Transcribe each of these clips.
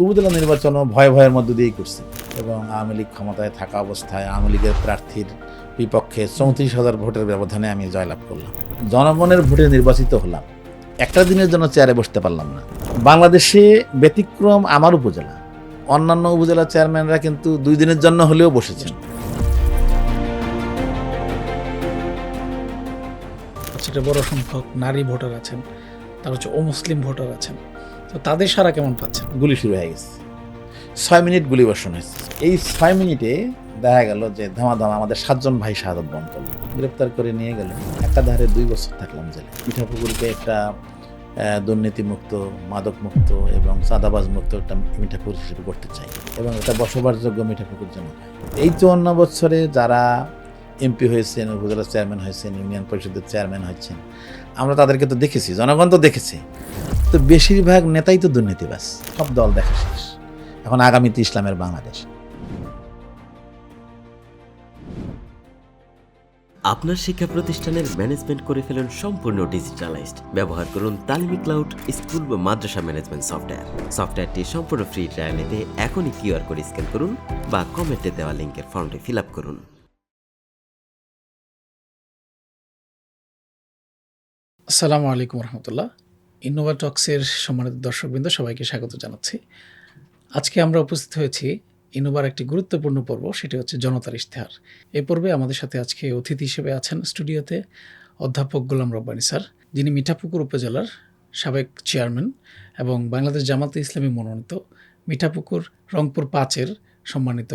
উপজেলা নির্বাচনও ভয়ের মধ্য দিয়েই করছি এবং আওয়ামী লীগ ক্ষমতায় থাকা অবস্থায় আওয়ামী লীগের প্রার্থীর বিপক্ষে 34,000 ভোটের ব্যবধানে আমি জয়লাভ করলাম। জনগণের ভোটে নির্বাচিত হলাম, একটা দিনের জন্য চেয়ারে বসতে পারলাম না। বাংলাদেশে ব্যতিক্রম আমার উপজেলা, অন্যান্য উপজেলা চেয়ারম্যানরা কিন্তু 2 দিনের জন্য হলেও বসেছেন। সেটা বড় সংখ্যক নারী ভোটার আছেন, তার হচ্ছে অমুসলিম ভোটার আছেন, তো তাদের সারা কেমন পাচ্ছেন? গুলি শুরু হয়ে গেছে, 6 মিনিট গুলি বর্ষণ হয়েছে। এই 6 মিনিটে দেখা গেল যে ধামাধামা আমাদের 7 জন ভাই শাহাদত বরণ করলো, গ্রেপ্তার করে নিয়ে গেল। একটা ধারে 2 বছর থাকলাম জেলে। মিঠাপুকুরকে একটা দুর্নীতিমুক্ত, মাদকমুক্ত এবং চাঁদাবাজ মুক্ত একটা মিঠাপুকুর হিসেবে করতে চাই এবং এটা বসবাসযোগ্য মিঠাপুকুর যেন হয়। এই 54 বছরে যারা এমপি হয়েছেন, উপজেলা চেয়ারম্যান হয়েছেন, ইউনিয়ন পরিষদের চেয়ারম্যান হয়েছেন, আমরা তাদেরকে তো দেখেছি, জনগণ তো দেখেছে। তো বেশিরভাগ নেতাই তো দুর্নীতিবাজ, সব দল দেখা শেষ। এখন আগামীতে ইসলামের বাংলাদেশ। আপনার শিক্ষা প্রতিষ্ঠানের ম্যানেজমেন্ট করে ফেলুন সম্পূর্ণ ডিজিটালাইজড। ব্যবহার করুন তালিমি ক্লাউড স্কুল বা মাদ্রাসা ম্যানেজমেন্ট সফটওয়্যার। সফটওয়্যারটি সম্পূর্ণ ফ্রি ট্রায়াল নিতে এখনই কিউআর কোড স্ক্যান করুন বা কমেন্টে দেওয়া লিঙ্কের ফর্মটি ফিল আপ করুন। আসসালামু আলাইকুম রহমতুল্লাহ। ইনোভা টক্সের সম্মানিত দর্শকবৃন্দ, সবাইকে স্বাগত জানাচ্ছি। আজকে আমরা উপস্থিত হয়েছি ইনোভার একটি গুরুত্বপূর্ণ পর্ব, সেটি হচ্ছে জনতার ইশতেহার। এই পর্বে আমাদের সাথে আজকে অতিথি হিসেবে আছেন স্টুডিওতে অধ্যাপক গোলাম রব্বানী স্যার, যিনি মিঠাপুকুর উপজেলার সাবেক চেয়ারম্যান এবং বাংলাদেশ জামাতে ইসলামী মনোনীত মিঠাপুকুর রংপুর 5-এর সম্মানিত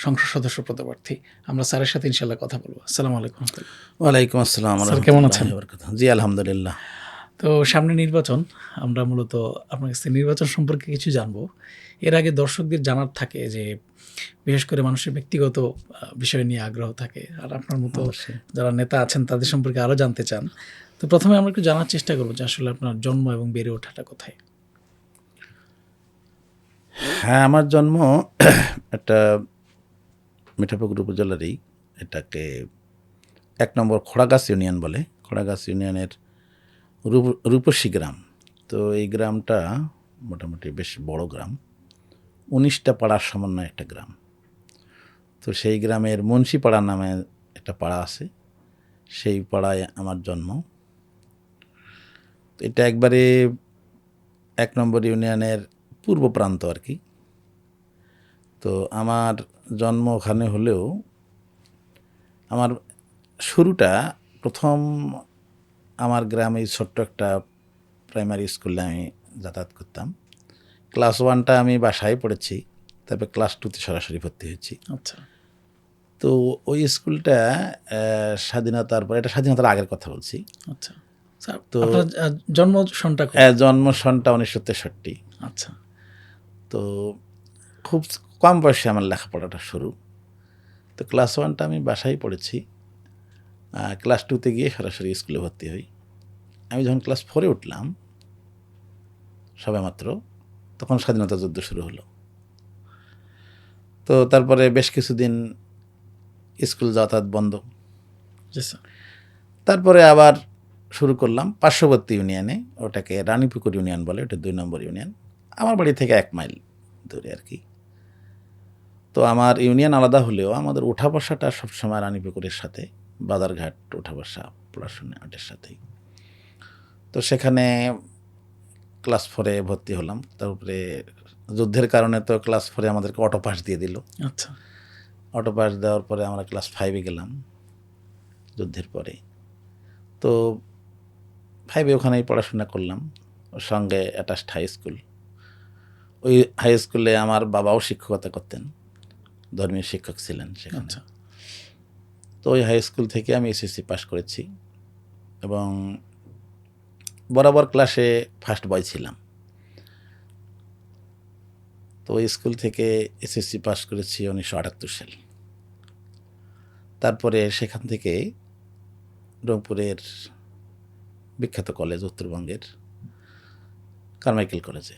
সংসদ সদস্য পদপ্রার্থী। আমরা স্যারের সাথে ইনশাল্লাহ কথা বলবো। আসসালামু আলাইকুম। ওয়ালাইকুম আসসালাম। স্যার কেমন আছেন? জি আলহামদুলিল্লাহ। তো সামনে নির্বাচন, আমরা মূলত আপনার কাছে নির্বাচন সম্পর্কে কিছু জানবো। এর আগে দর্শকদের জানার থাকে যে বিশেষ করে মানুষের ব্যক্তিগত বিষয় নিয়ে আগ্রহ থাকে, আর আপনার মতো যারা নেতা আছেন তাদের সম্পর্কে আরও জানতে চান। তো প্রথমে আমরা একটু জানার চেষ্টা করবো যে আসলে আপনার জন্ম এবং বেড়ে ওঠাটা কোথায়? হ্যাঁ, আমার জন্ম একটা মিঠাপুকুর উপজেলারই, এটাকে 1 নম্বর খোড়াগাছ ইউনিয়ন বলে। খোড়াগাছ ইউনিয়নের রূপসী গ্রাম। তো এই গ্রামটা মোটামুটি বেশ বড় গ্রাম, 19টা পাড়ার সমন্বয় একটা গ্রাম। তো সেই গ্রামের মুন্সিপাড়া নামে একটা পাড়া আছে, সেই পাড়ায় আমার জন্ম। এটা একবারে 1 নম্বর ইউনিয়নের পূর্ব প্রান্ত আর কি। তো আমার জন্ম ওখানে হলেও আমার শুরুটা প্রথম আমার গ্রামে ছোট্ট একটা প্রাইমারি স্কুলে আমি যাতায়াত করতাম। ক্লাস 1টা আমি বাসায় পড়েছি, তারপরে ক্লাস 2তে সরাসরি ভর্তি হয়েছি। আচ্ছা। তো ওই স্কুলটা স্বাধীনতার পর, এটা স্বাধীনতার আগের কথা বলছি। আচ্ছা স্যার, তো আপনার জন্ম সনটা জন্ম সনটা 1963। আচ্ছা। তো খুব কম বয়সে আমার লেখাপড়াটা শুরু। তো ক্লাস 1টা আমি বাসায় পড়েছি, ক্লাস 2তে গিয়ে সরাসরি স্কুলে ভর্তি হই। আমি যখন ক্লাস 4-এ উঠলাম সবেমাত্র, তখন স্বাধীনতা যুদ্ধ শুরু হলো। তো তারপরে বেশ কিছুদিন স্কুল যাতায়াত বন্ধ। তারপরে আবার শুরু করলাম পার্শ্ববর্তী ইউনিয়নে, ওটাকে রানীপুকুর ইউনিয়ন বলে, ওটা 2 নম্বর ইউনিয়ন, আমার বাড়ি থেকে 1 মাইল দূরে আর কি। তো আমার ইউনিয়ন আলাদা হলেও আমাদের ওঠা বসাটা সবসময় রানীপুকুরের সাথে, বাজারঘাট ওঠা বসা পড়াশোনা ওটার সাথেই। তো সেখানে ক্লাস 4-এ ভর্তি হলাম। তারপরে যুদ্ধের কারণে তো ক্লাস 4-এ আমাদেরকে অটো পাস দিয়ে দিল। আচ্ছা। অটো পাস দেওয়ার পরে আমরা ক্লাস 5-এ গেলাম যুদ্ধের পরে। তো 5-এ ওখানেই পড়াশোনা করলাম, ওর সঙ্গে অ্যাটাচড হাই স্কুল। ওই হাই স্কুলে আমার বাবাও শিক্ষকতা করতেন, ধর্মীয় শিক্ষক ছিলেন সেখানে। তো ওই হাই স্কুল থেকে আমি এসএসসি পাস করেছি এবং বরাবর ক্লাসে ফার্স্ট বয় ছিলাম। তো ওই স্কুল থেকে এসএসসি পাস করেছি 1978 সালে। তারপরে সেখান থেকে রংপুরের বিখ্যাত কলেজ, উত্তরবঙ্গের কারমাইকেল কলেজে,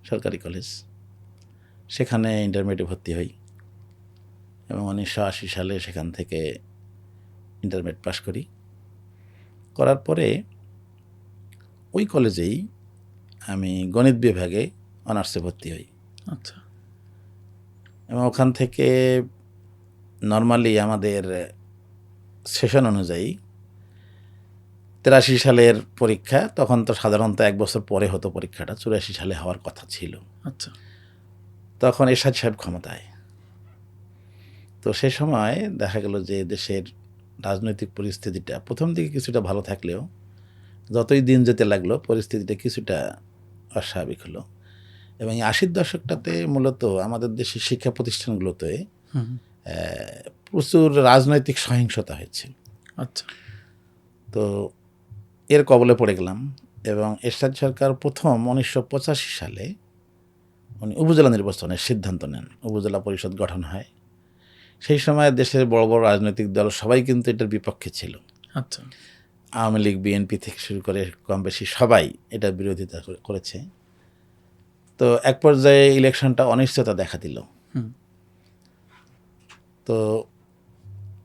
সরকারি কলেজ, সেখানে ইন্টারমিডিয়েটে ভর্তি হই এবং 1980 সালে সেখান থেকে ইন্টারমিডিয়েট পাস করি। করার পরে ওই কলেজেই আমি গণিত বিভাগে অনার্সে ভর্তি হই। আচ্ছা। এবং ওখান থেকে নর্মালি আমাদের সেশন অনুযায়ী 83 সালের পরীক্ষা, তখন তো সাধারণত 1 বছর পরে হতো পরীক্ষাটা, 84 সালে হওয়ার কথা ছিল। আচ্ছা। তখন এরশাদ সাহেব ক্ষমতায়। তো সে সময় দেখা গেল যে দেশের রাজনৈতিক পরিস্থিতিটা প্রথম দিকে কিছুটা ভালো থাকলেও যতই দিন যেতে লাগলো পরিস্থিতিটা কিছুটা অস্বাভাবিক হলো। এবং এই 80-র দশকটাতে মূলত আমাদের দেশের শিক্ষা প্রতিষ্ঠানগুলোতে প্রচুর রাজনৈতিক সহিংসতা হয়েছে। আচ্ছা। তো এর কবলে পড়ে গেলাম। এবং এরশাদ সরকার প্রথম 1985 সালে উনি উপজেলা নির্বাচনের সিদ্ধান্ত নেন, উপজেলা পরিষদ গঠন হয়। সেই সময় দেশের বড় বড় রাজনৈতিক দল সবাই কিন্তু এটার বিপক্ষে ছিল। আচ্ছা। আওয়ামী লীগ, বিএনপি থেকে শুরু করে কম বেশি সবাই এটার বিরোধিতা করেছে। তো এক পর্যায়ে ইলেকশনটা অনিশ্চয়তা দেখা দিল। তো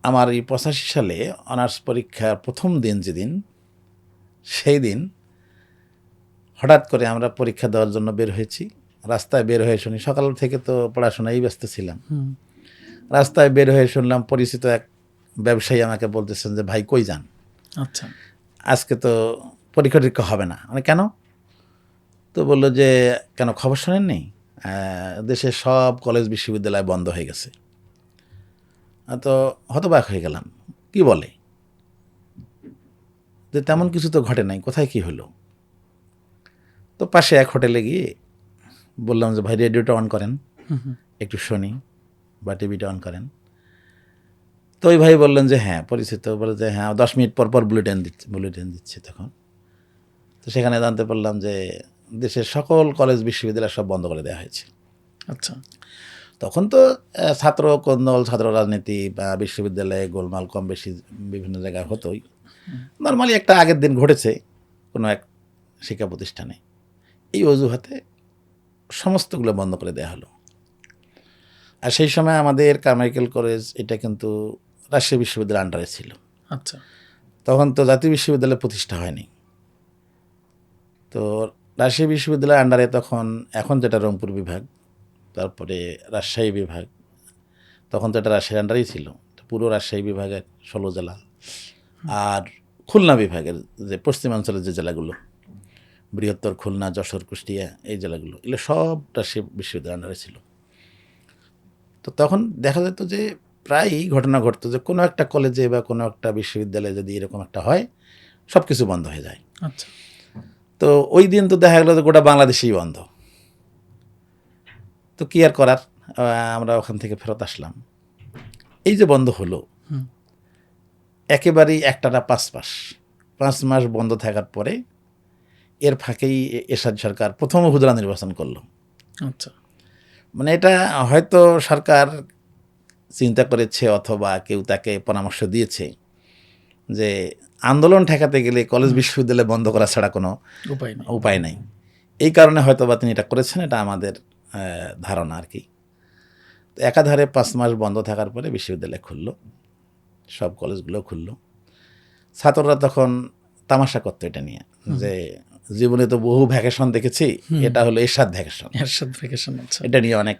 আমার এই 85 সালে অনার্স পরীক্ষার প্রথম দিন যেদিন, সেই দিন হঠাৎ করে আমরা পরীক্ষা দেওয়ার জন্য বের হয়েছি। রাস্তায় বের হয়ে শুনি, সকাল থেকে তো পড়াশোনায় ব্যস্ত ছিলাম, রাস্তায় বের হয়ে শুনলাম পরিচিত এক ব্যবসায়ী আমাকে বলতেছেন যে ভাই কই যান, আচ্ছা। আজকে তো পরীক্ষা টরীক্ষা হবে না। মানে কেন? তো বললো যে কেন খবর শোনেননি, দেশের সব কলেজ বিশ্ববিদ্যালয় বন্ধ হয়ে গেছে। তো হতবাক হয়ে গেলাম, কি বলে, যে তেমন কিছু তো ঘটে নাই, কোথায় কি হলো? তো পাশে এক হোটেলে গিয়ে বললাম যে ভাই রেডিওটা অন করেন, একটু শুনি, বা টিভিটা অন করেন। তো ওই ভাই বললেন যে হ্যাঁ পরিচিত, বলে যে হ্যাঁ 10 মিনিট পর পর বুলেটিন দিচ্ছে তখন। তো সেখানে জানতে পারলাম যে দেশের সকল কলেজ বিশ্ববিদ্যালয় সব বন্ধ করে দেওয়া হয়েছে। আচ্ছা। তখন তো ছাত্র কোন্দল, ছাত্র রাজনীতি বা বিশ্ববিদ্যালয়ে গোলমাল কম বেশি বিভিন্ন জায়গায় হতোই। নর্মালি একটা আগের দিন ঘটেছে কোনো এক শিক্ষা প্রতিষ্ঠানে, এই অজুহাতে সমস্তগুলো বন্ধ করে দেওয়া হলো। আর সেই সময় আমাদের কারমাইকেল কলেজ এটা কিন্তু রাজশাহী বিশ্ববিদ্যালয়ের আন্ডারে ছিল। আচ্ছা। তখন তো জাতীয় বিশ্ববিদ্যালয় প্রতিষ্ঠা হয়নি। তো রাজশাহী বিশ্ববিদ্যালয়ের আন্ডারে তখন, এখন যেটা রংপুর বিভাগ, তারপরে রাজশাহী বিভাগ, তখন তো এটা রাজশাহীর আন্ডারেই ছিল, পুরো রাজশাহী বিভাগের 16 জেলা, আর খুলনা বিভাগের যে পশ্চিমাঞ্চলের যে জেলাগুলো, বৃহত্তর খুলনা, যশোর, কুষ্টিয়া, এই জেলাগুলো, এগুলো সব রাজশাহী বিশ্ববিদ্যালয়ের আন্ডারে ছিল। তো তখন দেখা যেত যে প্রায়ই ঘটনা ঘটতো যে কোনো একটা কলেজে বা কোনো একটা বিশ্ববিদ্যালয়ে যদি এরকম একটা হয়, সব কিছু বন্ধ হয়ে যায়। আচ্ছা। তো ওই দিন তো দেখা গেলো যে গোটা বাংলাদেশেই বন্ধ। তো কি আর করার, আমরা ওখান থেকে ফেরত আসলাম। এই যে বন্ধ হলো, একেবারেই একটানা 5 মাস বন্ধ থাকার পরে এর ফাঁকেই এরশাদ সরকার প্রথম উপজেলা নির্বাচন করলো। আচ্ছা। মানে এটা হয়তো সরকার চিন্তা করেছে অথবা কেউ তাকে পরামর্শ দিয়েছে যে আন্দোলন ঠেকাতে গেলে কলেজ বিশ্ববিদ্যালয় বন্ধ করা ছাড়া কোনো উপায় নাই। এই কারণে হয়তো বা তিনি এটা করেছেন, এটা আমাদের ধারণা আর কি। তো একাধারে 5 মাস বন্ধ থাকার পরে বিশ্ববিদ্যালয় খুললো, সব কলেজগুলো খুললো। ছাত্ররা তখন তামাশা করতো এটা নিয়ে যে জীবনে তো বহু ভ্যাকেশন দেখেছি, এটা হলো এরশাদ ভ্যাকেশন। আচ্ছা। এটা নিয়ে অনেক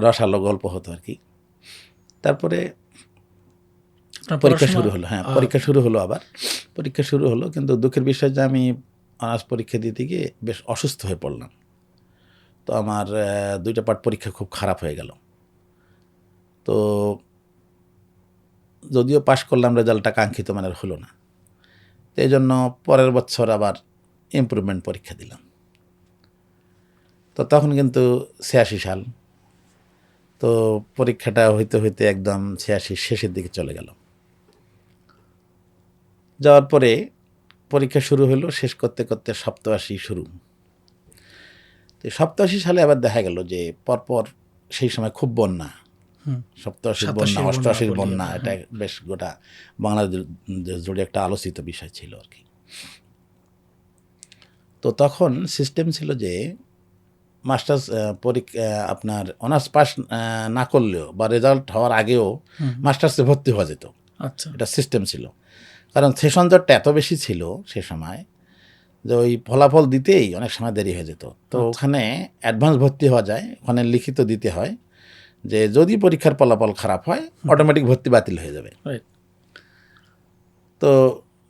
রসালো গল্প হতো আর কি। তারপরে পরীক্ষা শুরু হলো। হ্যাঁ, পরীক্ষা শুরু হলো, আবার পরীক্ষা শুরু হলো। কিন্তু দুঃখের বিষয় যে আমি অনার্স পরীক্ষা দিতে গিয়ে বেশ অসুস্থ হয়ে পড়লাম। তো আমার 2টা পার্ট পরীক্ষা খুব খারাপ হয়ে গেল। তো যদিও পাশ করলাম, রেজাল্টটা কাঙ্ক্ষিত মানের হলো না। তো এই জন্য পরের বছর আবার ইমপ্রুভমেন্ট পরীক্ষা দিলাম। তো তখন কিন্তু 86 সাল, তো পরীক্ষাটা হইতে হইতে একদম 86 শেষের দিকে চলে গেল। যাওয়ার পরে পরীক্ষা শুরু হলো, শেষ করতে করতে 87 শুরু। তো 87 সালে আবার দেখা গেল যে পরপর সেই সময় খুব বন্যা, 87 বন্যা, 88 বন্যা, এটা বেশ গোটা বাংলাদেশ জুড়ে একটা আলোচিত বিষয় ছিল আর কি। তো তখন সিস্টেম ছিল যে মাস্টার্স পরীক্ষা আপনার অনার্স পাস না করলেও বা রেজাল্ট হওয়ার আগেও মাস্টার্সে ভর্তি হওয়া যেত। আচ্ছা। এটা সিস্টেম ছিল, কারণ সেশন জটটা এত বেশি ছিল সে সময় যে ওই ফলাফল দিতেই অনেক সময় দেরি হয়ে যেত। তো আচ্ছা। ওখানে অ্যাডভান্স ভর্তি হওয়া যায়, ওখানে লিখিত দিতে হয় যে যদি পরীক্ষার ফলাফল খারাপ হয় অটোমেটিক ভর্তি বাতিল হয়ে যাবে। রাইট। তো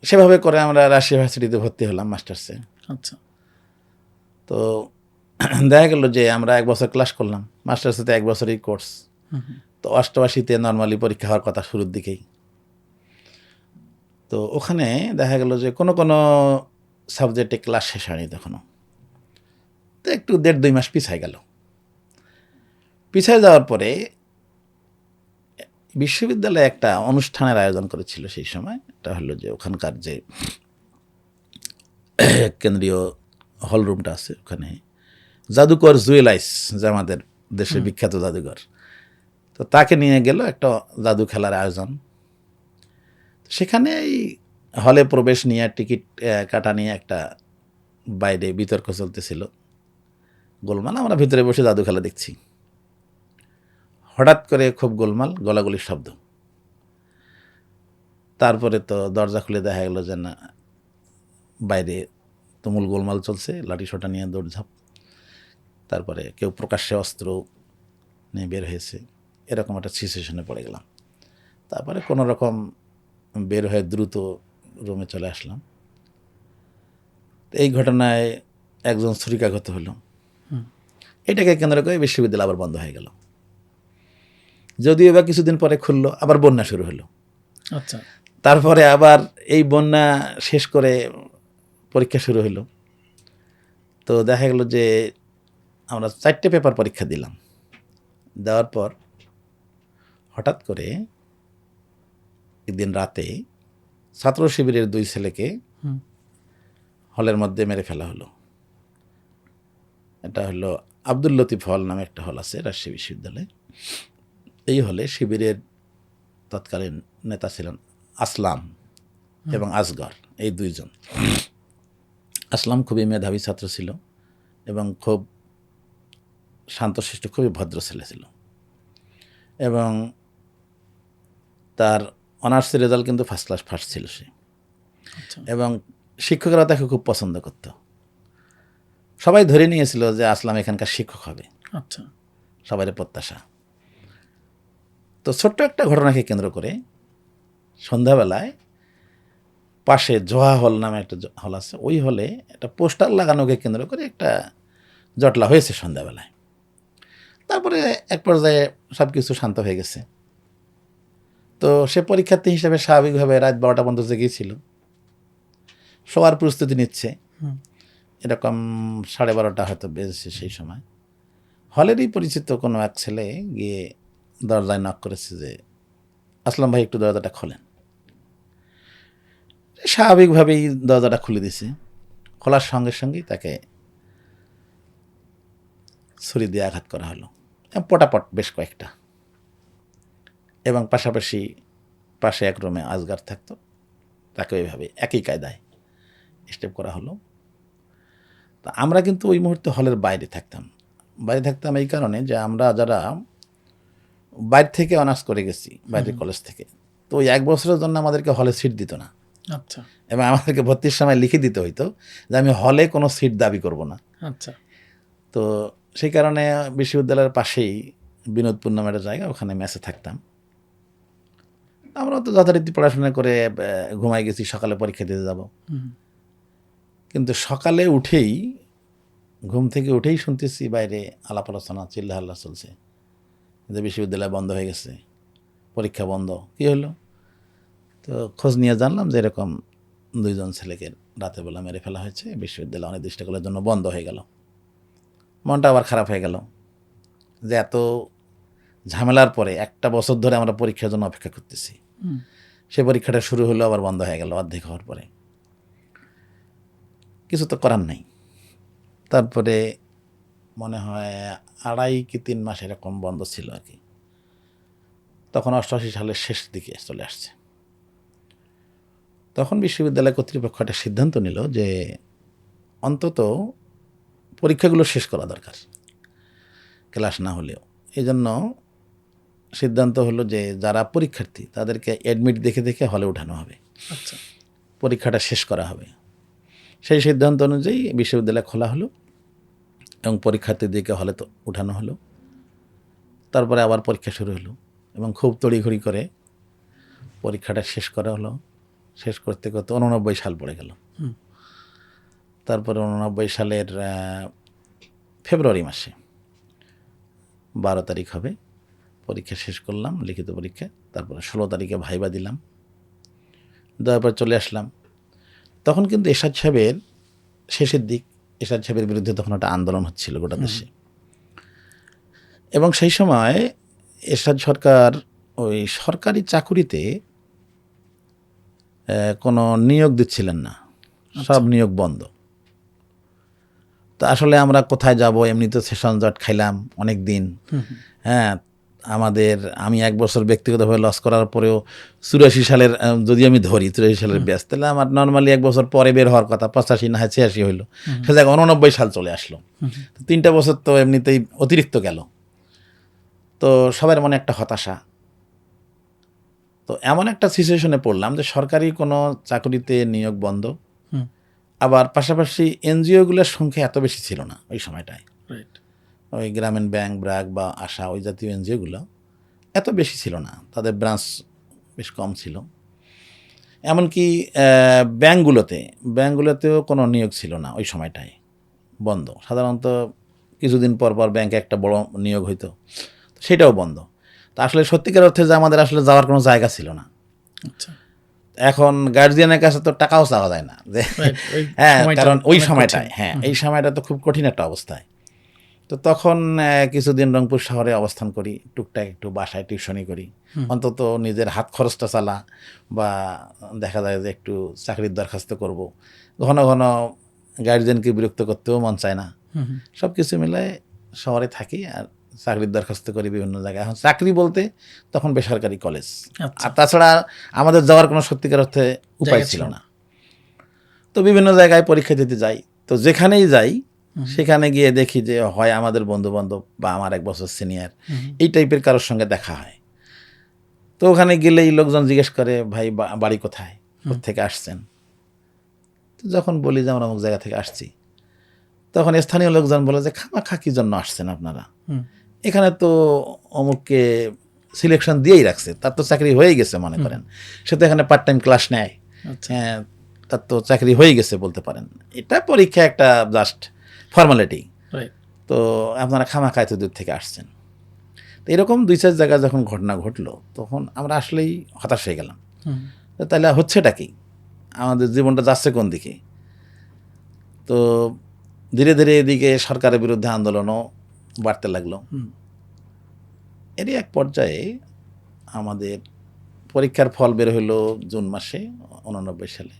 সেভাবে করে আমরা রাজশাহী ইউনিভার্সিটিতে ভর্তি হলাম মাস্টার্সে। আচ্ছা। তো দেখা গেল যে আমরা 1 বছর ক্লাস করলাম, মাস্টার্সে তো 1 বছরই কোর্স। তো 88-তে নর্মালি পরীক্ষা হওয়ার কথা শুরুর দিকেই। তো ওখানে দেখা গেল যে কোনো কোনো সাবজেক্টে ক্লাস শেষ হয়নি তখনও। তো একটু 1.5-2 মাস পিছায় গেল। পিছায় যাওয়ার পরে বিশ্ববিদ্যালয়ে একটা অনুষ্ঠানের আয়োজন করেছিল সেই সময়। এটা হলো যে ওখানকার যে কেন্দ্রীয় হলরুমটা আছে ওখানে জাদুকর জুয়েল আইস, যে আমাদের দেশের বিখ্যাত জাদুঘর, তো তাকে নিয়ে গেল একটা জাদু খেলার আয়োজন। সেখানে এই হলে প্রবেশ নিয়ে টিকিট কাটা নিয়ে একটা বাইরে বিতর্ক চলতেছিল, গোলমাল। আমরা ভিতরে বসে জাদু খেলা দেখছি। হঠাৎ করে খুব গোলমাল, গলাগলির শব্দ। তারপরে তো দরজা খুলে দেখা গেল যে না, বাইরে তুমুল গোলমাল চলছে, লাঠি সোটা নিয়ে দৌড়ঝাঁপ। তারপরে কেউ প্রকাশ্যে অস্ত্র নিয়ে বের হয়েছে, এরকম একটা সিচুয়েশনে পড়ে গেলাম। তারপরে কোনো রকম বের হয়ে দ্রুত রুমে চলে আসলাম। এই ঘটনায় একজন ছুরিকাঘাত হলো। এটাকে কেন্দ্র করে বিশ্ববিদ্যালয় আবার বন্ধ হয়ে গেল। যদিও বা কিছুদিন পরে খুললো, আবার বন্যা শুরু হলো। আচ্ছা। তারপরে আবার এই বন্যা শেষ করে পরীক্ষা শুরু হলো। তো দেখা গেল যে আমরা 4টে পেপার পরীক্ষা দিলাম। দেওয়ার পর হঠাৎ করে একদিন রাতে ছাত্র শিবিরের 2 ছেলেকে হলের মধ্যে মেরে ফেলা হলো। এটা হলো আব্দুল লতিফ হল নামে একটা হল আছে রাজশাহী বিশ্ববিদ্যালয়ে। এই হলে শিবিরের তৎকালীন নেতা ছিলেন আসলাম এবং আসগর, এই 2 জন। আসলাম খুবই মেধাবী ছাত্র ছিল এবং খুব শান্তশিষ্ট, খুবই ভদ্র ছেলে ছিল, এবং তার অনার্সের রেজাল্ট কিন্তু ফার্স্ট ক্লাস ফার্স্ট ছিল সে। এবং শিক্ষকরা তাকে খুব পছন্দ করত। সবাই ধরে নিয়েছিল যে আসলাম এখানকার শিক্ষক হবে। আচ্ছা। সবারই প্রত্যাশা। তো ছোট্ট একটা ঘটনাকে কেন্দ্র করে সন্ধ্যাবেলায় পাশে জোহা হল নামে একটা হল আছে, ওই হলে একটা পোস্টার লাগানোকে কেন্দ্র করে একটা জটলা হয়েছে সন্ধ্যাবেলায়। তারপরে এক পর্যায়ে সব কিছু শান্ত হয়ে গেছে। তো সে পরীক্ষার্থী হিসেবে স্বাভাবিকভাবে রাত 12টা পর্যন্ত জেগেছিল, শোয়ার প্রস্তুতি নিচ্ছে। এরকম 12:30 হয়তো বেজেছে সেই সময়। হলেরই পরিচিত কোনো এক ছেলে গিয়ে দরজায় নক করেছে যে আসলাম ভাই একটু দরজাটা খোলেন। স্বাভাবিকভাবেই দরজাটা খুলে দিছে। খোলার সঙ্গে সঙ্গেই তাকে ছুরি দিয়ে আঘাত করা হলো, পটাপট বেশ কয়েকটা। এবং পাশাপাশি পাশে এক রুমে আসগার থাকতো, তাকে ওইভাবে একই কায়দায় স্টেপ করা হলো। তা আমরা কিন্তু ওই মুহূর্তে হলের বাইরে থাকতাম। বাইরে থাকতাম এই কারণে যে আমরা যারা বাইরে থেকে অনার্স করে গেছি, বাইরের কলেজ থেকে, তো ওই 1 বছরের জন্য আমাদেরকে হলে সিট দিত না। আচ্ছা। এবং আমাদেরকে ভর্তির সময় লিখে দিতে হইতো যে আমি হলে কোনো সিট দাবি করব না। আচ্ছা। তো সেই কারণে বিশ্ববিদ্যালয়ের পাশেই বিনোদপুর নামের একটা জায়গা, ওখানে মেসে থাকতাম। আমরা তো যথারীতি পড়াশোনা করে ঘুমাই গেছি, সকালে পরীক্ষা দিতে যাব। কিন্তু সকালে উঠেই, ঘুম থেকে উঠেই শুনতেছি বাইরে আলাপ আলোচনা, চিল্লাহাল্লা চলছে যে বিশ্ববিদ্যালয় বন্ধ হয়ে গেছে, পরীক্ষা বন্ধ। কী হলো? তো খোঁজ নিয়ে জানলাম যে এরকম 2 জন ছেলেকে রাতের বেলা মেরে ফেলা হয়েছে, বিশ্ববিদ্যালয় অনির্দিষ্টকালের জন্য বন্ধ হয়ে গেল। মনটা আবার খারাপ হয়ে গেল যে এত ঝামেলার পরে 1টা বছর ধরে আমরা পরীক্ষার জন্য অপেক্ষা করতেছি, সে পরীক্ষাটা শুরু হলো আবার বন্ধ হয়ে গেল অর্ধেক হওয়ার পরে। কিছু তো করার নেই। তারপরে মনে হয় 2.5 কি 3 মাস এরকম বন্ধ ছিল আর কি। তখন 88 সালের শেষ দিকে চলে আসছে। তখন বিশ্ববিদ্যালয় কর্তৃপক্ষ একটা সিদ্ধান্ত নিল যে অন্তত পরীক্ষাগুলো শেষ করা দরকার, ক্লাস না হলেও। এই জন্য সিদ্ধান্ত হলো যে যারা পরীক্ষার্থী তাদেরকে অ্যাডমিট দেখে দেখে হলে উঠানো হবে। আচ্ছা। পরীক্ষাটা শেষ করা হবে। সেই সিদ্ধান্ত অনুযায়ী বিশ্ববিদ্যালয় খোলা হলো এবং পরীক্ষার্থীদেরকে হলে তো উঠানো হলো। তারপরে আবার পরীক্ষা শুরু হলো এবং খুব তড়িঘড়ি করে পরীক্ষাটা শেষ করা হলো। শেষ করতে করতে 89 সাল পড়ে গেল। তারপরে 89 সালের ফেব্রুয়ারি মাসে 12 তারিখ হবে, পরীক্ষা শেষ করলাম, লিখিত পরীক্ষা। তারপরে 16 তারিখে ভাইবা দিলাম, দেওয়ার পর চলে আসলাম। তখন কিন্তু এরশাদ সাহেবের শেষের দিক, এরশাদ সাহেবের বিরুদ্ধে তখন একটা আন্দোলন হচ্ছিল গোটা দেশে। এবং সেই সময় এরশাদ সরকার ওই সরকারি চাকুরিতে কোনো নিয়োগ দিচ্ছিলেন না, সব নিয়োগ বন্ধ। তো আসলে আমরা কোথায় যাব, এমনি তো সেশন জট খাইলাম অনেক দিন। হ্যাঁ, আমি 1 বছর ব্যক্তিগতভাবে লস করার পরেও 84 সালের যদি আমি ধরি 84 সালের ব্যাস, তাহলে আমার নর্মালি 1 বছর পরে বের হওয়ার কথা, 85 না 86 হইলো, সে জায়গায় 89 সাল চলে আসলো। 3টা বছর তো এমনিতেই অতিরিক্ত গেল। তো সবার মনে একটা হতাশা। তো এমন একটা সিচুয়েশনে পড়লাম যে সরকারি কোনো চাকরিতে নিয়োগ বন্ধ, আবার পাশাপাশি এনজিওগুলোর সংখ্যা এত বেশি ছিল না ওই সময়টায়। ওই গ্রামীণ ব্যাংক, ব্র্যাক বা আশা, ওই জাতীয় এনজিওগুলো এত বেশি ছিল না, তাদের ব্রাঞ্চ বেশ কম ছিল। এমনকি ব্যাংকগুলোতেও কোনো নিয়োগ ছিল না ওই সময়টায়, বন্ধ। সাধারণত কিছুদিন পর পর ব্যাংকে একটা বড় নিয়োগ হইতো, সেটাও বন্ধ। তো আসলে সত্যিকার অর্থে যে আমাদের আসলে যাওয়ার কোনো জায়গা ছিল না। এখন গার্জিয়ানের কাছে তো টাকাও চাওয়া যায় না যে হ্যাঁ, কারণ ওই সময়টায় এই সময়টা তো খুব কঠিন একটা অবস্থায়। তো তখন কিছুদিন রংপুর শহরে অবস্থান করি, টুকটাক একটু বাসায় টিউশনি করি, অন্তত নিজের হাত খরচটা চালা, বা দেখা যায় যে একটু চাকরির দরখাস্ত করব। ঘন ঘন গার্জিয়ানকে বিরক্ত করতেও মন চায় না। সব কিছু মিলায় শহরে থাকি আর চাকরির দরখাস্ত করি বিভিন্ন জায়গায়। এখন চাকরি বলতে তখন বেসরকারি কলেজ, আর তাছাড়া আমাদের যাওয়ার কোনো সত্যিকার অর্থে উপায় ছিল না। তো বিভিন্ন জায়গায় পরীক্ষা দিতে যাই। তো যেখানেই যাই সেখানে গিয়ে দেখি যে হয় আমাদের বন্ধু বান্ধব বা আমার 1 বছর সিনিয়র এই টাইপের কারোর সঙ্গে দেখা হয়। তো ওখানে গেলেই লোকজন জিজ্ঞেস করে, ভাই বাড়ি কোথায়, কোত্থেকে আসছেন? তো যখন বলি যে আমরা অমুক জায়গা থেকে আসছি, তখন স্থানীয় লোকজন বলে যে খামাখা কি জন্য আসছেন আপনারা, এখানে তো অমুককে সিলেকশন দিয়েই রাখছে, তার তো চাকরি হয়ে গেছে মনে করেন, সে তো এখানে পার্ট টাইম ক্লাস নেয়, হ্যাঁ, তার তো চাকরি হয়ে গেছে বলতে পারেন। এটা পরীক্ষা একটা জাস্ট ফর্মালিটি। তো আপনারা খামাখা এত দূর থেকে আসছেন। তো এরকম 2-4 জায়গায় যখন ঘটনা ঘটলো, তখন আমরা আসলেই হতাশ হয়ে গেলাম। তাহলে হচ্ছেটা কি, আমাদের জীবনটা যাচ্ছে কোন দিকে? তো ধীরে ধীরে এদিকে সরকারের বিরুদ্ধে আন্দোলনও বাড়তে লাগলো। এরই এক পর্যায়ে আমাদের পরীক্ষার ফল বের হলো জুন মাসে 89 সালে।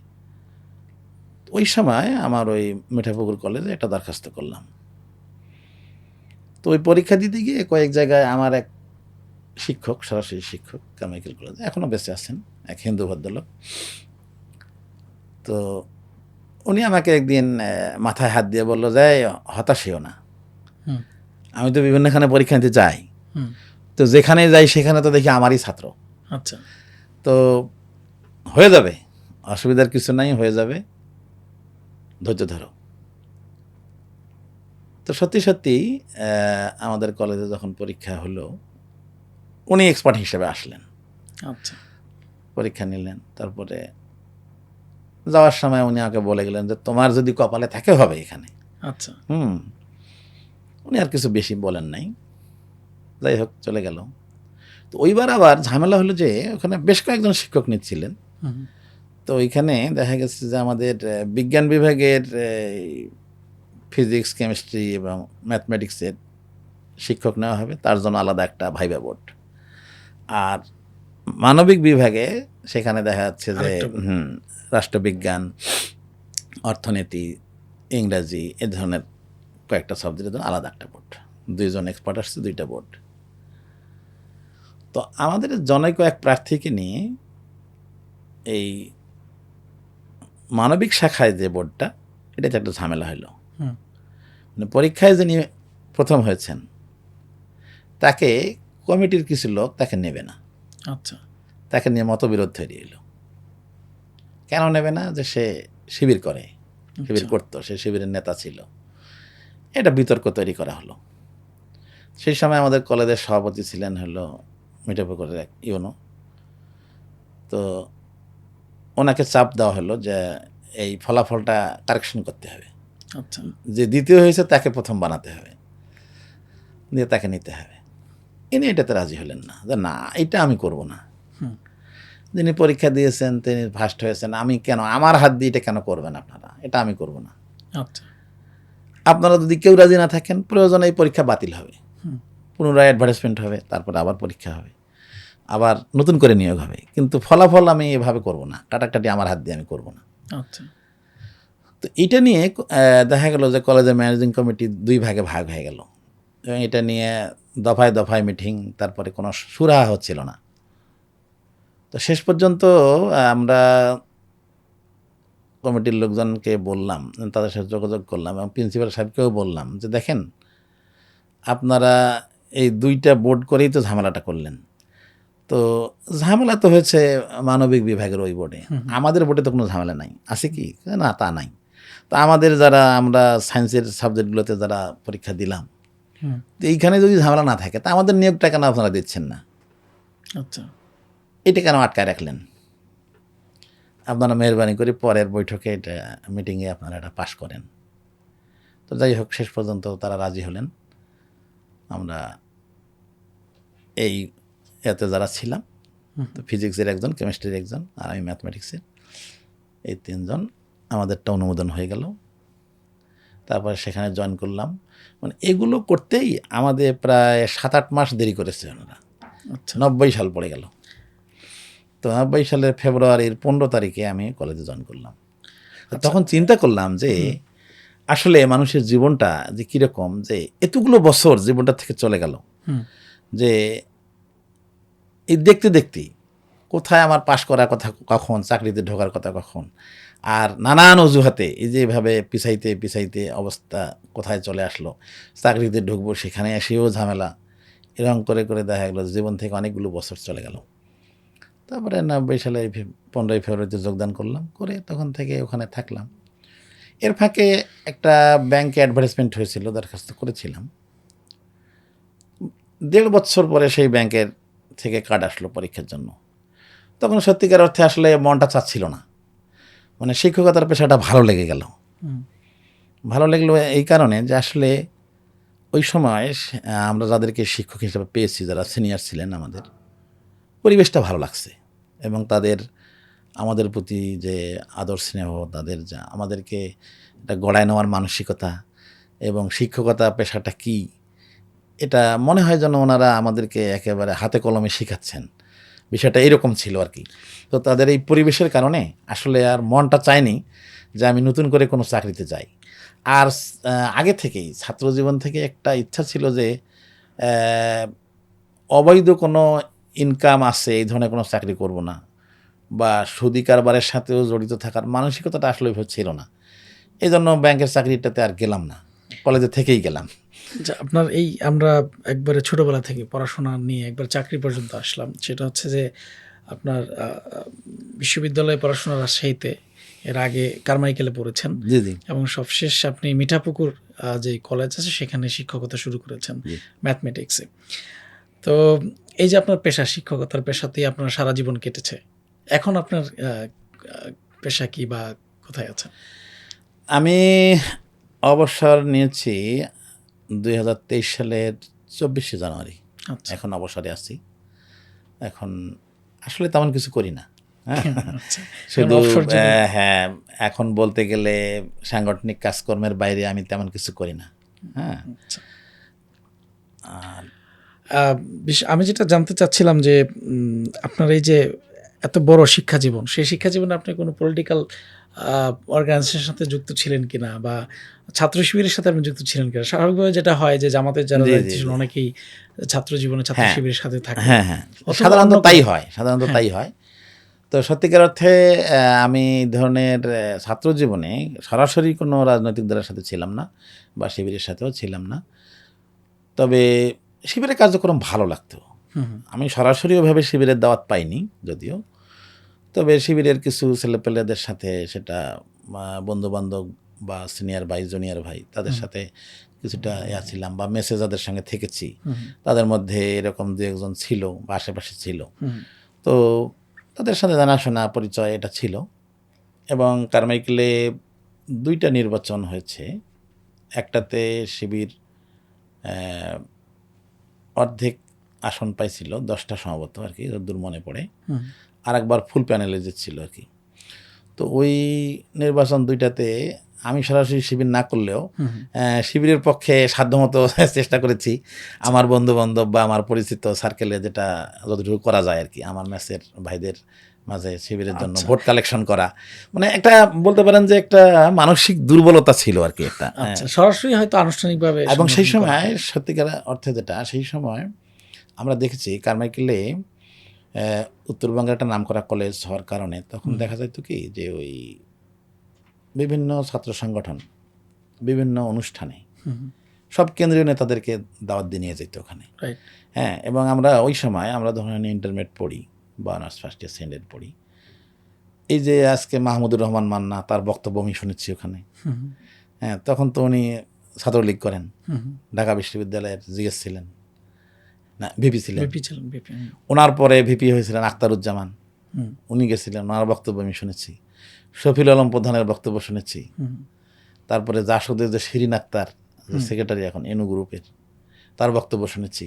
ওই সময় আমার ওই মিঠাপুকুর কলেজে একটা দরখাস্ত করলাম। তো ওই পরীক্ষা দিতে গিয়ে কয়েক জায়গায় আমার এক শিক্ষক, সরাসরি শিক্ষক কারমাইকেল কলেজে, এখনও বেঁচে আছেন, এক হিন্দু ভদ্রলোক। তো উনি আমাকে একদিন মাথায় হাত দিয়ে বললো যে হতাশ হইও না, আমি তো বিভিন্নখানে পরীক্ষা নিতে যাই, তো যেখানে যাই সেখানে তো দেখি আমারই ছাত্র। আচ্ছা, তো হয়ে যাবে, অসুবিধার কিছু নাই, হয়ে যাবে, ধৈর্য ধরো। তো সত্যি সত্যি আমাদের কলেজে যখন পরীক্ষা হলো, উনি এক্সপার্ট হিসেবে আসলেন। আচ্ছা, পরীক্ষা নিলেন। তারপরে যাওয়ার সময় উনি আমাকে বলে গেলেন যে তোমার যদি কপালে থাকে হবে এখানে। আচ্ছা, উনি আর কিছু বেশি বলেন নাই, যাই হোক চলে গেল। তো ওইবার আবার ঝামেলা হলো যে ওখানে বেশ কয়েকজন শিক্ষক নিচ্ছিলেন। তো ওইখানে দেখা গেছে যে আমাদের বিজ্ঞান বিভাগের ফিজিক্স, কেমিস্ট্রি এবং ম্যাথমেটিক্সের শিক্ষক নেওয়া হবে, তার জন্য আলাদা একটা ভাইবা বোর্ড। আর মানবিক বিভাগে সেখানে দেখা যাচ্ছে যে রাষ্ট্রবিজ্ঞান, অর্থনীতি, ইংরাজি, এ ধরনের কয়েকটা সাবজেক্টের জন্য আলাদা একটা বোর্ড। 2 জন এক্সপার্ট আসছে, 2টা বোর্ড। তো আমাদের জনৈক এক প্রার্থীকে নিয়ে এই মানবিক শাখায় যে বোর্ডটা, এটাতে একটা ঝামেলা হলো। মানে পরীক্ষায় যিনি প্রথম হয়েছেন তাকে কমিটির কিছু লোক তাকে নেবে না। আচ্ছা, তাকে নিয়ে মতবিরোধ তৈরি হলো। কেন নেবে না? যে সে শিবির করে, শিবির করতো, সে শিবিরের নেতা ছিল। এটা বিতর্ক তৈরি করা হলো। সেই সময় আমাদের কলেজের সভাপতি ছিলেন হলো মিঠাপুকুরের এক ইউনো। তো ওনাকে চাপ দেওয়া হলো যে এই ফলাফলটা কারেকশন করতে হবে, আচ্ছা যে দ্বিতীয় হয়েছে তাকে প্রথম বানাতে হবে, দিয়ে তাকে নিতে হবে। ইনি এটাতে রাজি হলেন না, যে না এটা আমি করব না। হুম। যিনি পরীক্ষা দিয়েছেন তিনি ফার্স্ট হয়েছেন, আমি কেন আমার হাত দিয়ে এটা কেন করবেন আপনারা, এটা আমি করব না। আচ্ছা আপনারা যদি কেউ রাজি না থাকেন প্রয়োজনে এই পরীক্ষা বাতিল হবে, হুম। পুনরায় অ্যাডভার্টাইজমেন্ট হবে, তারপরে আবার পরীক্ষা হবে, আবার নতুন করে নিয়োগ হবে, কিন্তু ফলাফল আমি এভাবে করব না, কাটাকাটি আমার হাত দিয়ে আমি করব না। আচ্ছা তো এটা নিয়ে দেখা গেল যে কলেজের ম্যানেজিং কমিটি দুই ভাগে ভাগ হয়ে গেল, এবং এটা নিয়ে দফায় দফায় মিটিং, তারপরে কোনো সুরাহা হচ্ছিল না। তো শেষ পর্যন্ত আমরা কমিটির লোকজনকে বললাম, তাদের সাথে যোগাযোগ করলাম এবং প্রিন্সিপাল সাহেবকেও বললাম যে দেখেন আপনারা এই দুইটা বোর্ড করেই তো ঝামেলাটা করলেন, তো ঝামেলা তো হয়েছে মানবিক বিভাগের ওই বোর্ডে, আমাদের বোর্ডে তো কোনো ঝামেলা নাই, আছে কি? না, তা নাই। তো আমাদের যারা আমরা সায়েন্সের সাবজেক্টগুলোতে যারা পরীক্ষা দিলাম, হুম। তো এইখানে যদি ঝামেলা না থাকে তা আমাদের নিয়োগটা কেন আপনারা দিচ্ছেন না, আচ্ছা এটা কেন আটকায় রাখলেন? আপনারা মেহরবানি করে পরের বৈঠকে এটা মিটিংয়ে আপনারা এটা পাশ করেন। তো যাই হোক শেষ পর্যন্ত তারা রাজি হলেন। আমরা এই এতে যারা ছিলাম, তো ফিজিক্সের একজন, কেমিস্ট্রির একজন, আর আমি ম্যাথমেটিক্সের, এই তিনজন আমাদেরটা অনুমোদন হয়ে গেল। তারপরে সেখানে জয়েন করলাম। মানে এগুলো করতেই আমাদের প্রায় 7-8 মাস দেরি করেছে ওনারা। আচ্ছা 90 সাল পড়ে গেল। তো 90 সালের ফেব্রুয়ারির 15 তারিখে আমি কলেজে জয়েন করলাম। তো তখন চিন্তা করলাম যে আসলে মানুষের জীবনটা যে কীরকম, যে এতগুলো বছর জীবনটা থেকে চলে গেল, হুম। যে এই দেখতে দেখতেই কোথায় আমার পাশ করার কথা কখন, চাকরিতে ঢোকার কথা কখন, আর নানান অজুহাতে এই যেভাবে পিছাইতে পিছাইতে অবস্থা কোথায় চলে আসলো, চাকরিতে ঢুকবো সেখানে এসেও ঝামেলা, এরকম করে করে দেখা গেলো জীবন থেকে অনেকগুলো বছর চলে গেল। তারপরে 90 সালে 15 ফেব্রুয়ারিতে যোগদান করলাম, করে তখন থেকে ওখানে থাকলাম। এর ফাঁকে একটা ব্যাংকে অ্যাডভার্টাইজমেন্ট হয়েছিল, দরখাস্ত করেছিলাম। 1.5 বছর পরে সেই ব্যাংকের থেকে কার্ড আসলো পরীক্ষার জন্য। তখন সত্যিকার অর্থে আসলে মনটা চাচ্ছিল না, মানে শিক্ষকতার পেশাটা ভালো লেগে গেল। হুম। ভালো লাগলো এই কারণে যে আসলে ওই সময় আমরা যাদেরকে শিক্ষক হিসেবে পেয়েছি, যারা সিনিয়র ছিলেন, আমাদের পরিবেশটা ভালো লাগছে, এবং তাদের আমাদের প্রতি যে আদর স্নেহ, তাদের যা আমাদেরকে একটা গড়ায় নেওয়ার মানসিকতা, এবং শিক্ষকতা পেশাটা কি, এটা মনে হয় যেন ওনারা আমাদেরকে একেবারে হাতে কলমে শেখাচ্ছেন, বিষয়টা এরকম ছিল আর কি। তো তাদের এই পরিবেশের কারণে আসলে আর মনটা চায়নি যে আমি নতুন করে কোনো চাকরিতে যাই। আর আগে থেকেই ছাত্রজীবন থেকে একটা ইচ্ছা ছিল যে অবৈধ কোনো ইনকাম আছে এই ধরনের কোনো চাকরি করব না, বা সুদি কারবারের সাথেও জড়িত থাকার মানসিকতাটা আসলে ছিল না। এই জন্য ব্যাংকের চাকরিটাতে আর গেলাম না, কলেজে থেকেই গেলাম। আচ্ছা, আপনার এই আমরা একবারে ছোটবেলা থেকে পড়াশোনা নিয়ে একবার চাকরি পর্যন্ত আসলাম, সেটা হচ্ছে যে আপনার বিশ্ববিদ্যালয়ে পড়াশোনা রাজশাহীতে, এর আগে কারমাইকেলে পড়েছেন, জি জি এবং সবশেষ আপনি মিঠাপুকুর যে কলেজ আছে সেখানে শিক্ষকতা শুরু করেছেন জি। ম্যাথমেটিক্সে। তো এই যে আপনার পেশা, শিক্ষকতার পেশাতেই আপনার সারা জীবন কেটেছে, এখন আপনার পেশা কি বা কোথায় আছে? আমি অবসর নিয়েছি 2023 সালের 24শে জানুয়ারি। আচ্ছা এখন অবসরে আছি। এখন আসলে তেমন কিছু করি না, হ্যাঁ। আচ্ছা, শুধু অবসর জীবন। হ্যাঁ, এখন বলতে গেলে সাংগঠনিক কাজকর্মের বাইরে আমি তেমন কিছু করি না, হ্যাঁ। আচ্ছা। আর আমি যেটা জানতে চাচ্ছিলাম যে আপনার এই যে এত বড় শিক্ষা জীবন, সেই শিক্ষা জীবনে আপনি কোনো পলিটিক্যাল অর্গানাইজেশনের সাথে যুক্ত ছিলেন কিনা, বা ছাত্র শিবিরের সাথে আপনি যুক্ত ছিলেন কিনা? স্বাভাবিকভাবে যেটা হয় যে জামাতের যারা জি, জি, দায়িত্ব ছিল জি। অনেকেই ছাত্র জীবনে ছাত্র হ্যাঁ। শিবিরের সাথে থাকে। হ্যাঁ হ্যাঁ, অথবা সাধারণত অন্য তাই কোনো- হয়, সাধারণত হ্যাঁ। তাই হয়। তো সত্যিকার অর্থে আমি এই ধরনের ছাত্র জীবনে সরাসরি কোনো রাজনৈতিক দলের সাথে ছিলাম না, বা শিবিরের সাথেও ছিলাম না। তবে শিবিরের কার্যক্রম ভালো লাগতো। হুম, হুম। আমি সরাসরি ওভাবে শিবিরের দাওয়াত পাইনি যদিও, তবে শিবিরের কিছু ছেলেপেলেদের সাথে সেটা বন্ধুবান্ধব বা সিনিয়র ভাই জুনিয়র ভাই তাদের সাথে কিছুটা ছিলাম, বা মেসে যাদের সঙ্গে থেকেছি তাদের মধ্যে এরকম দু একজন ছিল বা আশেপাশে ছিল। তো তাদের সাথে জানাশোনা পরিচয় এটা ছিল। এবং কারমাইকেলে 2টা নির্বাচন হয়েছে। একটাতে শিবির অর্ধেক আসন পাইছিল, 10টা সম্ভবত আর কি, যতদূর মনে পড়ে। আর একবার ফুল প্যানেলে জিতছিল আর কি। তো ওই নির্বাচন 2টাতে আমি সরাসরি শিবির না করলেও শিবিরের পক্ষে সাধ্যমতো চেষ্টা করেছি, আমার বন্ধু বান্ধব বা আমার পরিচিত সার্কেলে যেটা যতটুকু করা যায় আর কি, আমার ম্যাচের ভাইদের মাঝে শিবিরের জন্য ভোট কালেকশন করা। মানে একটা বলতে পারেন যে একটা মানসিক দুর্বলতা ছিল আর কি একটা। সরাসরি হয়তো আনুষ্ঠানিকভাবে। এবং সেই সময় সত্যিকার অর্থে যেটা, সেই সময় আমরা দেখেছি কারমাইকেলে উত্তরবঙ্গের একটা নামকরা কলেজ হওয়ার কারণে তখন দেখা যাইতো কি যে ওই বিভিন্ন ছাত্র সংগঠন বিভিন্ন অনুষ্ঠানে সব কেন্দ্রীয় নেতাদেরকে দাওয়াত দিয়ে নিয়ে যেত ওখানে। হ্যাঁ, এবং আমরা ওই সময় আমরা ধরেন ইন্টারমিডিয়েট পড়ি বা honours first year second year পড়ি, এই যে আজকে মাহমুদুর রহমান মান্না তার বক্তব্য আমি শুনেছি ওখানে। হ্যাঁ, তখন তো উনি ছাত্রলীগ করেন, ঢাকা বিশ্ববিদ্যালয়ের জিএস ছিলেন, না ভিপি ছিলেন। ওনার পরে ভিপি হয়েছিলেন আখতারুজ্জামান, উনি গেছিলেন, ওনার বক্তব্য আমি শুনেছি। শফিল আলম প্রধানের বক্তব্য শুনেছি। তারপরে জাসদের যে শিরিন আক্তার সেক্রেটারি এখন এনু গ্রুপের, তার বক্তব্য শুনেছি।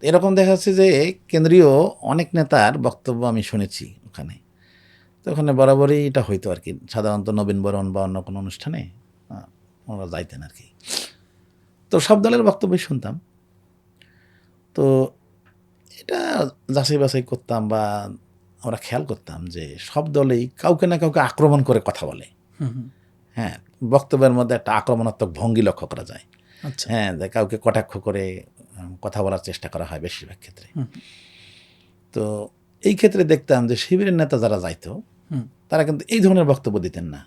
এরকম দেখা যাচ্ছে যে কেন্দ্রীয় অনেক নেতার বক্তব্য আমি শুনেছি ওখানে। তো ওখানে বরাবরই এটা হইতো আর কি, সাধারণত নবীনবরণ বা অন্য কোনো অনুষ্ঠানে ওনারা যাইতেন আর কি। তো সব দলের বক্তব্যই শুনতাম। তো এটা যাচাই বাছাই করতাম বা আমরা খেয়াল করতাম যে সব দলেই কাউকে না কাউকে আক্রমণ করে কথা বলে। হ্যাঁ, বক্তব্যের মধ্যে একটা আক্রমণাত্মক ভঙ্গি লক্ষ্য করা যায়। হ্যাঁ, যে কাউকে কটাক্ষ করে কথা বলার চেষ্টা করা হয় বেশিরভাগ ক্ষেত্রে। তো এই ক্ষেত্রে দেখতাম যে শিবিরের নেতা যারা যাইতো তারা কিন্তু এই ধরনের বক্তব্য দিতেন না।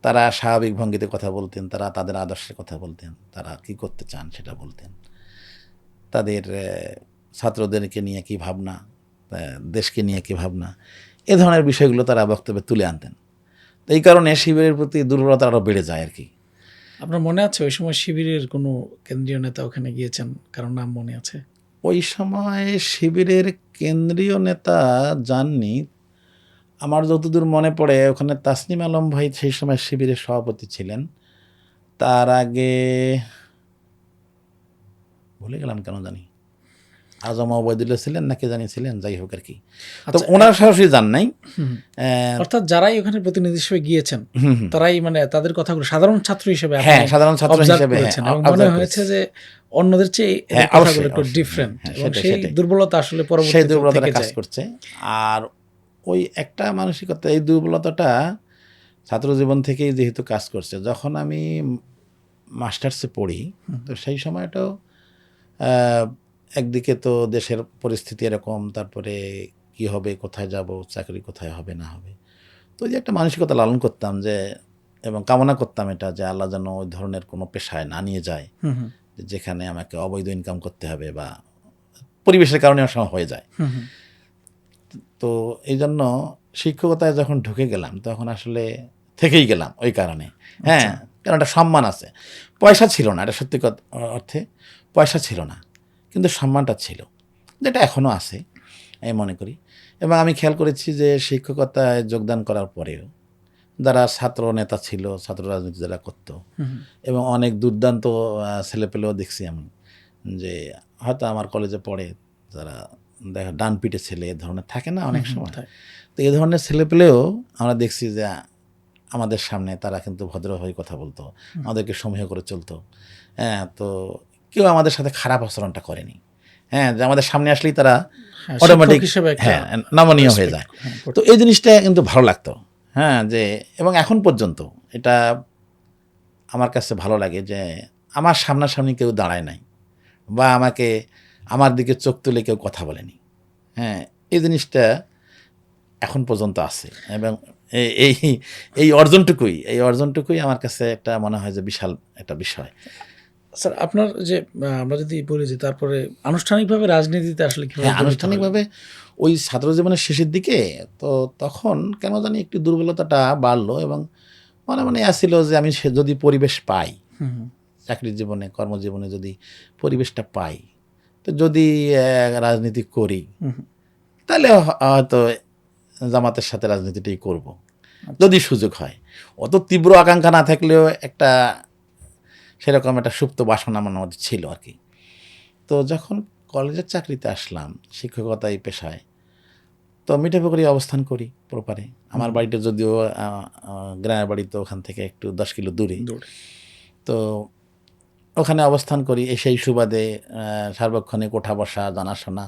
তারা স্বাভাবিক ভঙ্গিতে কথা বলতেন, তারা তাদের আদর্শের কথা বলতেন, তারা কি করতে চান সেটা বলতেন, তাদের ছাত্রদেরকে নিয়ে কি ভাবনা, দেশকে নিয়ে কি ভাবনা, এ ধরনের বিষয়গুলো তারা বক্তব্যে তুলে আনতেন। তো এই কারণে শিবিরের প্রতি দুর্বলতা আরও বেড়ে যায় আর কি। আপনার মনে আছে ওই সময় শিবিরের কোনো কেন্দ্রীয় নেতা ওখানে গিয়েছেন, কারণ নাম মনে আছে? ওই সময় শিবিরের কেন্দ্রীয় নেতা যাননি। আমার যতদূর মনে পড়ে ওখানে তাসনিম আলম ভাই সেই সময় শিবিরের সভাপতি ছিলেন। তার আগে ভুলে গেলাম কেন জানি, আজম ওবায়দুল্লাহ ছিলেন নাকি জানিয়েছিলেন, যাই হোক আর কি। তো ওনারা সরাসরি যান নাই। অর্থাৎ যারাই ওখানে প্রতিনিধি হিসেবে গিয়েছেন তারাই মানে তাদের কথাগুলো সাধারণ ছাত্র হিসেবে, হ্যাঁ সাধারণ ছাত্র হিসেবে মনে হয়েছে যে অন্যদের চেয়ে কথাগুলো একটু ডিফারেন্ট, এবং সেই দুর্বলতা আসলে পরবর্তীতে সেই দুর্বলতাটা কাজ করছে। আর ওই একটা মানসিকতা, এই দুর্বলতাটা ছাত্র জীবন থেকেই যেহেতু কাজ করছে। যখন আমি মাস্টার্সে পড়ি তো সেই সময়টাও একদিকে তো দেশের পরিস্থিতি এরকম, তারপরে কি হবে, কোথায় যাব, চাকরি কোথায় হবে না হবে, তো যে একটা মানসিকতা লালন করতাম যে, এবং কামনা করতাম এটা যে আল্লাহ যেন ওই ধরনের কোনো পেশায় না নিয়ে যায় যেখানে আমাকে অবৈধ ইনকাম করতে হবে বা পরিবেশের কারণে অনেক সময় হয়ে যায়। তো এই জন্য শিক্ষকতায় যখন ঢুকে গেলাম তখন আসলে থেকেই গেলাম ওই কারণে। হ্যাঁ, কারণ একটা সম্মান আছে। পয়সা ছিল না, এটা সত্যি অর্থে পয়সা ছিল না, কিন্তু সম্মানটা ছিল, যেটা এখনও আছে আমি মনে করি। এবং আমি খেয়াল করেছি যে শিক্ষকতায় যোগদান করার পরেও যারা ছাত্র নেতা ছিল, ছাত্র রাজনীতি যারা করত, এবং অনেক দুর্দান্ত ছেলেপেলেও দেখছি আমি, যে হয়তো আমার কলেজে পড়ে যারা দেখা ডান পিটে ছেলে এ ধরনের থাকে না অনেক সময়, তো এ ধরনের ছেলেপেলেও আমরা দেখছি যে আমাদের সামনে তারা কিন্তু ভদ্রভাবে কথা বলতো, আমাদেরকে সমীহ করে চলতো। হ্যাঁ, তো কেউ আমাদের সাথে খারাপ আচরণটা করেনি। হ্যাঁ, যে আমাদের সামনে আসলেই তারা অটোমেটিক নমনীয় হয়ে যায়। তো এই জিনিসটা কিন্তু ভালো লাগতো। হ্যাঁ, যে এবং এখন পর্যন্ত এটা আমার কাছে ভালো লাগে যে আমার সামনাসামনি কেউ দাঁড়ায় নাই বা আমাকে আমার দিকে চোখ তুলে কেউ কথা বলেনি। হ্যাঁ, এই জিনিসটা এখন পর্যন্ত আছে। এবং এই অর্জনটুকুই আমার কাছে একটা মনে হয় যে বিশাল একটা বিষয়। স্যার, আপনার যে আমরা যদি বলি যে তারপরে আনুষ্ঠানিকভাবে রাজনীতিতে আসলে কি? হ্যাঁ, আনুষ্ঠানিকভাবে ওই ছাত্র জীবনের শেষের দিকে তো তখন কেন জানি একটু দুর্বলতাটা বাড়লো, এবং মনে মনে আসছিল যে আমি যদি পরিবেশ পাই, হুম, চাকরির জীবনে কর্মজীবনে যদি পরিবেশটা পাই, তো যদি রাজনীতি করি, হুম, তাহলে হয়তো জামাতের সাথে রাজনীতিটাই করব, আচ্ছা। যদি সুযোগ হয়। অত তীব্র আকাঙ্ক্ষা না থাকলেও একটা সেরকম একটা সুপ্ত বাসনা আমার মধ্যে ছিল আর কি। তো যখন কলেজের চাকরিতে আসলাম শিক্ষকতা এই পেশায়, তো মিঠাপুকুরে অবস্থান করি প্রপারে। আমার বাড়িটা যদিও গ্রামের বাড়ি, তো ওখান থেকে একটু 10 কিলো দূরে। দৌড়ে। তো ওখানে অবস্থান করি, সেই সুবাদে সার্বক্ষণিক ওঠা বসা, জানাশোনা,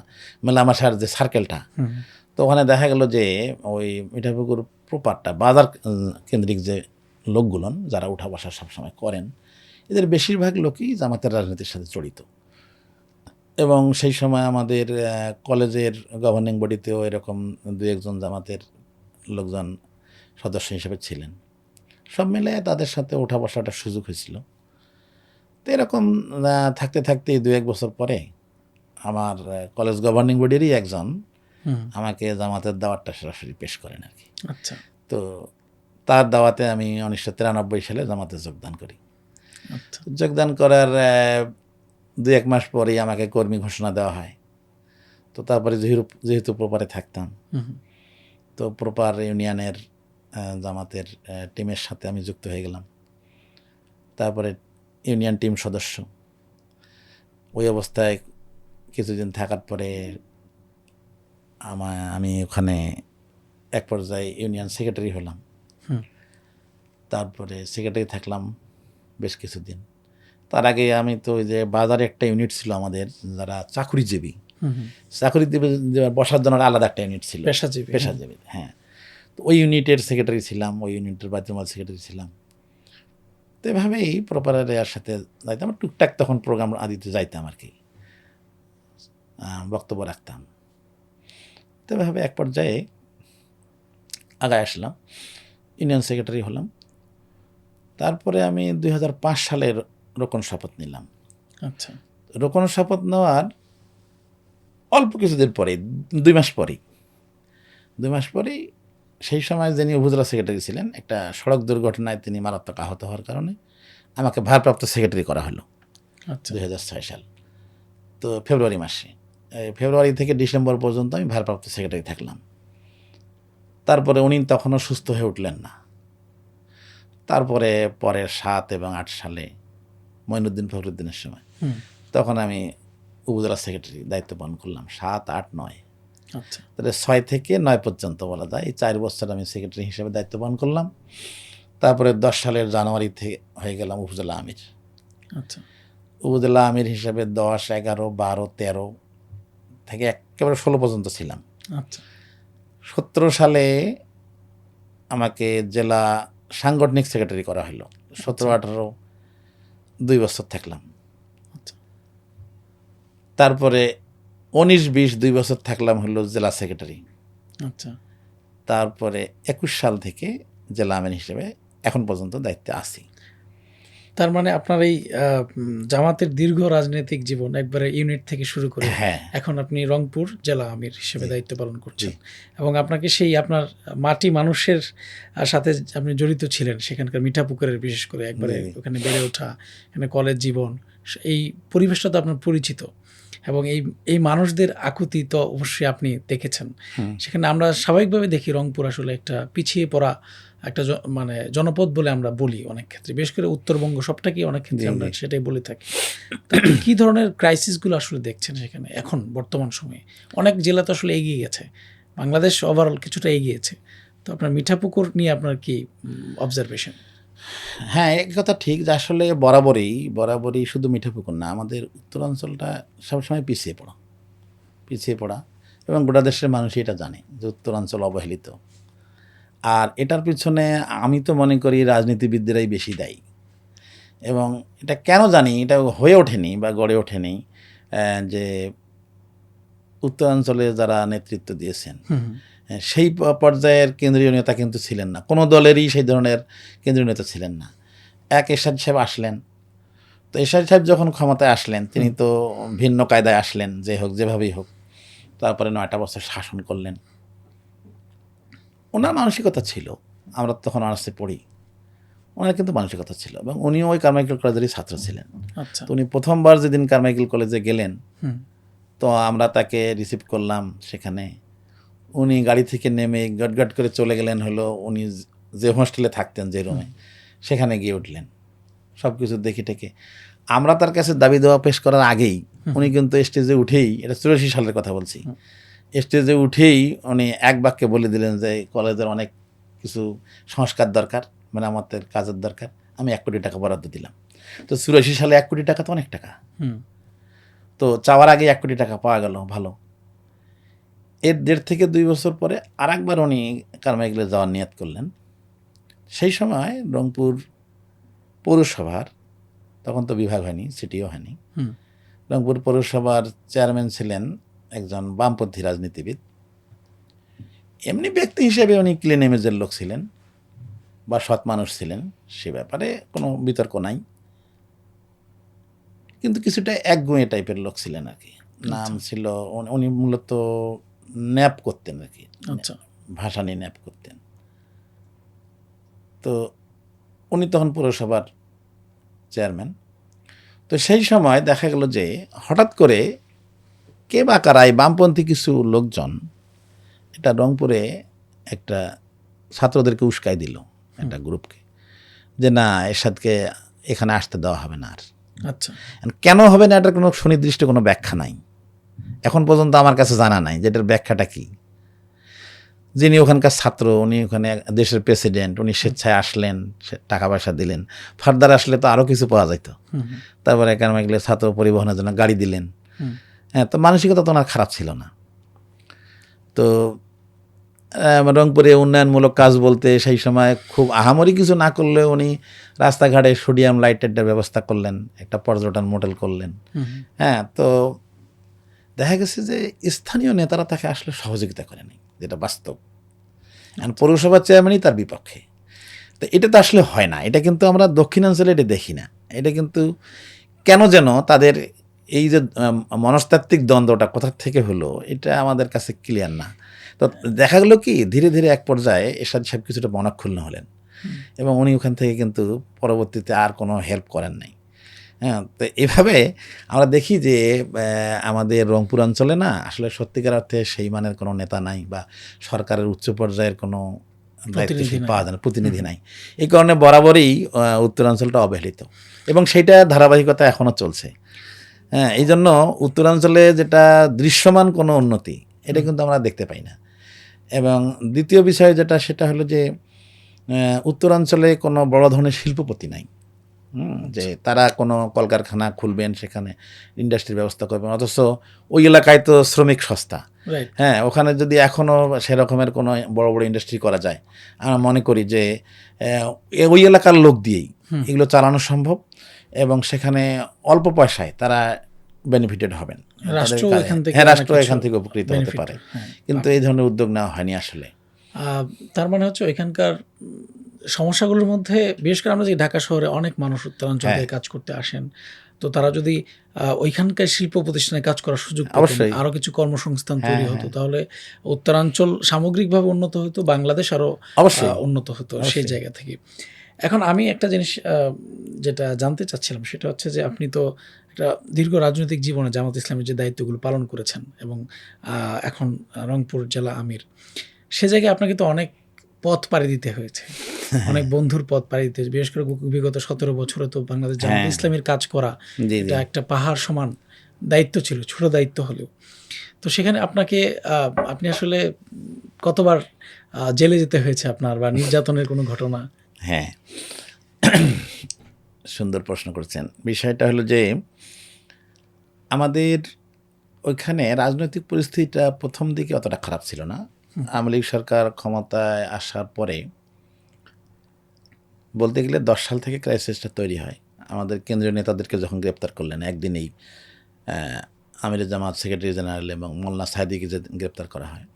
মেলামেশার যে সার্কেলটা, হুম, তো ওখানে দেখা গেল যে ওই মিঠাপুকুর প্রপারটা বাজার কেন্দ্রিক যে লোকগুলো যারা উঠা বসা সবসময় করেন, এদের বেশিরভাগ লোকই জামাতের রাজনীতির সাথে জড়িত। এবং সেই সময় আমাদের কলেজের গভর্নিং বডিতেও এরকম দু একজন জামাতের লোকজন সদস্য হিসেবে ছিলেন। সব মিলে তাদের সাথে ওঠা বসাটার সুযোগ হয়েছিল। তো এরকম থাকতে থাকতে 2-1 বছর পরে আমার কলেজ গভর্নিং বডিরই একজন হুম, আমাকে জামাতের দাওয়াতটা সরাসরি পেশ করেন আর কি। আচ্ছা, তো তার দাওয়াতে আমি 1993 সালে জামাতে যোগদান করি। আচ্ছা, যোগদান করার 2-1 মাস পরেই আমাকে কর্মী ঘোষণা দেওয়া হয়। তো তারপরে যেহেতু প্রপারে থাকতাম, হুম, তো প্রপার ইউনিয়নের জামাতের টিমের সাথে আমি যুক্ত হয়ে গেলাম। তারপরে ইউনিয়ন টিম সদস্য। ওই অবস্থায় কিছুদিন থাকার পরে আমি ওখানে এক পর্যায়ে ইউনিয়ন সেক্রেটারি হলাম। হুম, তারপরে সেক্রেটারি থাকলাম বেশ কিছুদিন। তার আগে আমি তো ওই যে বাজারে একটা ইউনিট ছিল আমাদের, যারা চাকুরিজীবী, হুম, হুম, চাকুরিজীবী বসার জন্য আলাদা একটা ইউনিট ছিল, পেশাজীবী, পেশাজীবী, হ্যাঁ। তো ওই ইউনিটের সেক্রেটারি ছিলাম, ওই ইউনিটের বায়তুল সেক্রেটারি ছিলাম। তো এভাবেই প্রপারের এর সাথে যাইতাম, টুকটাক তখন প্রোগ্রাম আদিতে যাইতাম আর কি, বক্তব্য রাখতাম। তো এভাবে এক পর্যায়ে আগায় আসলাম, ইউনিয়ন সেক্রেটারি হলাম। তারপরে আমি 2005 সালে রোকন শপথ নিলাম। আচ্ছা, রোকন শপথ নেওয়ার অল্প কিছুদিন পরে, 2 মাস পরেই, 2 মাস পরেই সেই সময় যিনি উপজেলা সেক্রেটারি ছিলেন, একটা সড়ক দুর্ঘটনায় তিনি মারাত্মক আহত হওয়ার কারণে আমাকে ভারপ্রাপ্ত সেক্রেটারি করা হলো আচ্ছা, 2006 সাল। তো ফেব্রুয়ারি মাসে, ফেব্রুয়ারি থেকে ডিসেম্বর পর্যন্ত আমি ভারপ্রাপ্ত সেক্রেটারি থাকলাম। তারপরে উনি তখনও সুস্থ হয়ে উঠলেন না। তারপরে পরের 7 এবং 8 সালে মঈনুদ্দিন ফখরুদ্দিনের সময়, হুম, তখন আমি উপজেলা সেক্রেটারি দায়িত্ব পালন করলাম। 7, 8, 9, আচ্ছা, তাহলে 6 থেকে 9 পর্যন্ত বলা যায়। এই 4 বছর আমি সেক্রেটারি হিসেবে দায়িত্ব পালন করলাম। তারপরে 10 সালের জানুয়ারি থেকে হয়ে গেলাম উপজেলা আমির। আচ্ছা, উপজেলা আমির হিসেবে 10, 11, 12, 13 থেকে একেবারে 16 পর্যন্ত ছিলাম। আচ্ছা, 17 সালে আমাকে জেলা সাংগঠনিক সেক্রেটারি করা হলো। 17, 18, 2 বছর থাকলাম। আচ্ছা, তারপরে 19, 20, 2 বছর থাকলাম হলো জেলা সেক্রেটারি। আচ্ছা। তারপরে 21 সাল থেকে জেলা আমির হিসেবে এখন পর্যন্ত দায়িত্বে আছি। তার মানে আপনার এই জামাতের দীর্ঘ রাজনৈতিক জীবন একবারে ইউনিট থেকে শুরু করে হ্যাঁ, এখন আপনি রংপুর জেলা আমির হিসেবে জি, দায়িত্ব পালন করছেন, জি। এবং আপনাকে সেই আপনার মাটি মানুষের সাথে আপনি জড়িত ছিলেন, সেখানকার মিঠাপুকুরের বিশেষ করে একবারে জি, জি। ওখানে বেড়ে ওঠা, এখানে কলেজ জীবন, এই পরিবেশটা তো আপনার পরিচিত, এবং এই মানুষদের আকুতি তো অবশ্যই আপনি দেখেছেন। হুম, সেখানে আমরা স্বাভাবিকভাবে দেখি রংপুর আসলে একটা পিছিয়ে পড়া একটা মানে জনপদ বলে আমরা বলি অনেক ক্ষেত্রে, বিশেষ করে উত্তরবঙ্গ সবটাকেই অনেক ক্ষেত্রে জি, আমরা জি। সেটাই বলে থাকি। তো আপনি কী ধরনের ক্রাইসিসগুলো আসলে দেখছেন সেখানে এখন বর্তমান সময়ে? অনেক জেলা তো আসলে এগিয়ে গেছে, বাংলাদেশ ওভারঅল কিছুটা এগিয়েছে, তো আপনার মিঠাপুকুর নিয়ে আপনার কি অবজারভেশন? হ্যাঁ, এই কথা ঠিক যে আসলে বরাবরই শুধু মিঠাপুকুর না, আমাদের উত্তরাঞ্চলটা সবসময় পিছিয়ে পড়া এবং গোটা দেশের মানুষই এটা জানে যে উত্তরাঞ্চল অবহেলিত। আর এটার পিছনে আমি তো মনে করি রাজনীতিবিদদেরাই বেশি দায়ী। এবং এটা কেন জানি, এটা হয়ে ওঠেনি বা গড়ে ওঠেনি যে উত্তরাঞ্চলে যারা নেতৃত্ব দিয়েছেন, সেই পর্যায়ের কেন্দ্রীয় নেতা কিন্তু ছিলেন না, কোনো দলেরই সেই ধরনের কেন্দ্রীয় নেতা ছিলেন না। এরশাদ সাহেব আসলেন, তো এরশাদ সাহেব যখন ক্ষমতায় আসলেন তিনি তো ভিন্ন কায়দায় আসলেন, যে হোক যেভাবেই হোক। তারপরে 9টা বছর শাসন করলেন। ওনার মানসিকতা ছিল, আমরা তখন অনার্সে পড়ি, ওনার কিন্তু মানসিকতা ছিল এবং উনিও ওই কারমাইকেল কলেজেরই ছাত্র ছিলেন। আচ্ছা। তো উনি প্রথমবার যেদিন কারমাইকেল কলেজে গেলেন, হুম। তো আমরা তাকে রিসিভ করলাম সেখানে। উনি গাড়ি থেকে নেমে গটগট করে চলে গেলেন হলো উনি যে হোস্টেলে থাকতেন, যে রুমে, সেখানে গিয়ে উঠলেন সব কিছু দেখে টেকে। আমরা তার কাছে দাবি দেওয়া পেশ করার আগেই উনি কিন্তু স্টেজে উঠেই, এটা 84 সালের কথা বলছি, স্টেজে উঠেই উনি এক বাক্যে বলে দিলেন যে কলেজের অনেক কিছু সংস্কার দরকার, মেরামতের কাজের দরকার, আমি 1 কোটি টাকা বরাদ্দ দিলাম। তো 84 সালে 1 কোটি টাকা তো অনেক টাকা। হুম। তো চাওয়ার আগে 1 কোটি টাকা পাওয়া গেল, ভালো। এর 1.5 থেকে 2 বছর পরে আরেকবার উনি কারমাইকেলে যাওয়ার নিয়ত করলেন। সেই সময় রংপুর পৌরসভার, তখন তো বিভাগ হয়নি, সিটিও হয়নি, হুম। রংপুর পৌরসভার চেয়ারম্যান ছিলেন একজন বামপন্থী রাজনীতিবিদ। এমনি ব্যক্তি হিসেবে উনি ক্লিন ইমেজের লোক ছিলেন বা সৎ মানুষ ছিলেন, সে ব্যাপারে কোনো বিতর্ক নাই, কিন্তু কিছুটা একগুঁয়ে টাইপের লোক ছিলেন আর কি। নাম ছিল, উনি মূলত ন্যাপ করতেন আর কি, আচ্ছা। ভাষা নিয়ে ন্যাপ করতেন। তো উনি তখন পৌরসভার চেয়ারম্যান। তো সেই সময় দেখা গেল যে হঠাৎ করে কে বা কারাই বামপন্থী কিছু লোকজন এটা রংপুরে একটা ছাত্রদেরকে উস্কাই দিল, একটা গ্রুপকে, যে না এরশাদকে এখানে আসতে দেওয়া হবে না আর। আচ্ছা। কেন হবে না এটার কোনো সুনির্দিষ্ট কোনো ব্যাখ্যা নাই, এখন পর্যন্ত আমার কাছে জানা নাই যে এটার ব্যাখ্যাটা কি। যিনি ওখানকার ছাত্র, উনি ওখানে দেশের প্রেসিডেন্ট, উনি স্বেচ্ছায় আসলেন, টাকা পয়সা দিলেন, ফার্দার আসলে তো আরও কিছু পাওয়া যেত। তারপরে কারমাইকেলে ছাত্র পরিবহনের জন্য গাড়ি দিলেন। হ্যাঁ, তো মানসিকতা তো ওনার খারাপ ছিল না। তো রংপুরে উন্নয়নমূলক কাজ বলতে সেই সময় খুব আহামরি কিছু না করলেও উনি রাস্তাঘাটে সোডিয়াম লাইটের ব্যবস্থা করলেন, একটা পর্যটন মোটেল করলেন। হ্যাঁ, তো দেখা গেছে যে স্থানীয় নেতারা তাকে আসলে সহযোগিতা করেনি, যেটা বাস্তব। পৌরসভার চেয়ারম্যানই তার বিপক্ষে। তো এটা তো আসলে হয় না, এটা কিন্তু আমরা দক্ষিণাঞ্চলে এটা দেখি না। এটা কিন্তু কেন যেন তাদের এই যে মনস্তাত্ত্বিক দ্বন্দ্বটা কোথা থেকে হলো, এটা আমাদের কাছে ক্লিয়ার না। তো দেখা গেল কি ধীরে ধীরে এক পর্যায়ে এরশাদ সাহেব কিছুটা মনক্ষুণ্ণ হলেন এবং উনি ওখান থেকে কিন্তু পরবর্তীতে আর কোনো হেল্প করেন নাই। হ্যাঁ, তো এভাবে আমরা দেখি যে আমাদের রংপুর অঞ্চলে না আসলে সত্যিকার অর্থে সেই মানের কোনো নেতা নাই বা সরকারের উচ্চ পর্যায়ের কোনো দায়িত্বশীল পাওয়া যায় না, প্রতিনিধি নাই। এই কারণে বরাবরই উত্তরাঞ্চলটা অবহেলিত এবং সেইটা ধারাবাহিকতা এখনও চলছে। হ্যাঁ, এই জন্য উত্তরাঞ্চলে যেটা দৃশ্যমান কোনো উন্নতি এটা কিন্তু আমরা দেখতে পাই না। এবং দ্বিতীয় বিষয় যেটা, সেটা হলো যে উত্তরাঞ্চলে কোনো বড় ধরনের শিল্পপতি নাই, যে তারা কোনো কলকারখানা খুলবেন, সেখানে ইন্ডাস্ট্রির ব্যবস্থা করবেন, অথচ ওই এলাকায় তো শ্রমিক সস্তা। হ্যাঁ, ওখানে যদি এখনও সেরকমের কোনো বড় বড় ইন্ডাস্ট্রি করা যায়, আমরা মনে করি যে ওই এলাকার লোক দিয়েই এগুলো চালানো সম্ভব এবং সেখানে অল্প পয়সায় তারা বেনিফিটেড হবেন, রাষ্ট্র এখান থেকে উপকৃত হতে পারে। কিন্তু এই ধরনের উদ্যোগ নেওয়া হয়নি আসলে। তার মানে হচ্ছে ওইখানকার সমস্যাগুলোর মধ্যে বিশেষ করে আমরা যে ঢাকা শহরে অনেক মানুষ উত্তরাঞ্চলে কাজ করতে আসেন, তো তারা যদি ওইখানকার শিল্প প্রতিষ্ঠানে কাজ করার সুযোগ পেতেন, আরও কিছু কর্মসংস্থান তৈরি হতো, তাহলে উত্তরাঞ্চল সামগ্রিকভাবে উন্নত হতো, বাংলাদেশ আরও উন্নত হতো সেই জায়গা থেকে। এখন আমি একটা জিনিস যেটা জানতে চাচ্ছিলাম সেটা হচ্ছে যে আপনি তো একটা দীর্ঘ রাজনৈতিক জীবনে জামাত ইসলামের যে দায়িত্বগুলো পালন করেছেন এবং এখন রংপুর জেলা আমির, সে জায়গায় আপনাকে তো অনেক পথ পাড়ি দিতে হয়েছে, অনেক বন্ধুর পথ পাড়ি দিতে হয়েছে। বিশেষ করে বিগত 17 বছরে তো বাংলাদেশ জামাত ইসলামের কাজ করা এটা একটা পাহাড় সমান দায়িত্ব ছিল, ছোট দায়িত্ব হলেও। তো সেখানে আপনাকে আপনি আসলে কতবার জেলে যেতে হয়েছে আপনার, বা নির্যাতনের কোনো ঘটনা? হ্যাঁ, সুন্দর প্রশ্ন করছেন। বিষয়টা হলো যে আমাদের ওইখানে রাজনৈতিক পরিস্থিতিটা প্রথম দিকে অতটা খারাপ ছিল না। আওয়ামী লীগ সরকার ক্ষমতায় আসার পরে বলতে গেলে 10 সাল থেকে ক্রাইসিসটা তৈরি হয়। আমাদের কেন্দ্রীয় নেতাদেরকে যখন গ্রেপ্তার করলেন, একদিনেই আমির জামাত সেক্রেটারি জেনারেল এবং মোল্লা সাইদিকে যে গ্রেপ্তার করা হয়,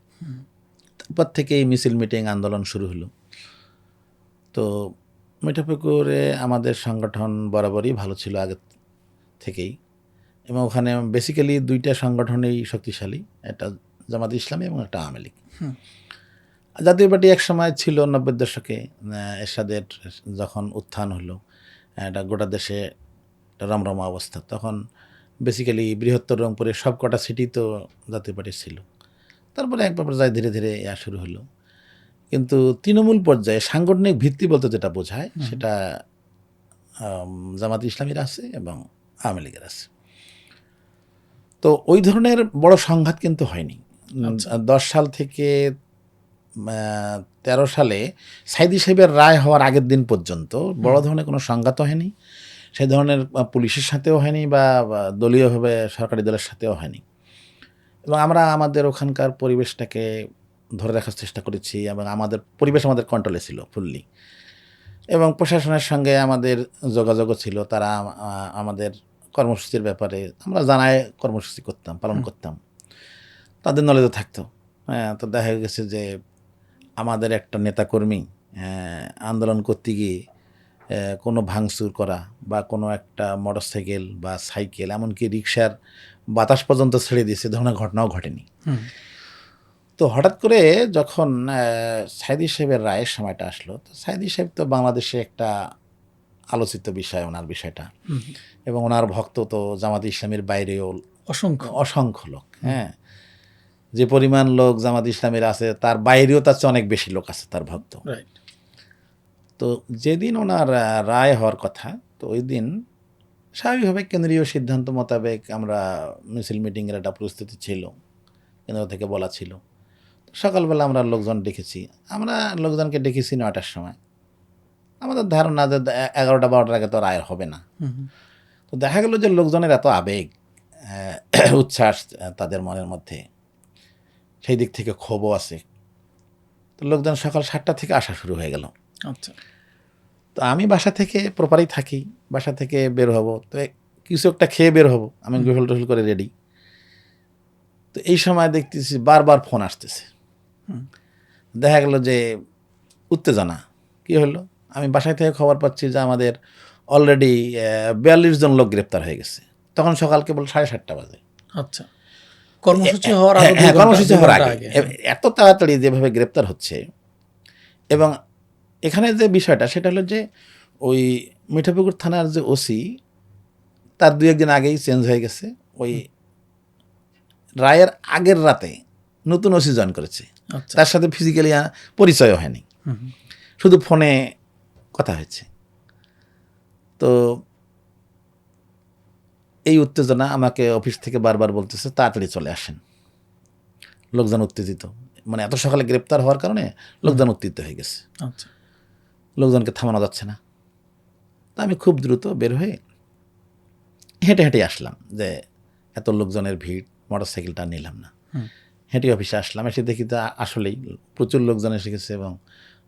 তারপর থেকেই মিছিল মিটিং আন্দোলন শুরু হলো। তো মিঠাপুকুরে আমাদের সংগঠন বরাবরই ভালো ছিল আগে থেকেই, এবং ওখানে বেসিক্যালি 2টা সংগঠনেই শক্তিশালী, একটা জামাত ইসলামী এবং একটা আওয়ামী লীগ। জাতীয় পার্টি এক সময় ছিল 90-এর দশকে, এরশাদের যখন উত্থান হলো, এটা গোটা দেশে একটা রমরমা অবস্থা, তখন বেসিক্যালি বৃহত্তর রংপুরের সব কটা সিটি তো জাতীয় পার্টি ছিল। তারপরে এক পর্যায়ে ধীরে ধীরে ইয়া শুরু হলো, কিন্তু তৃণমূল পর্যায়ে সাংগঠনিক ভিত্তি বলতে যেটা বোঝায় সেটা জামাত ইসলামীর আছে এবং আওয়ামী লীগের আছে। তো ওই ধরনের বড় সংঘাত কিন্তু হয়নি। 10 সাল থেকে 13 সালে সাইদি সাহেবের রায় হওয়ার আগের দিন পর্যন্ত বড় ধরনের কোনো সংঘাত হয়নি, সেই ধরনের পুলিশের সাথেও হয়নি বা দলীয়ভাবে সরকারি দলের সাথেও হয়নি। এবং আমরা আমাদের ওখানকার পরিবেশটাকে ধরে রাখার চেষ্টা করেছি এবং আমাদের পরিবেশ আমাদের কন্ট্রোলে ছিল ফুললি, এবং প্রশাসনের সঙ্গে আমাদের যোগাযোগও ছিল। তারা আমাদের কর্মসূচির ব্যাপারে আমরা জানায় কর্মসূচি করতাম, পালন করতাম, তাদের নলেজও থাকতো। হ্যাঁ, তো দেখা গেছে যে আমাদের একটা নেতাকর্মী আন্দোলন করতে গিয়ে কোনো ভাঙচুর করা বা কোনো একটা মোটরসাইকেল বা সাইকেল এমনকি রিক্সার বাতাস পর্যন্ত ছেড়ে দিয়েছে, ধরনের ঘটনাও ঘটেনি। তো হঠাৎ করে যখন সাইদি সাহেবের রায়ের সময়টা আসলো, তো সাইদি সাহেব তো বাংলাদেশে একটা আলোচিত বিষয় ওনার বিষয়টা, এবং ওনার ভক্ত তো জামাত ইসলামের বাইরেও অসংখ্য লোক। হ্যাঁ, যে পরিমাণ লোক জামাত ইসলামের আছে তার বাইরেও তার চেয়ে অনেক বেশি লোক আছে তার ভক্ত। তো যেদিন ওনার রায় হওয়ার কথা, তো ওই দিন স্বাভাবিকভাবে কেন্দ্রীয় সিদ্ধান্ত মোতাবেক আমরা মিছিল মিটিংয়ের একটা প্রস্তুতি ছিল, কেন্দ্র থেকে বলা ছিল। সকালবেলা আমরা লোকজন ডেকেছি, আমরা লোকজনকে ডেকেছি 9টার সময়। আমাদের ধারণা যে 11টা-12টার আগে তো রায় হবে না। তো দেখা গেল যে লোকজনের এত আবেগ, উচ্ছ্বাস তাদের মনের মধ্যে, সেই দিক থেকে ক্ষোভও আছে। তো লোকজন সকাল 7টা থেকে আসা শুরু হয়ে গেল। আচ্ছা, তো আমি বাসা থেকে প্রপারেই থাকি, বাসা থেকে বের হব, তো কিছু একটা খেয়ে বের হব, আমি গোসল টোসল করে রেডি। তো এই সময় দেখতেছি বারবার ফোন আসতেছে। দেখা গেল যে উত্তেজনা কি হলো, আমি বাসায় থেকে খবর পাচ্ছি যে আমাদের অলরেডি 42 জন লোক গ্রেপ্তার হয়ে গেছে। তখন সকাল কেবল 7:30 বাজে। আচ্ছা, কর্মসূচি হওয়ার আগে, কর্মসূচি হওয়ার আগে এত তাড়াতাড়ি যেভাবে গ্রেপ্তার হচ্ছে। এবং এখানে যে বিষয়টা সেটা হলো যে ওই মিঠাপুকুর থানার যে ওসি, তার 2-1 দিন আগেই চেঞ্জ হয়ে গেছে। ওই রায়ের আগের রাতে নতুন ওসি জয়েন করেছে, তার সাথে ফিজিক্যালি পরিচয় হয়নি, শুধু ফোনে কথা হয়েছে। তো এই উত্তেজনা আমাকে অফিস থেকে বারবার বলতেছে তাড়াতাড়ি চলে আসেন। লোকজন উত্তেজিত, মানে এত সকালে গ্রেপ্তার হওয়ার কারণে লোকজন উত্তেজিত হয়ে গেছে। লোকজনকে থামানো যাচ্ছে না। তা আমি খুব দ্রুত বের হয়ে হেঁটে হেঁটে আসলাম, যে এত লোকজনের ভিড়, মোটরসাইকেলটা নিলাম না, হেঁটে অফিসে আসলাম। এসে দেখি তো আসলেই প্রচুর লোকজন এসে গেছে এবং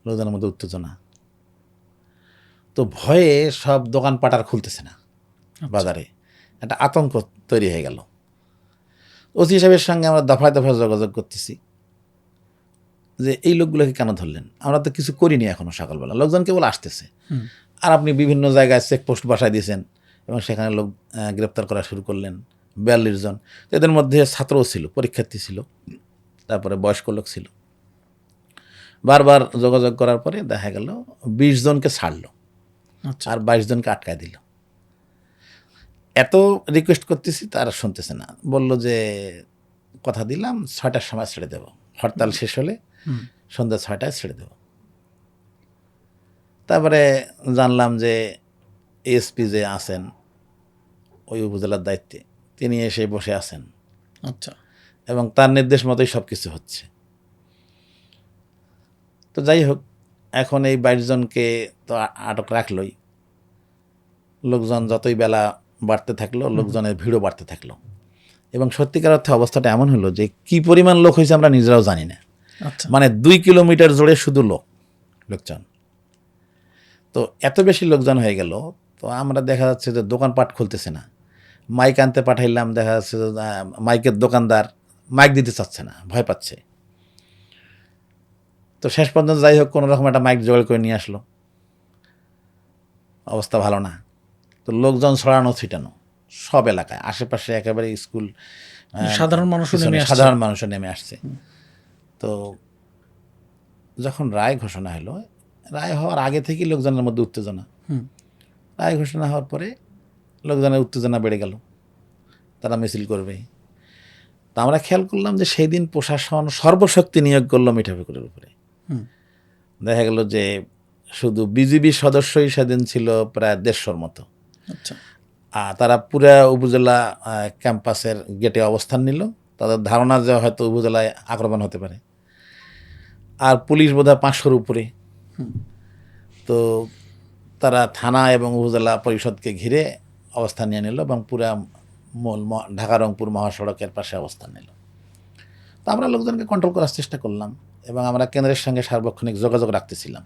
লোকজনের মধ্যে উত্তেজনা। তো ভয়ে সব দোকানপাট আর খুলতেছে না, বাজারে একটা আতঙ্ক তৈরি হয়ে গেল। ওসি সাহেবের সঙ্গে আমরা দফায় দফায় যোগাযোগ করতেছি যে এই লোকগুলোকে কেন ধরলেন, আমরা তো কিছু করিনি এখনো, সকালবেলা লোকজন কেবল আসতেছে, আর আপনি বিভিন্ন জায়গায় চেকপোস্ট বসায় দিয়েছেন এবং সেখানে লোক গ্রেপ্তার করা শুরু করলেন 42 জন। এদের মধ্যে ছাত্রও ছিল, পরীক্ষার্থী ছিল, তারপরে বয়স্ক লোক ছিল। বারবার যোগাযোগ করার পরে দেখা গেল 20 জনকে ছাড়লো, আর 22 জনকে আটকায় দিল। এত রিকোয়েস্ট করতেছি তারা শুনতেছে না, বললো যে কথা দিলাম 6টার সময় ছেড়ে দেব, হরতাল শেষ হলে সন্ধ্যা 6টায় ছেড়ে দেব। তারপরে জানলাম যে এসপি যে আছেন ওই উপজেলার দায়িত্বে, তিনি এসে বসে আছেন। আচ্ছা, এবং তার নির্দেশ মতোই সব কিছু হচ্ছে। তো যাই হোক, এখন এই 22 জনকে তো আটক রাখলোই। লোকজন যতই বেলা বাড়তে থাকলো, লোকজনের ভিড়ও বাড়তে থাকলো, এবং সত্যিকার অর্থে অবস্থাটা এমন হলো যে কি পরিমাণ লোক হয়েছে আমরা নিজেরাও জানি না। মানে 2 কিলোমিটার জুড়ে শুধু লোকজন। তো এত বেশি লোকজন হয়ে গেল, তো আমরা দেখা যাচ্ছে যে দোকানপাট খুলতেছে না, মাইক আনতে পাঠাইলাম, দেখা যাচ্ছে যে মাইকের দোকানদার মাইক দিতে চাচ্ছে না, ভয় পাচ্ছে। তো শেষ পর্যন্ত যাই হোক কোনো রকম একটা মাইক জোগাড় করে নিয়ে আসলো, অবস্থা ভালো না। তো লোকজন ছড়ানো ছিটানো সব এলাকায়, আশেপাশে একেবারে স্কুল, সাধারণ মানুষও নেমে নেমে আসছে। তো যখন রায় ঘোষণা হলো, রায় হওয়ার আগে থেকেই লোকজনের মধ্যে উত্তেজনা। হুম। রায় ঘোষণা হওয়ার পরে লোকজনের উত্তেজনা বেড়ে গেল, তারা মিছিল করবে। তা আমরা খেয়াল করলাম যে সেই দিন প্রশাসন সর্বশক্তি নিয়োগ করলো মিঠাপুকুরের উপরে। হুম। দেখা গেল যে শুধু বিজিবি সদস্যই সেদিন ছিল প্রায় 150-র মতো। আচ্ছা। আর তারা পুরা উপজেলা ক্যাম্পাসের গেটে অবস্থান নিল। তাদের ধারণা যে হয়তো উপজেলায় আক্রমণ হতে পারে। আর পুলিশ বোধহয় 500-র উপরে। তো তারা থানা এবং উপজেলা পরিষদকে ঘিরে অবস্থান নিয়ে নিল এবং পুরা মূল ঢাকা রংপুর মহাসড়কের পাশে অবস্থান নিল। তো আমরা লোকজনকে কন্ট্রোল করার চেষ্টা করলাম এবং আমরা কেন্দ্রের সঙ্গে সার্বক্ষণিক যোগাযোগ রাখতেছিলাম।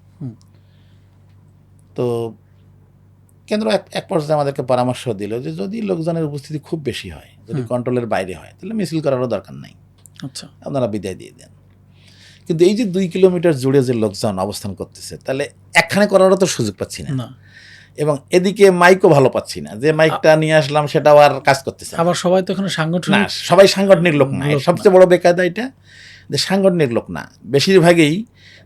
তো কেন্দ্র এক পর্যায়ে আমাদেরকে পরামর্শ দিল যে যদি লোকজনের উপস্থিতি খুব বেশি হয়, যদি কন্ট্রোলের বাইরে হয়, তাহলে মিছিল করারও দরকার নাই, আচ্ছা। আপনারা বিদায় দিয়ে দেন। কিন্তু এই যে 2 কিলোমিটার জুড়ে যে লোকজন অবস্থান করতেছে, তাহলে একখানে করারও তো সুযোগ পাচ্ছি না। না। এবং এদিকে মাইকও ভালো পাচ্ছি না, যে মাইকটা নিয়ে আসলাম সেটাও আর কাজ করতেছে না। আবার সবাই তো এখানে না, সাংগঠনিক সবাই সাংগঠনিক লোক না। লোক না। সবচেয়ে বড় বেকায়দা এটা যে সাংগঠনিক লোক না, বেশিরভাগই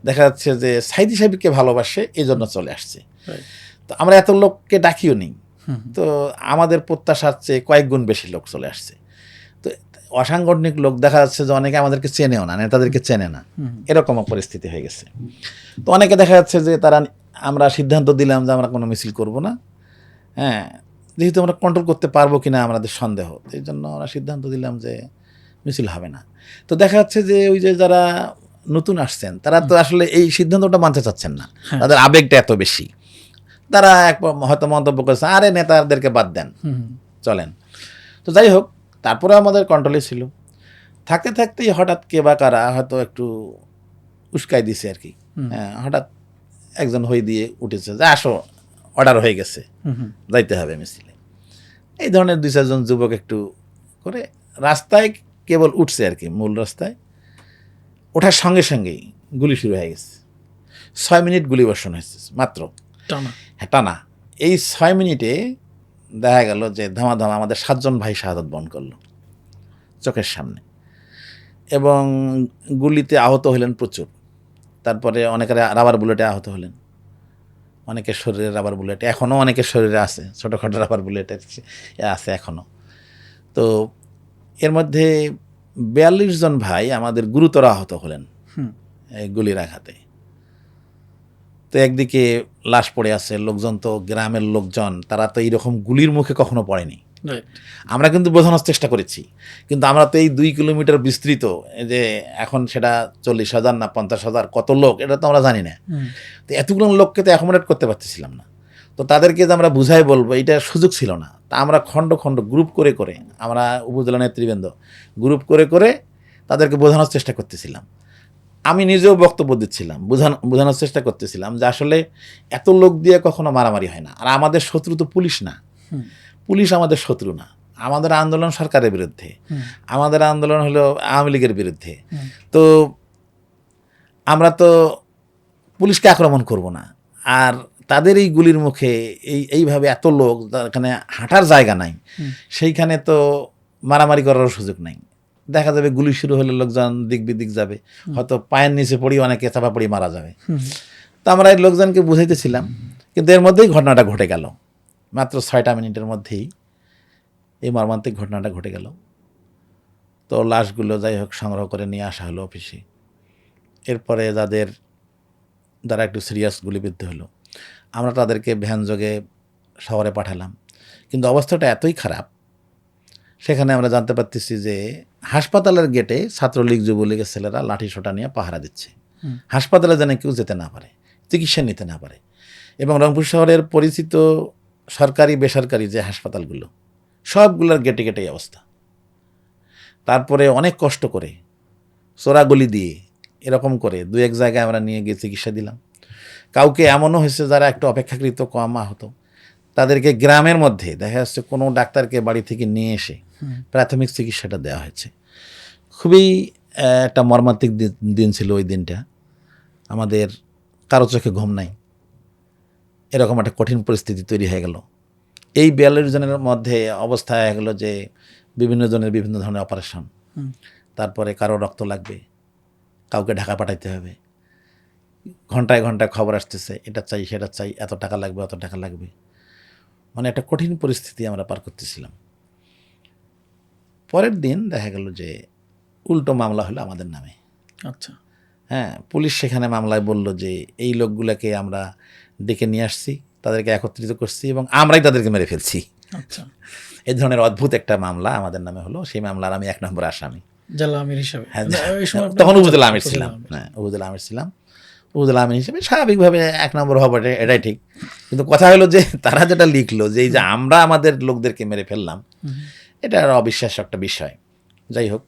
দেখা যাচ্ছে যে সাইদি সাহেবকে ভালোবাসে, এই জন্য চলে আসছে। Right. তো আমরা এত লোককে ডাকিও নি, হুম। তো আমাদের প্রত্যাশার চেয়ে কয়েক গুণ বেশি লোক চলে আসছে। তো অসাংগঠনিক লোক দেখা যাচ্ছে যে অনেকে আমাদেরকে চেনেও না, নেতাদেরকে চেনে না, এরকম পরিস্থিতি হয়ে গেছে। তো অনেকে দেখা যাচ্ছে যে তারা, আমরা সিদ্ধান্ত দিলাম যে আমরা কোনো মিছিল করব না, হ্যাঁ, যেহেতু আমরা কন্ট্রোল করতে পারবো কিনা আমাদের সন্দেহ, এই জন্য আমরা সিদ্ধান্ত দিলাম যে মিছিল হবে না। তো দেখা যাচ্ছে যে ওই যে যারা নতুন আসছেন তারা তো আসলে এই সিদ্ধান্তটা মানতে চাচ্ছেন না, তাদের আবেগটা এত বেশি। তারা হয়তো মন্তব্য করেছে, আরে নেতাদেরকে বাদ দেন, চলেন। তো যাই হোক, তারপরে আমাদের কন্ট্রোলে ছিল। থাকতে থাকতেই হঠাৎ কে বা কারা হয়তো একটু উস্কাই দিছে আর কি। হ্যাঁ, হঠাৎ একজন হই দিয়ে উঠেছে যে আসো, অর্ডার হয়ে গেছে, যাইতে হবে মিছিলে। এই ধরনের 2-4 জন যুবক একটু করে রাস্তায় কেবল উঠছে আর কি, মূল রাস্তায় ওঠার সঙ্গে সঙ্গেই গুলি শুরু হয়ে গেছে। 6 মিনিট গুলি বর্ষণ হয়েছে মাত্র, টানা। হ্যাঁ টানা। এই 6 মিনিটে দেখা গেল যে ধামাধামা আমাদের 7 জন ভাই শাহাদাত বরণ করলো চোখের সামনে, এবং গুলিতে আহত হলেন প্রচুর। তারপরে অনেকের রাবার বুলেটে আহত হলেন, অনেকের শরীরে রাবার বুলেট এখনও অনেকের শরীরে আছে, ছোটোখাটো রাবার বুলেট আছে এখনও। তো এর মধ্যে 42 জন ভাই আমাদের গুরুতর আহত হলেন এই গুলির আঘাতে। তো একদিকে লাশ পড়ে আছে, লোকজন তো গ্রামের লোকজন, তারা তো এইরকম গুলির মুখে কখনো পড়েনি। আমরা কিন্তু বোঝানোর চেষ্টা করেছি, কিন্তু আমরা তো এই 2 কিলোমিটার বিস্তৃত, যে এখন সেটা 40,000 না 50,000 কত লোক এটা তো আমরা জানি না। তো এতগুলো লোককে তো অ্যাকোমোডেট করতে পারতেছিলাম না। তো তাদেরকে যে আমরা বুঝাই বলবো এটা সুযোগ ছিল না। তা আমরা খণ্ড খণ্ড গ্রুপ করে করে, আমরা উপজেলা নেতৃবৃন্দ গ্রুপ করে করে তাদেরকে বোঝানোর চেষ্টা করতেছিলাম। আমি নিজেও বক্তব্য দিচ্ছিলাম, বোঝানোর চেষ্টা করতেছিলাম যে আসলে এত লোক দিয়ে কখনো মারামারি হয় না। আর আমাদের শত্রু তো পুলিশ না, পুলিশ আমাদের শত্রু না। আমাদের আন্দোলন সরকারের বিরুদ্ধে, আমাদের আন্দোলন হলো আওয়ামী লীগের বিরুদ্ধে। তো আমরা তো পুলিশকে আক্রমণ করব না। আর তাদের এই গুলির মুখে এইভাবে এত লোক, এখানে হাঁটার জায়গা নাই, সেইখানে তো মারামারি করারও সুযোগ নাই। দেখা যাবে গুলি শুরু হলে লোকজন দিক বিদিক যাবে, হয়তো পায়ের নিচে পড়ি অনেকে চাপা পড়ি মারা যাবে। তো আমরা এই লোকজনকে বুঝাইতেছিলাম, কিন্তু এর মধ্যেই ঘটনাটা ঘটে গেল। মাত্র 6টা মিনিটের মধ্যেই এই মর্মান্তিক ঘটনাটা ঘটে গেল। তো লাশগুলো যাই হোক সংগ্রহ করে নিয়ে আসা হলো অফিসে। এরপরে যারা একটু সিরিয়াস গুলিবিদ্ধ হলো, আমরা তাদেরকে ভ্যান যোগে শহরে পাঠালাম। কিন্তু অবস্থাটা এতই খারাপ, সেখানে আমরা জানতে পারতেছি যে হাসপাতালের গেটে ছাত্রলীগ যুবলীগের ছেলেরা লাঠি সোটা নিয়ে পাহারা দিচ্ছে, হাসপাতালে যেন কেউ যেতে না পারে, চিকিৎসা নিতে না পারে। এবং রংপুর শহরের পরিচিত সরকারি বেসরকারি যে হাসপাতালগুলো, সবগুলোর গেটে গেটেই অবস্থা। তারপরে অনেক কষ্ট করে চোরাগুলি দিয়ে এরকম করে 2-1 জায়গায় আমরা নিয়ে গিয়ে চিকিৎসা দিলাম। কাউকে এমনও হয়েছে যারা একটু অপেক্ষাকৃত কম আহত, তাদেরকে গ্রামের মধ্যে দেখা যাচ্ছে কোনো ডাক্তারকে বাড়ি থেকে নিয়ে এসে প্রাথমিক চিকিৎসাটা দেওয়া হয়েছে। খুবই একটা মর্মান্তিক দিন ছিল ওই দিনটা। আমাদের কারো চোখে ঘুম নাই, এরকম একটা কঠিন পরিস্থিতি তৈরি হয়ে গেল। এই 42 জনের মধ্যে অবস্থা হয়ে গেলো যে বিভিন্ন জনের বিভিন্ন ধরনের অপারেশন, তারপরে কারো রক্ত লাগবে, কাউকে ঢাকা পাঠাইতে হবে, ঘন্টায় ঘন্টায় খবর আসতেছে, এটা চাই সেটা চাই, এত টাকা লাগবে অত টাকা লাগবে। মানে একটা কঠিন পরিস্থিতি আমরা পার করতেছিলাম। পরের দিন দেখা গেল যে উল্টো মামলা হলো আমাদের নামে। আচ্ছা। হ্যাঁ, পুলিশ সেখানে মামলায় বলল যে এই লোকগুলোকে আমরা ডেকে নিয়ে আসছি, তাদেরকে একত্রিত করছি এবং আমরাই তাদেরকে মেরে ফেলছি। আচ্ছা। এই ধরনের অদ্ভুত একটা মামলা আমাদের নামে হলো। সেই মামলার আমি 1 নম্বর আসামি। জেলা আমির হিসাবে হ্যাঁ, ওই সময় আপনি তখন উপজেলা আমির উপজেলা ছিলাম। আমির। হ্যাঁ, উপজেলা আমির ছিলাম। উপজেলা আমির হিসেবে স্বাভাবিকভাবে 1 নম্বর হবো, এটাই ঠিক। কিন্তু কথা হলো যে তারা যেটা লিখলো যে এই যে আমরা আমাদের লোকদেরকে মেরে ফেললাম, এটা আর অবিশ্বাস্য একটা বিষয়। যাই হোক,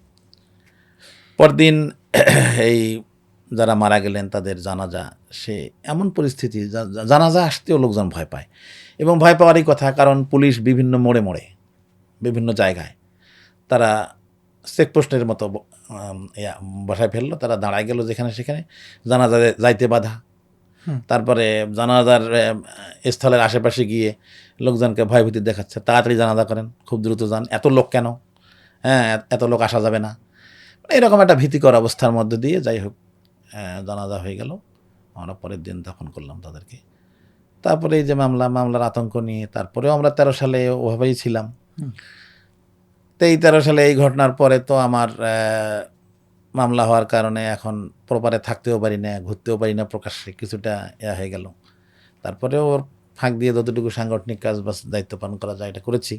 পরদিন এই যারা মারা গেলেন তাদের জানাজা, সে এমন পরিস্থিতি জানাজা আসতেও লোকজন ভয় পায়। এবং ভয় পাওয়ারই কথা, কারণ পুলিশ বিভিন্ন মোড়ে মোড়ে বিভিন্ন জায়গায় তারা চেকপোস্টের মতো বসায় ফেললো। তারা দাঁড়ায় গেল যেখানে সেখানে, জানাজা যাইতে বাধা। তারপরে জানাজার স্থলের আশেপাশে গিয়ে লোকজনকে ভয়ভীতি দেখাচ্ছে, তাড়াতাড়ি জানাজা করেন, খুব দ্রুত যান, এত লোক কেন, হ্যাঁ এত লোক আসা যাবে না। এরকম একটা ভীতিকর অবস্থার মধ্যে দিয়ে যাই হোক জানাজা হয়ে গেল। আমরা পরের দিন দাফন করলাম তাদেরকে। তারপরে এই যে মামলার আতঙ্ক নিয়ে তারপরেও আমরা 13 সালে ওভাবেই ছিলাম। তো এই 13 সালে এই ঘটনার পরে তো আমার মামলা হওয়ার কারণে এখন প্রপারে থাকতেও পারি না, ঘুরতেও পারি না, প্রকাশ্যে কিছুটা হয়ে গেল। তারপরেও ওর ফাঁক দিয়ে যতটুকু সাংগঠনিক কাজ বা দায়িত্ব পালন করা যায় এটা করেছি।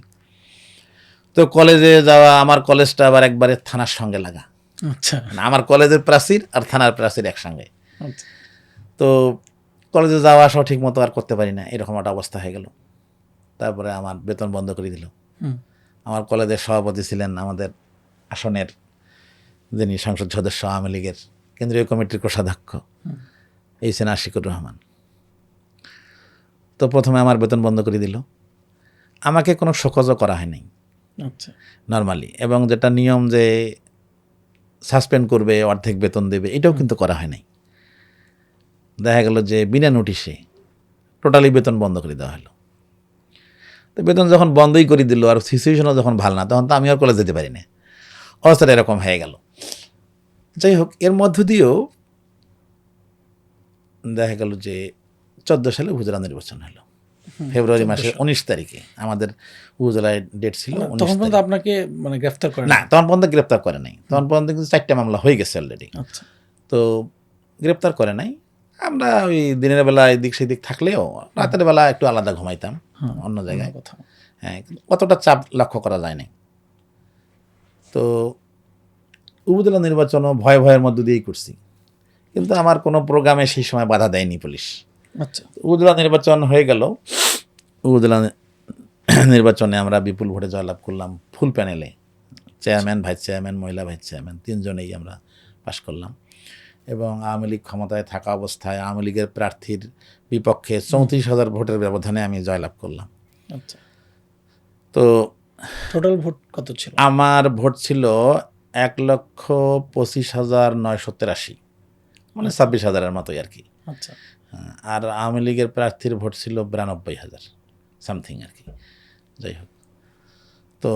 তো কলেজে যাওয়া, আমার কলেজটা আবার একবারে থানার সঙ্গে লাগা। আচ্ছা। মানে আমার কলেজের প্রাচীর আর থানার প্রাচীর একসঙ্গে। আচ্ছা। তো কলেজে যাওয়া আসাও ঠিক মতো আর করতে পারি না, এরকম একটা অবস্থা হয়ে গেল। তারপরে আমার বেতন বন্ধ করে দিল। আমার কলেজের সভাপতি ছিলেন আমাদের আসনের যিনি সংসদ সদস্য, আওয়ামী লীগের কেন্দ্রীয় কমিটির কোষাধ্যক্ষ এইচ.এন. আশিকুর রহমান। তো প্রথমে আমার বেতন বন্ধ করে দিল। আমাকে কোনো শোকজও করা হয়নি আচ্ছা। নর্মালি, এবং যেটা নিয়ম যে সাসপেন্ড করবে, অর্ধেক বেতন দেবে, এটাও কিন্তু করা হয় নাই। দেখা গেল যে বিনা নোটিশে টোটালি বেতন বন্ধ করে দেওয়া হলো। তো বেতন যখন বন্ধই করে দিল আর সিচুয়েশনও যখন ভালো না, তখন তো আমি আর কলেজ যেতে পারি না, অবস্থাটা এরকম হয়ে গেল। যাই হোক, এর মধ্য দিয়েও দেখা গেল যে 14 সালে উপজেলা নির্বাচন হলো ফেব্রুয়ারি মাসের 19 তারিখে। আমাদের উপজেলায় ডেট ছিল 19 তখন পর্যন্ত তারিখ। আপনাকে মানে গ্রেফতার করে না, তখন পর্যন্ত গ্রেপ্তার করে নাই। তখন পর্যন্ত কিন্তু 4টা মামলা হয়ে গেছে অলরেডি। আচ্ছা। তো গ্রেপ্তার করে নাই। আমরা ওই দিনের বেলা এদিক সেদিক থাকলেও রাতের বেলা একটু আলাদা ঘুমাইতাম অন্য জায়গায়। কথা। হ্যাঁ, অতটা চাপ লক্ষ্য করা যায় নাই। তো উপজেলা নির্বাচনও ভয়ের মধ্য দিয়েই করছি, কিন্তু আমার কোনো প্রোগ্রামে সেই সময় বাধা দেয়নি পুলিশ। আচ্ছা। উপজেলা নির্বাচন হয়ে গেল। উপজেলা নির্বাচনে আমরা বিপুল ভোটে জয়লাভ করলাম, ফুল প্যানেলে, চেয়ারম্যান, ভাইস চেয়ারম্যান, মহিলা ভাইস চেয়ারম্যান 3 জনেই আমরা পাশ করলাম। এবং আওয়ামী লীগ ক্ষমতায় থাকা অবস্থায় আওয়ামী লীগের প্রার্থীর বিপক্ষে 34,000 ভোটের ব্যবধানে আমি জয়লাভ করলাম। আচ্ছা। তো টোটাল ভোট কত ছিল? আমার ভোট ছিল 1,25,983, মানে 26,000-এর মতোই আর কি। আচ্ছা। আর আওয়ামী লীগের প্রার্থীর ভোট ছিল 92,000 সামথিং আর কি। যাই হোক, তো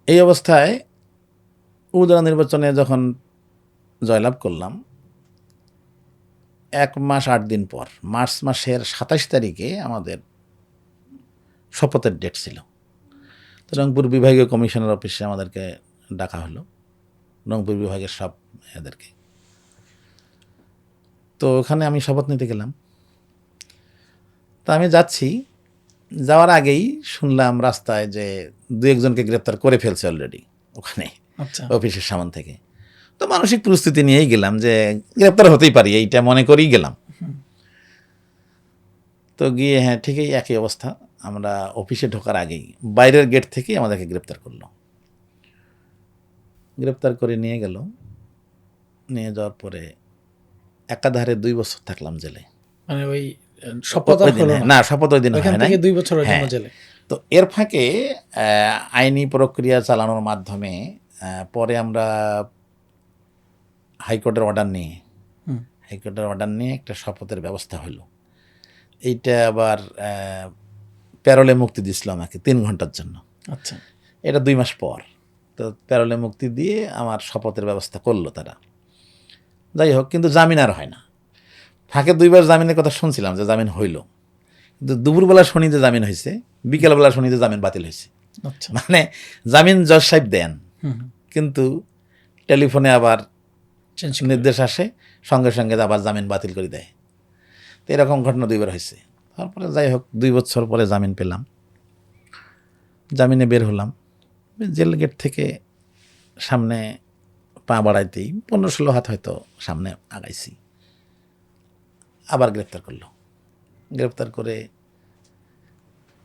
এই অবস্থায় উপজেলা নির্বাচনে যখন জয়লাভ করলাম, 1 মাস 8 দিন পর মার্চ মাসের 27 তারিখে আমাদের শপথের ডেট ছিল। তো রংপুর বিভাগীয় কমিশনার অফিসে আমাদেরকে ডাকা হলো, রংপুর বিভাগের সব এদেরকে। তো ওখানে আমি শপথ নিতে গেলাম। তা আমি যাচ্ছি, যাওয়ার আগেই শুনলাম রাস্তায় যে 2-1 জনকে গ্রেপ্তার করে ফেলছে অলরেডি ওখানে আচ্ছা। অফিসের সামনে থেকে। তো মানসিক প্রস্তুতি নিয়েই গেলাম যে গ্রেপ্তার হতেই পারি, এইটা মনে করেই গেলাম। তো গিয়ে হ্যাঁ, ঠিকই একই অবস্থা। আমরা অফিসে ঢোকার আগেই বাইরের গেট থেকেই আমাদেরকে গ্রেপ্তার করলো। গ্রেপ্তার করে নিয়ে গেল। নিয়ে যাওয়ার পরে একাধারে 2 বছর থাকলাম জেলে। মানে ওই শপথ ওই দিন, না শপথ ওই দিন ওইখান হয় নাই। থেকে 2 বছরের জন্য হ্যাঁ। জেলে। তো এর ফাঁকে আইনি প্রক্রিয়া চালানোর মাধ্যমে পরে আমরা হাইকোর্টের অর্ডার নিয়ে একটা শপথের ব্যবস্থা হলো। এইটা আবার প্যারোলে মুক্তি দিছিল আমাকে 3 ঘন্টার জন্য। আচ্ছা। এটা 2 মাস পর। তো প্যারোলে মুক্তি দিয়ে আমার শপথের ব্যবস্থা করলো তারা। যাই হোক, কিন্তু জামিন আর হয় না। ফাঁকে 2বার জামিনের কথা শুনছিলাম যে জামিন হইল, কিন্তু দুপুরবেলা শুনি যে জামিন হয়েছে, বিকেলবেলা শুনি যে জামিন বাতিল হয়েছে। আচ্ছা। মানে জামিন জজ সাহেব দেন, হুম, কিন্তু টেলিফোনে আবার চেঞ্জ নির্দেশ আসে, সঙ্গে সঙ্গে আবার জামিন বাতিল করে দেয়। তো এরকম ঘটনা 2বার হয়েছে। তারপরে যাই হোক 2 বছর পরে জামিন পেলাম, জামিনে বের হলাম। জেল গেট থেকে সামনে পা বাড়াইতেই 15-16 হাত হয়তো সামনে আগাইছি, আবার গ্রেপ্তার করলো। গ্রেপ্তার করে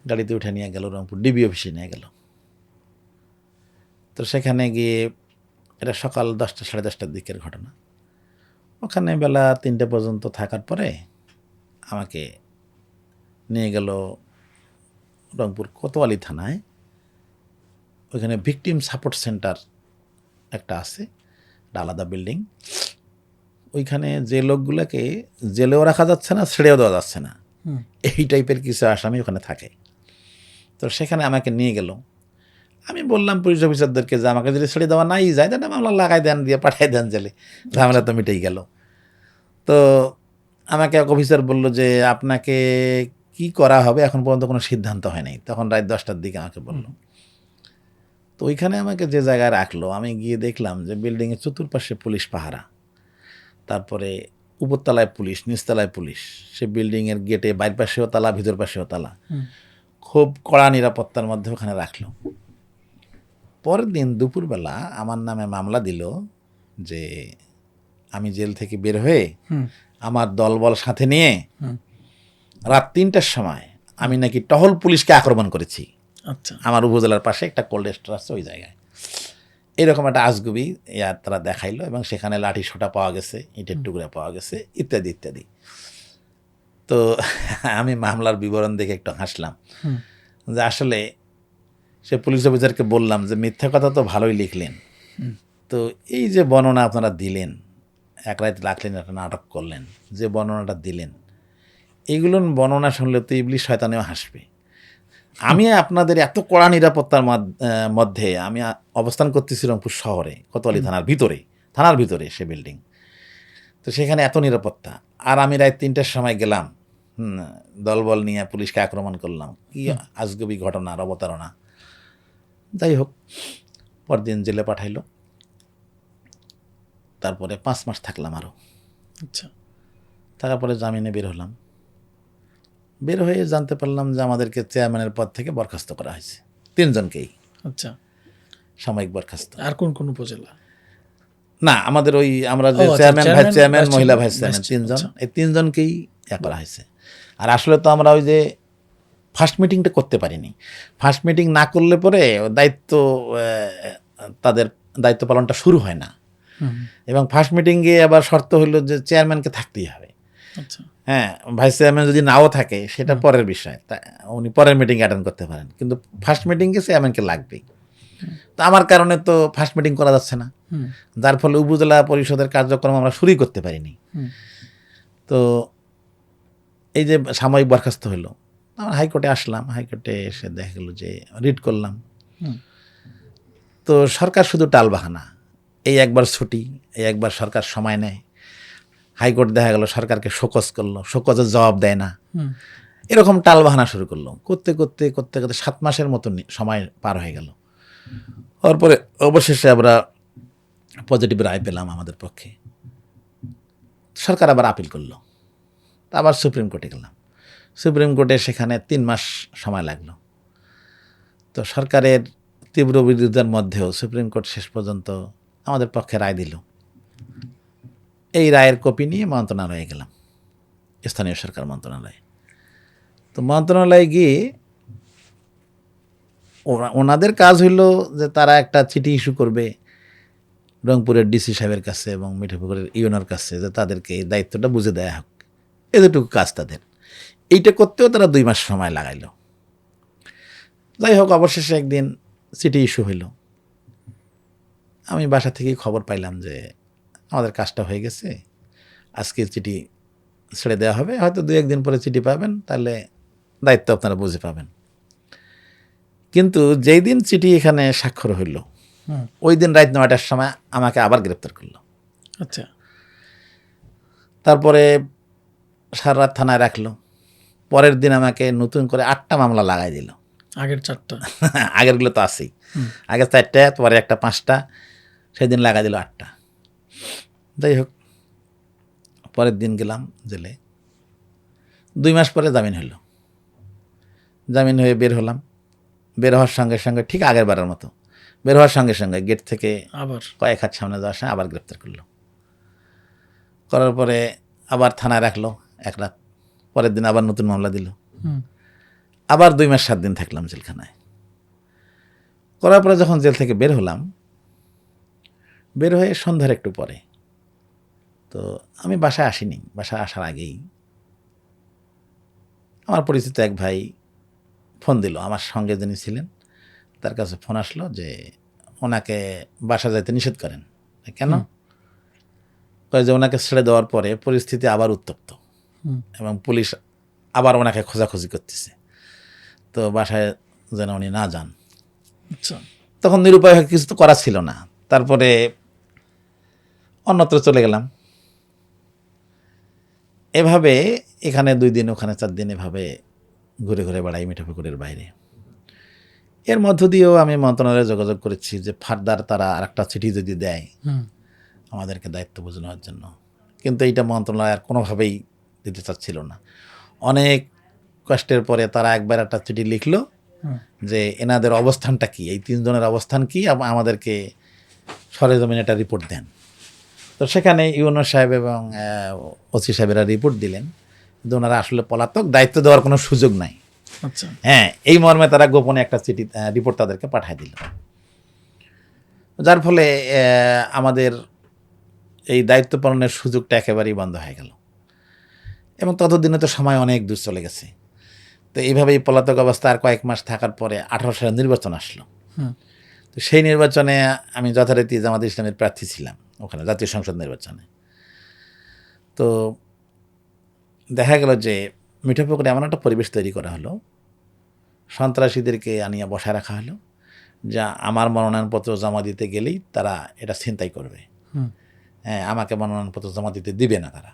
গাড়িতে উঠে নিয়ে গেল, রংপুর ডিবি অফিসে নিয়ে গেল। তো সেখানে গিয়ে, এটা সকাল 10টা সাড়ে 10টার দিকের ঘটনা, ওখানে বেলা 3টে পর্যন্ত থাকার পরে আমাকে নিয়ে গেল রংপুর কোতোয়ালি থানায়। ওইখানে ভিকটিম সাপোর্ট সেন্টার একটা আছে, একটা আলাদা বিল্ডিং। ওইখানে যে লোকগুলোকে জেলেও রাখা যাচ্ছে না, ছেড়েও দেওয়া যাচ্ছে না, হুম, এই টাইপের কিছু আসামি ওখানে থাকে। তো সেখানে আমাকে নিয়ে গেল। আমি বললাম পুলিশ অফিসারদেরকে যে আমাকে যদি ছেড়ে দেওয়া নাই যায়, তাহলে মামলা লাগাই দেন, দিয়ে পাঠাই দেন জেলে, ঝামেলা তো মিটেই গেল। তো আমাকে এক অফিসার বলল যে আপনাকে কি করা হবে এখন পর্যন্ত কোনো সিদ্ধান্ত হয় নাই। তখন রাত 10টার দিকে আমাকে বলল। তো ওইখানে আমাকে যে জায়গায় রাখলো, আমি গিয়ে দেখলাম যে বিল্ডিংয়ের চতুর্পাশে পুলিশ পাহারা, তারপরে উপরতলায় পুলিশ, নিচতলায় পুলিশ, সে বিল্ডিংয়ের গেটে বাইর পাশেও তালা, ভিতর পাশেও তালা, হুম, খুব কড়া নিরাপত্তার মধ্যে ওখানে রাখলো। পরের দিন দুপুরবেলা আমার নামে মামলা দিল যে আমি জেল থেকে বের হয়ে হুম, আমার দলবল সাথে নিয়ে হুম। রাত 3টার সময় আমি নাকি টহল পুলিশকে আক্রমণ করেছি। আচ্ছা। আমার উপজেলার পাশে একটা কোল্ড স্টোর আছে, ওই জায়গায় এরকম একটা আজগুবি তারা দেখাইলো, এবং সেখানে লাঠি সোটা পাওয়া গেছে, ইটের টুকরা পাওয়া গেছে, ইত্যাদি ইত্যাদি। তো আমি মামলার বিবরণ দেখে একটু হাসলাম হুম, যে আসলে সে পুলিশ অফিসারকে বললাম যে মিথ্যা কথা তো ভালোই লিখলেন, হুম। তো এই যে বর্ণনা আপনারা দিলেন, এক রাত রাখলেন, একটা নাটক করলেন, যে বর্ণনাটা দিলেন, এইগুলো বর্ণনা শুনলে তো ইবলিশ শয়তানেও হাসবে। আমি আপনাদের এত কড়া নিরাপত্তার মধ্যে আমি অবস্থান করতেছি রংপুর শহরে, কোতোয়ালি থানার ভিতরে সে বিল্ডিং, তো সেখানে এত নিরাপত্তা, আর আমি রাত 3টার সময় গেলাম, দলবল নিয়ে পুলিশকে আক্রমণ করলাম, কি আজগবি ঘটনার অবতারণা। যাই হোক, পরদিন জেলে পাঠাইলো। তারপরে 5 মাস থাকলাম আরও। আচ্ছা। থাকার পরে জামিনে বের হলাম। বের হয়ে জানতে পারলাম যে আমাদেরকে চেয়ারম্যানের পদ থেকে বরখাস্ত করা হয়েছে, 3জনকেই আচ্ছা। সাময়িক বরখাস্ত। আর কোন কোন উপজেলা? না, আমাদের ওই আমরা যে ও আচ্ছা, chairman, vice chairman, chairman, vice মহিলা চেয়ারম্যান, ভাইস চেয়ারম্যান, ভাইস 3জন, আচ্ছা। এই 3জনকেই করা হয়েছে। আর আসলে তো আমরা ওই যে ফার্স্ট মিটিংটা করতে পারিনি। ফার্স্ট মিটিং না করলে পরে দায়িত্ব তাদের দায়িত্ব পালনটা শুরু হয় না, হুম, এবং ফার্স্ট মিটিংয়ে আবার শর্ত হলো যে চেয়ারম্যানকে থাকতেই হবে। আচ্ছা। হ্যাঁ, ভাইস চেয়ারম্যান যদি নাও থাকে সেটা পরের বিষয়, তা উনি পরের মিটিং অ্যাটেন্ড করতে পারেন, কিন্তু ফার্স্ট মিটিংয়ে চেয়ারম্যানকে লাগবেই। তো আমার কারণে তো ফার্স্ট মিটিং করা যাচ্ছে না, হুম, যার ফলে উপজেলা পরিষদের কার্যক্রম আমরা শুরুই করতে পারিনি। হুম, তো এই যে সাময়িক বরখাস্ত হলো, আমরা হাইকোর্টে আসলাম। হাইকোর্টে এসে দেখা গেল যে রিট করলাম, হুম, তো সরকার শুধু টালবাহানা, এই একবার ছুটি, এই একবার সরকার সময় নেয়। হাইকোর্ট দেখা গেল সরকারকে শোকজ করলো, শোকজের জবাব দেয় না, হুম, এরকম টালবাহানা শুরু করলো। করতে করতে করতে করতে 7 মাসের মতো সময় পার হয়ে গেল। তারপরে অবশেষে আমরা পজিটিভ রায় পেলাম আমাদের পক্ষে। সরকার আবার আপিল করলো, আবার সুপ্রিম কোর্টে গেলাম। সুপ্রিম কোর্টে সেখানে 3 মাস সময় লাগলো। তো সরকারের তীব্র বিরোধিতার মধ্যেও সুপ্রিম কোর্ট শেষ পর্যন্ত আমাদের পক্ষে রায় দিল। এই রায়ের কপি নিয়ে মন্ত্রণালয়ে গেলাম, স্থানীয় সরকার মন্ত্রণালয়ে। তো মন্ত্রণালয়ে গিয়ে ওনাদের কাজ হইল যে তারা একটা চিঠি ইস্যু করবে রংপুরের ডিসি সাহেবের কাছে এবং মিঠাপুকুরের ইউনোর কাছে, যে তাদেরকে এই দায়িত্বটা বুঝে দেয়া হোক, এতটুকু কাজ তাদের। এইটা করতেও তারা 2 মাস সময় লাগাইল। যাই হোক, অবশেষে একদিন চিঠি ইস্যু হইল। আমি বাসা থেকেই খবর পাইলাম যে আমাদের কাজটা হয়ে গেছে, আজকে চিঠি ছেড়ে দেওয়া হবে, হয়তো 2-1 দিন পরে চিঠি পাবেন, তাহলে দায়িত্ব আপনারা বুঝে পাবেন। কিন্তু যেই দিন চিঠি এখানে স্বাক্ষর হইল, হুম, ওই দিন রাত 9টার সময় আমাকে আবার গ্রেপ্তার করলো। আচ্ছা। তারপরে সারা রাত থানায় রাখলো। পরের দিন আমাকে নতুন করে 8টা মামলা লাগাই দিল। আগের 4টা। আগেরগুলো তো আছেই, হুম। আগে 4টা, পরে একটা 5টা, সেদিন লাগাই দিল 8টা। যাই হোক, পরের দিন গেলাম জেলে। 2 মাস পরে জামিন হলো। জামিন হয়ে বের হলাম। বের হওয়ার সঙ্গে সঙ্গে ঠিক আগের বারের মতো বের হওয়ার সঙ্গে সঙ্গে গেট থেকে আবার কয়েক হাত সামনে যাওয়ার সময় আবার গ্রেপ্তার করলো। করার পরে আবার থানায় রাখলো 1 রাত। পরের দিন আবার নতুন মামলা দিল। হুম, আবার 2 মাস 7 দিন থাকলাম জেলখানায়। করার পরে যখন জেল থেকে বের হলাম, বের হয়ে সন্ধ্যার একটু পরে, তো আমি বাসায় আসিনি। বাসায় আসার আগেই আমার পরিচিত এক ভাই ফোন দিল। আমার সঙ্গে যিনি ছিলেন তার কাছে ফোন আসলো যে ওনাকে বাসা যাইতে নিষেধ করেন। কেন? হুম। কয় যে ওনাকে ছেড়ে দেওয়ার পরে পরিস্থিতি আবার উত্তপ্ত হুম। এবং পুলিশ আবার ওনাকে খোঁজাখুঁজি করতেছে, তো বাসায় যেন উনি না যান। আচ্ছা। তখন নিরুপায় হয়ে কিছু তো করা ছিল না। তারপরে অন্যত্র চলে গেলাম। এভাবে এখানে 2 দিন, ওখানে 4 দিন, এভাবে ঘুরে ঘুরে বেড়াই মিঠাপুকুরের বাইরে। এর মধ্য দিয়েও আমি মন্ত্রণালয়ে যোগাযোগ করেছি যে ফার্দার তারা আরেকটা চিঠি যদি দেয় হুম। আমাদেরকে দায়িত্ব বোঝানোর জন্য, কিন্তু এইটা মন্ত্রণালয় আর কোনোভাবেই দিতে চাচ্ছিল না। অনেক কষ্টের পরে তারা একবার একটা চিঠি লিখলো হুম। যে এনাদের অবস্থানটা কি, এই 3 জনের অবস্থান কি, আমাদেরকে সরেজমিনে একটা রিপোর্ট দেন। তো সেখানে ইউনো সাহেব এবং ওসি সাহেবেরা রিপোর্ট দিলেন, কিন্তু ওনারা আসলে পলাতক, দায়িত্ব দেওয়ার কোনো সুযোগ নাই। আচ্ছা। হ্যাঁ, এই মর্মে তারা গোপনে একটা চিঠি রিপোর্ট তাদেরকে পাঠিয়ে দিল, যার ফলে আমাদের এই দায়িত্ব পালনের সুযোগটা একেবারেই বন্ধ হয়ে গেল। এবং ততদিনে তো সময় অনেক দূর চলে গেছে। তো এইভাবেই পলাতক অবস্থা আর কয়েক মাস থাকার পরে 18 সালে নির্বাচন আসলো। হুম। তো সেই নির্বাচনে আমি যথারীতি জামাত ইসলামের প্রার্থী ছিলাম ওখানে জাতীয় সংসদ নির্বাচনে। তো দেখা গেল যে মিঠাপুকুরে এমন একটা পরিবেশ তৈরি করা হলো, সন্ত্রাসীদেরকে আনিয়ে বসায় রাখা হলো, যা আমার মনোনয়নপত্র জমা দিতে গেলেই তারা এটা ছিনতাই করবে। হুম। হ্যাঁ, আমাকে মনোনয়নপত্র জমা দিতে দিবে না তারা।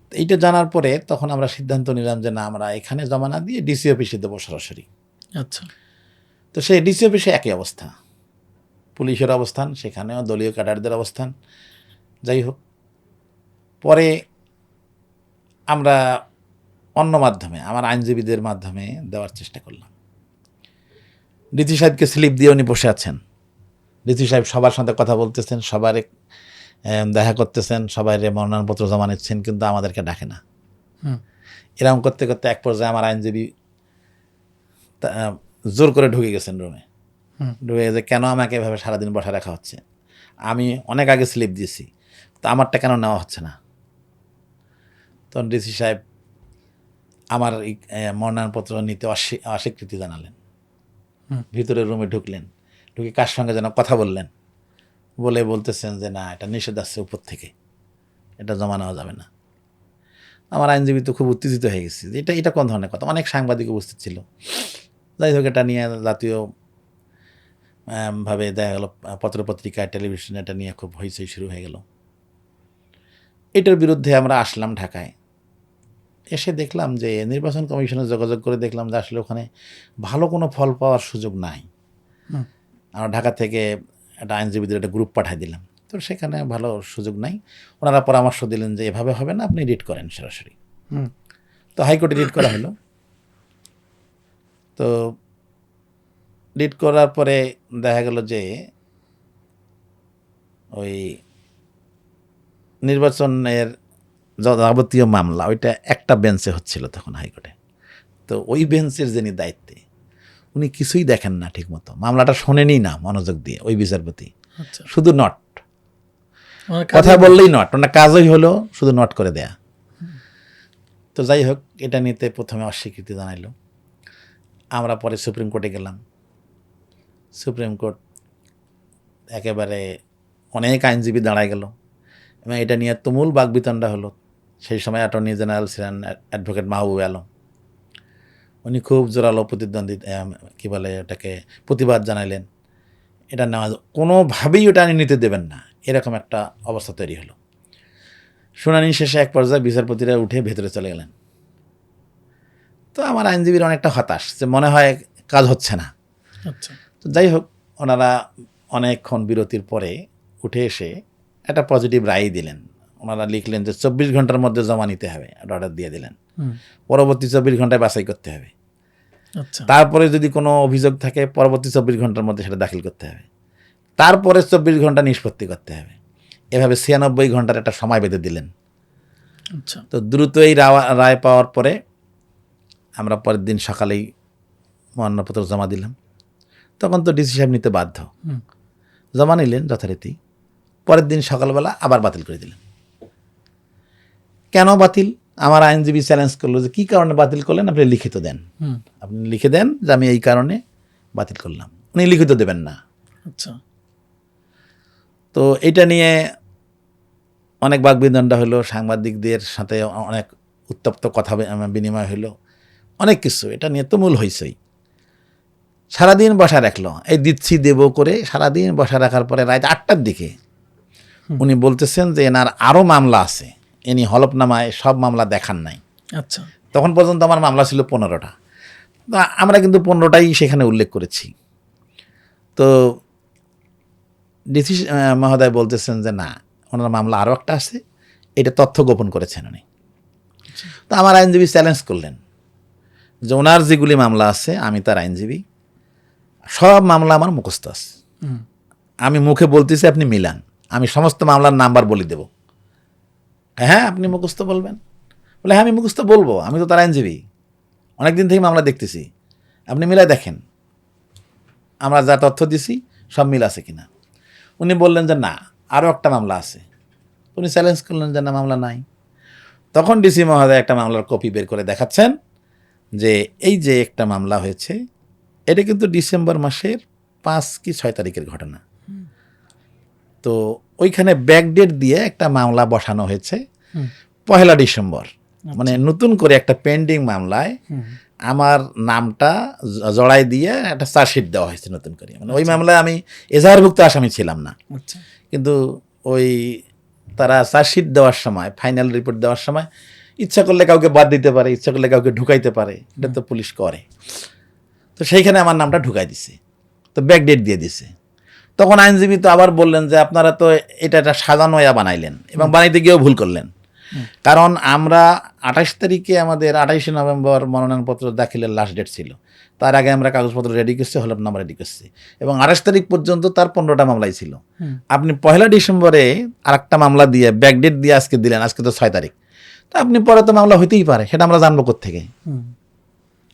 তো এইটা জানার পরে তখন আমরা সিদ্ধান্ত নিলাম যে না, আমরা এখানে জমা না দিয়ে ডিসি অফিসে দেবো সরাসরি। আচ্ছা। তো সেই ডিসি অফিসে একই অবস্থা, পুলিশের অবস্থান, সেখানেও দলীয় ক্যাডারদের অবস্থান। যাই হোক, পরে আমরা অন্য মাধ্যমে, আমার আইনজীবীদের মাধ্যমে দেওয়ার চেষ্টা করলাম। ডিসি সাহেবকে স্লিপ দিয়ে উনি বসে আছেন। ডিসি সাহেব সবার সাথে কথা বলতেছেন, সবার দেখা করতেছেন, সবাই মনোনয়নপত্র জমা নিচ্ছেন, কিন্তু আমাদেরকে ডাকে না। হুম। এরকম করতে করতে এক পর্যায়ে আমার আইনজীবী জোর করে ঢুকে গেছেন রুমে। হুম। ঢুকে যে কেন আমাকে এভাবে সারাদিন বসা রাখা হচ্ছে, আমি অনেক আগে স্লিপ দিয়েছি, তো আমারটা কেন নেওয়া হচ্ছে না। তখন ডিসি সাহেব আমার এই মনোনয়নপত্র নিতে অস্বীকৃতি জানালেন। হুম। ভিতরের রুমে ঢুকলেন, ঢুকে কার সঙ্গে যেন কথা বললেন, বলতেছেন যে না, এটা নিষেধ আসছে উপর থেকে, এটা জমা নেওয়া যাবে না। আমার আইনজীবী তো খুব উত্তেজিত হয়ে গেছে যে এটা কোন ধরনের কথা। অনেক সাংবাদিক উপস্থিত ছিল। যাই হোক, এটা নিয়ে জাতীয় ভাবে দেখা গেল পত্রপত্রিকায়, টেলিভিশনে এটা নিয়ে খুব হইচই শুরু হয়ে গেল। এটার বিরুদ্ধে আমরা আসলাম ঢাকায়। এসে দেখলাম যে নির্বাচন কমিশনে যোগাযোগ করে দেখলাম যে আসলে ওখানে ভালো কোনো ফল পাওয়ার সুযোগ নাই। হুম। আমরা ঢাকা থেকে একটা আইনজীবীদের একটা গ্রুপ পাঠিয়ে দিলাম, তো সেখানে ভালো সুযোগ নাই। ওনারা পরামর্শ দিলেন যে এভাবে হবে না, আপনি রিট করেন সরাসরি। হুম। তো হাইকোর্টে রিট করা হলো। তো রিট করার পরে দেখা গেল যে ওই নির্বাচনের যাবতীয় মামলা ওইটা একটা বেঞ্চে হচ্ছিল তখন হাইকোর্টে। তো ওই বেঞ্চের যিনি দায়িত্বে, উনি কিছুই দেখেন না ঠিক মতো, মামলাটা শোনেনই না মনোযোগ দিয়ে ওই বিচারপতি, আচ্ছা। শুধু নট, ওনার কথা কাজে- বললেই নট, ওনার কাজই হলো শুধু নট করে দেয়া। তো যাই হোক, এটা নিতে প্রথমে অস্বীকৃতি জানাইল। আমরা পরে সুপ্রিম কোর্টে গেলাম। সুপ্রিম কোর্ট একেবারে অনেক আইনজীবী দাঁড়ায় গেল এবং এটা নিয়ে তুমুল বাকবিতণ্ডা হলো। সেই সময় অ্যাটর্নি জেনারেল ছিলেন অ্যাডভোকেট মাহবুব আলম। উনি খুব জোরালো প্রতিদ্বন্দ্বী কী বলে এটাকে প্রতিবাদ জানাইলেন, এটা নেওয়া কোনোভাবেই ওটা নিতে দেবেন না, এরকম একটা অবস্থা তৈরি হলো। শুনানি শেষে এক পর্যায়ে বিচারপতিরা উঠে ভেতরে চলে গেলেন। তো আমার আইনজীবীর অনেকটা হতাশ, যে মনে হয় কাজ হচ্ছে না। আচ্ছা। তো যাই হোক, ওনারা অনেকক্ষণ বিরতির পরে উঠে এসে একটা পজিটিভ রায় দিলেন। ওনারা লিখলেন যে 24 ঘন্টার মধ্যে জমা নিতে হবে, একটা অর্ডার দিয়ে দিলেন। হুম। পরবর্তী 24 ঘন্টায় বাছাই করতে হবে। আচ্ছা। তারপরে যদি কোনো অভিযোগ থাকে পরবর্তী 24 ঘন্টার মধ্যে সেটা দাখিল করতে হবে। তারপরে 24 ঘন্টা নিষ্পত্তি করতে হবে। এভাবে 96 ঘন্টার একটা সময় বেঁধে দিলেন। আচ্ছা। তো দ্রুত এই রায় পাওয়ার পরে আমরা পরের দিন সকালেই মনোনয়নপত্র জমা দিলাম। তখন তো ডিসি সাহেব নিতে বাধ্য। হুম। জমা নিলেন যথারীতি। পরের দিন সকালবেলা আবার বাতিল করে দিলেন। কেন বাতিল? আমার আইনজীবী চ্যালেঞ্জ করলো যে কী কারণে বাতিল করলেন, আপনি লিখিত দেন। হুম। আপনি লিখে দেন যে আমি এই কারণে বাতিল করলাম। উনি লিখিত দেবেন না। আচ্ছা। তো এটা নিয়ে অনেক বাগবিতণ্ডা হলো, সাংবাদিকদের সাথে অনেক উত্তপ্ত কথা বিনিময় হলো, অনেক কিছু। এটা নিয়ে তুমুল হইচই। সারাদিন বসা রাখলো, এই দিচ্ছি দেব করে সারাদিন বসা রাখার পরে রাত 8টার দিকে উনি বলতেছেন যে এনার আরও মামলা আছে, ইনি হলফনামায় সব মামলা দেখান নাই। আচ্ছা। তখন পর্যন্ত আমার মামলা ছিল 15টা। আমরা কিন্তু 15টাই সেখানে উল্লেখ করেছি। তো ডিসি মহোদয় বলতেছেন যে না, ওনার মামলা আরও একটা আছে, এটা তথ্য গোপন করেছেন উনি। তো আমার আইনজীবী চ্যালেঞ্জ করলেন যে ওনার যেগুলি মামলা আছে, আমি তার আইনজীবী, সব মামলা আমার মুখস্থ আছে। হুম। আমি মুখে বলতেছি, আপনি মিলান, আমি সমস্ত মামলার নাম্বার বলে দেব। হ্যাঁ, আপনি মুখস্থ বলবেন? বলে হ্যাঁ, আমি মুখস্থ বলবো, আমি তো তার আইনজীবী, অনেকদিন থেকে মামলা দেখতেছি, আপনি মিলাই দেখেন আমরা যা তথ্য দিছি সব মিল আছে কিনা। উনি বললেন যে না, আরও একটা মামলা আছে। উনি চ্যালেঞ্জ করলেন যে না, মামলা নাই। তখন ডিসি মহোদয় একটা মামলার কপি বের করে দেখাচ্ছেন যে এই যে একটা মামলা হয়েছে, এটা কিন্তু ডিসেম্বর মাসের 5 কি 6 তারিখের ঘটনা। তো ওইখানে ব্যাকডেট দিয়ে একটা মামলা বসানো হয়েছে 1 ডিসেম্বর, মানে নতুন করে একটা পেন্ডিং মামলায় আমার নামটা জড়াই দিয়ে একটা চার্জশিট দেওয়া হয়েছে নতুন করে। মানে ওই মামলায় আমি এজাহারভুক্ত আসামি ছিলাম না, আচ্ছা। কিন্তু ওই তারা চার্জশিট দেওয়ার সময়, ফাইনাল রিপোর্ট দেওয়ার সময় ইচ্ছা করলে কাউকে বাদ দিতে পারে, ইচ্ছা করলে কাউকে ঢুকাইতে পারে, এটা তো পুলিশ করে। তো সেইখানে আমার নামটা ঢুকাই দিছে, তো ব্যাকডেট দিয়ে দিছে। তখন আইনজীবী তো আবার বললেন যে আপনারা তো এটা একটা সাজানো বানাইলেন এবং বানাইতে গিয়েও ভুল করলেন। কারণ আমরা 28 তারিখে আমাদের 28শে নভেম্বর মনোনয়নপত্র দাখিলের লাস্ট ডেট ছিল। তার আগে আমরা কাগজপত্র রেডি করছি, হলফনামা রেডি করছি, এবং 28 তারিখ পর্যন্ত তার 15টা মামলাই ছিল। আপনি 1 ডিসেম্বরে আরেকটা মামলা দিয়ে ব্যাকডেট দিয়ে আজকে দিলেন, আজকে তো 6 তারিখ, তা আপনি পরে তো মামলা হইতেই পারে, সেটা আমরা জানবো কোত্থেকে?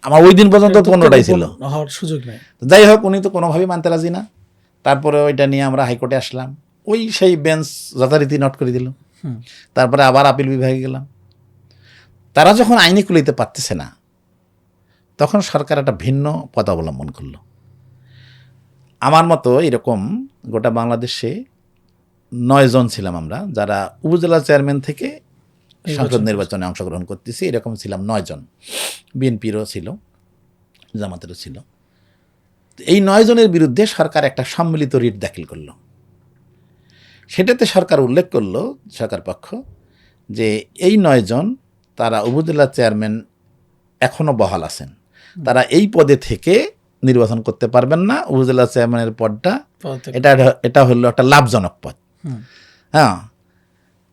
আমার ওই দিন পর্যন্ত 15টাই ছিল, হওয়ার সুযোগ নেই। যাই হোক, উনি তো কোনোভাবেই মানতে রাজি না। তারপরে ওইটা নিয়ে আমরা হাইকোর্টে আসলাম, ওই সেই বেঞ্চ যথারীতি নোট করে দিল। তারপরে আবার আপিল বিভাগে গেলাম। তারা যখন আইনি কুলিতে পারতেছে না, তখন সরকার একটা ভিন্ন পথ অবলম্বন করলো। আমার মতো এরকম গোটা বাংলাদেশে 9 জন ছিলাম আমরা, যারা উপজেলা চেয়ারম্যান থেকে সংসদ নির্বাচনে অংশগ্রহণ করতেছি, এরকম ছিলাম 9 জন। বিএনপিরও ছিল, জামাতেরও ছিল। এই 9 জনের বিরুদ্ধে সরকার একটা সম্মিলিত রিট দাখিল করলো। সেটাতে সরকার উল্লেখ করলো, সরকার পক্ষ, যে এই 9 জন তারা উপজেলা চেয়ারম্যান এখনও বহাল আছেন, তারা এই পদে থেকে নির্বাচন করতে পারবেন না। উপজেলা চেয়ারম্যানের পদটা এটা হলো একটা লাভজনক পদ। হ্যাঁ,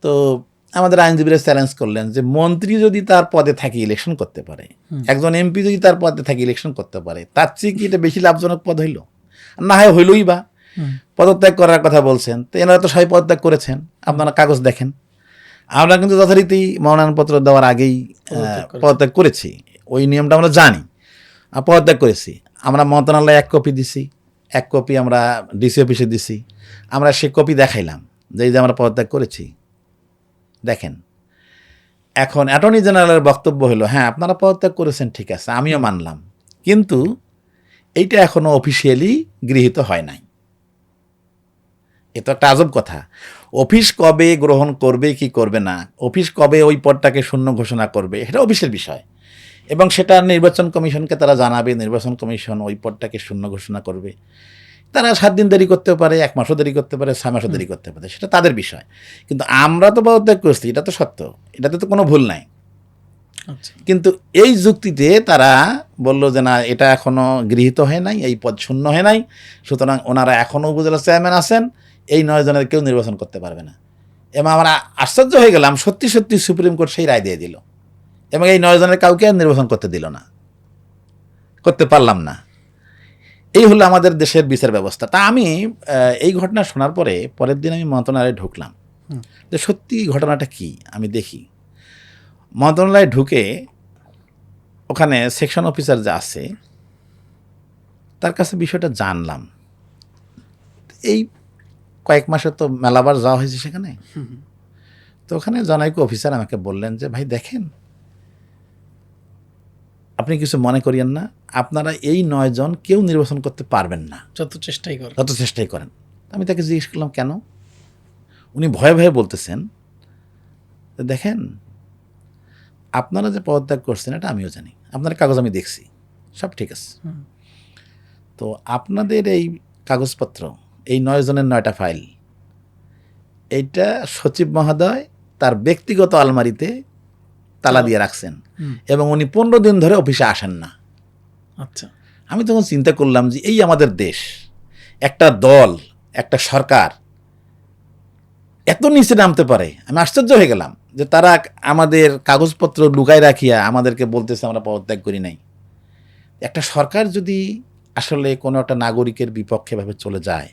তো আমাদের আইনজীবীরা চ্যালেঞ্জ করলেন যে মন্ত্রী যদি তার পদে থাকে ইলেকশন করতে পারে, একজন এমপি যদি তার পদে থাকে ইলেকশন করতে পারে, তার চেয়ে কি এটা বেশি লাভজনক পদ হইল? না হয় হইলই বা, পদত্যাগ করার কথা বলছেন, তো এনারা তো সবাই পদত্যাগ করেছেন, আপনারা কাগজ দেখেন। আমরা কিন্তু যথারীতি মনোনয়নপত্র দেওয়ার আগেই পদত্যাগ করেছি, ওই নিয়মটা আমরা জানি, পদত্যাগ করেছি। আমরা মন্ত্রণালয়ে 1 কপি দিছি, 1 কপি আমরা ডিসি অফিসে দিছি, আমরা সে কপি দেখাইলাম যে এই যে আমরা পদত্যাগ করেছি, দেখেন। এখন অ্যাটর্নি জেনারেলের বক্তব্য হলো, হ্যাঁ আপনারা পদত্যাগ করেছেন, ঠিক আছে, আমিও মানলাম, কিন্তু এইটা এখনো অফিসিয়ালি গৃহীত হয় নাই। এ তো একটা আজব কথা। অফিস কবে গ্রহণ করবে কি করবে না, অফিস কবে ওই পদটাকে শূন্য ঘোষণা করবে, এটা অফিসের বিষয়, এবং সেটা নির্বাচন কমিশনকে তারা জানাবে, নির্বাচন কমিশন ওই পদটাকে শূন্য ঘোষণা করবে। তারা 7 দিন দেরি করতে পারে, 1 মাসও দেরি করতে পারে, 6 মাসও দেরি করতে পারে, সেটা তাদের বিষয়। কিন্তু আমরা তো পদত্যাগ করছি, এটা তো সত্য, এটাতে তো কোনো ভুল নাই। আচ্ছা, কিন্তু এই যুক্তিতে তারা বলল যে না, এটা এখনও গৃহীত হয় নাই, এই পদ শূন্য হয় নাই, সুতরাং ওনারা এখনও উপজেলা চেয়ারম্যান আছেন, এই 9 জনের কেউ নির্বাচন করতে পারবে না। এবং আমরা আশ্চর্য হয়ে গেলাম, সত্যি সত্যি সুপ্রিম কোর্ট সেই রায় দিয়ে দিল এবং এই 9 জনের কাউকে আর নির্বাচন করতে দিল না, করতে পারলাম না। এই হলো আমাদের দেশের বিচার ব্যবস্থা। তা আমি এই ঘটনা শোনার পরে পরের দিন আমি মন্ত্রণালয়ে ঢুকলাম যে সত্যি ঘটনাটা কি আমি দেখি। মন্ত্রণালয়ে ঢুকে ওখানে সেকশন অফিসার যা আছে তার কাছে বিষয়টা জানলাম। এই কয়েক মাসে তো মেলাবার যাওয়া হয়েছে সেখানে। তো ওখানে জনৈক অফিসার আমাকে বললেন যে ভাই দেখেন, আপনি কিছু মনে করিয়েন না, আপনারা এই 9 জন কেউ নির্বাচন করতে পারবেন না, যত চেষ্টাই কর। যত চেষ্টাই করেন। আমি তাকে জিজ্ঞেস করলাম কেন? উনি ভয়ে ভয়ে বলতেছেন, দেখেন আপনারা যে পদত্যাগ করছেন এটা আমিও জানি, আপনার কাগজ আমি দেখছি, সব ঠিক আছে। তো আপনাদের এই কাগজপত্র, এই 9 জনের 9টা ফাইল, এইটা সচিব মহোদয় তার ব্যক্তিগত আলমারিতে তালা দিয়ে রাখছেন এবং উনি 15 দিন ধরে অফিসে আসেন না। আচ্ছা, আমি তখন চিন্তা করলাম যে এই আমাদের দেশ, একটা দল, একটা সরকার এত নিচে নামতে পারে। আমি আশ্চর্য হয়ে গেলাম যে তারা আমাদের কাগজপত্র লুকায় রাখিয়া আমাদেরকে বলতেছে আমরা পদত্যাগ করি নাই। একটা সরকার যদি আসলে কোনো একটা নাগরিকের বিপক্ষে ভাবে চলে যায়,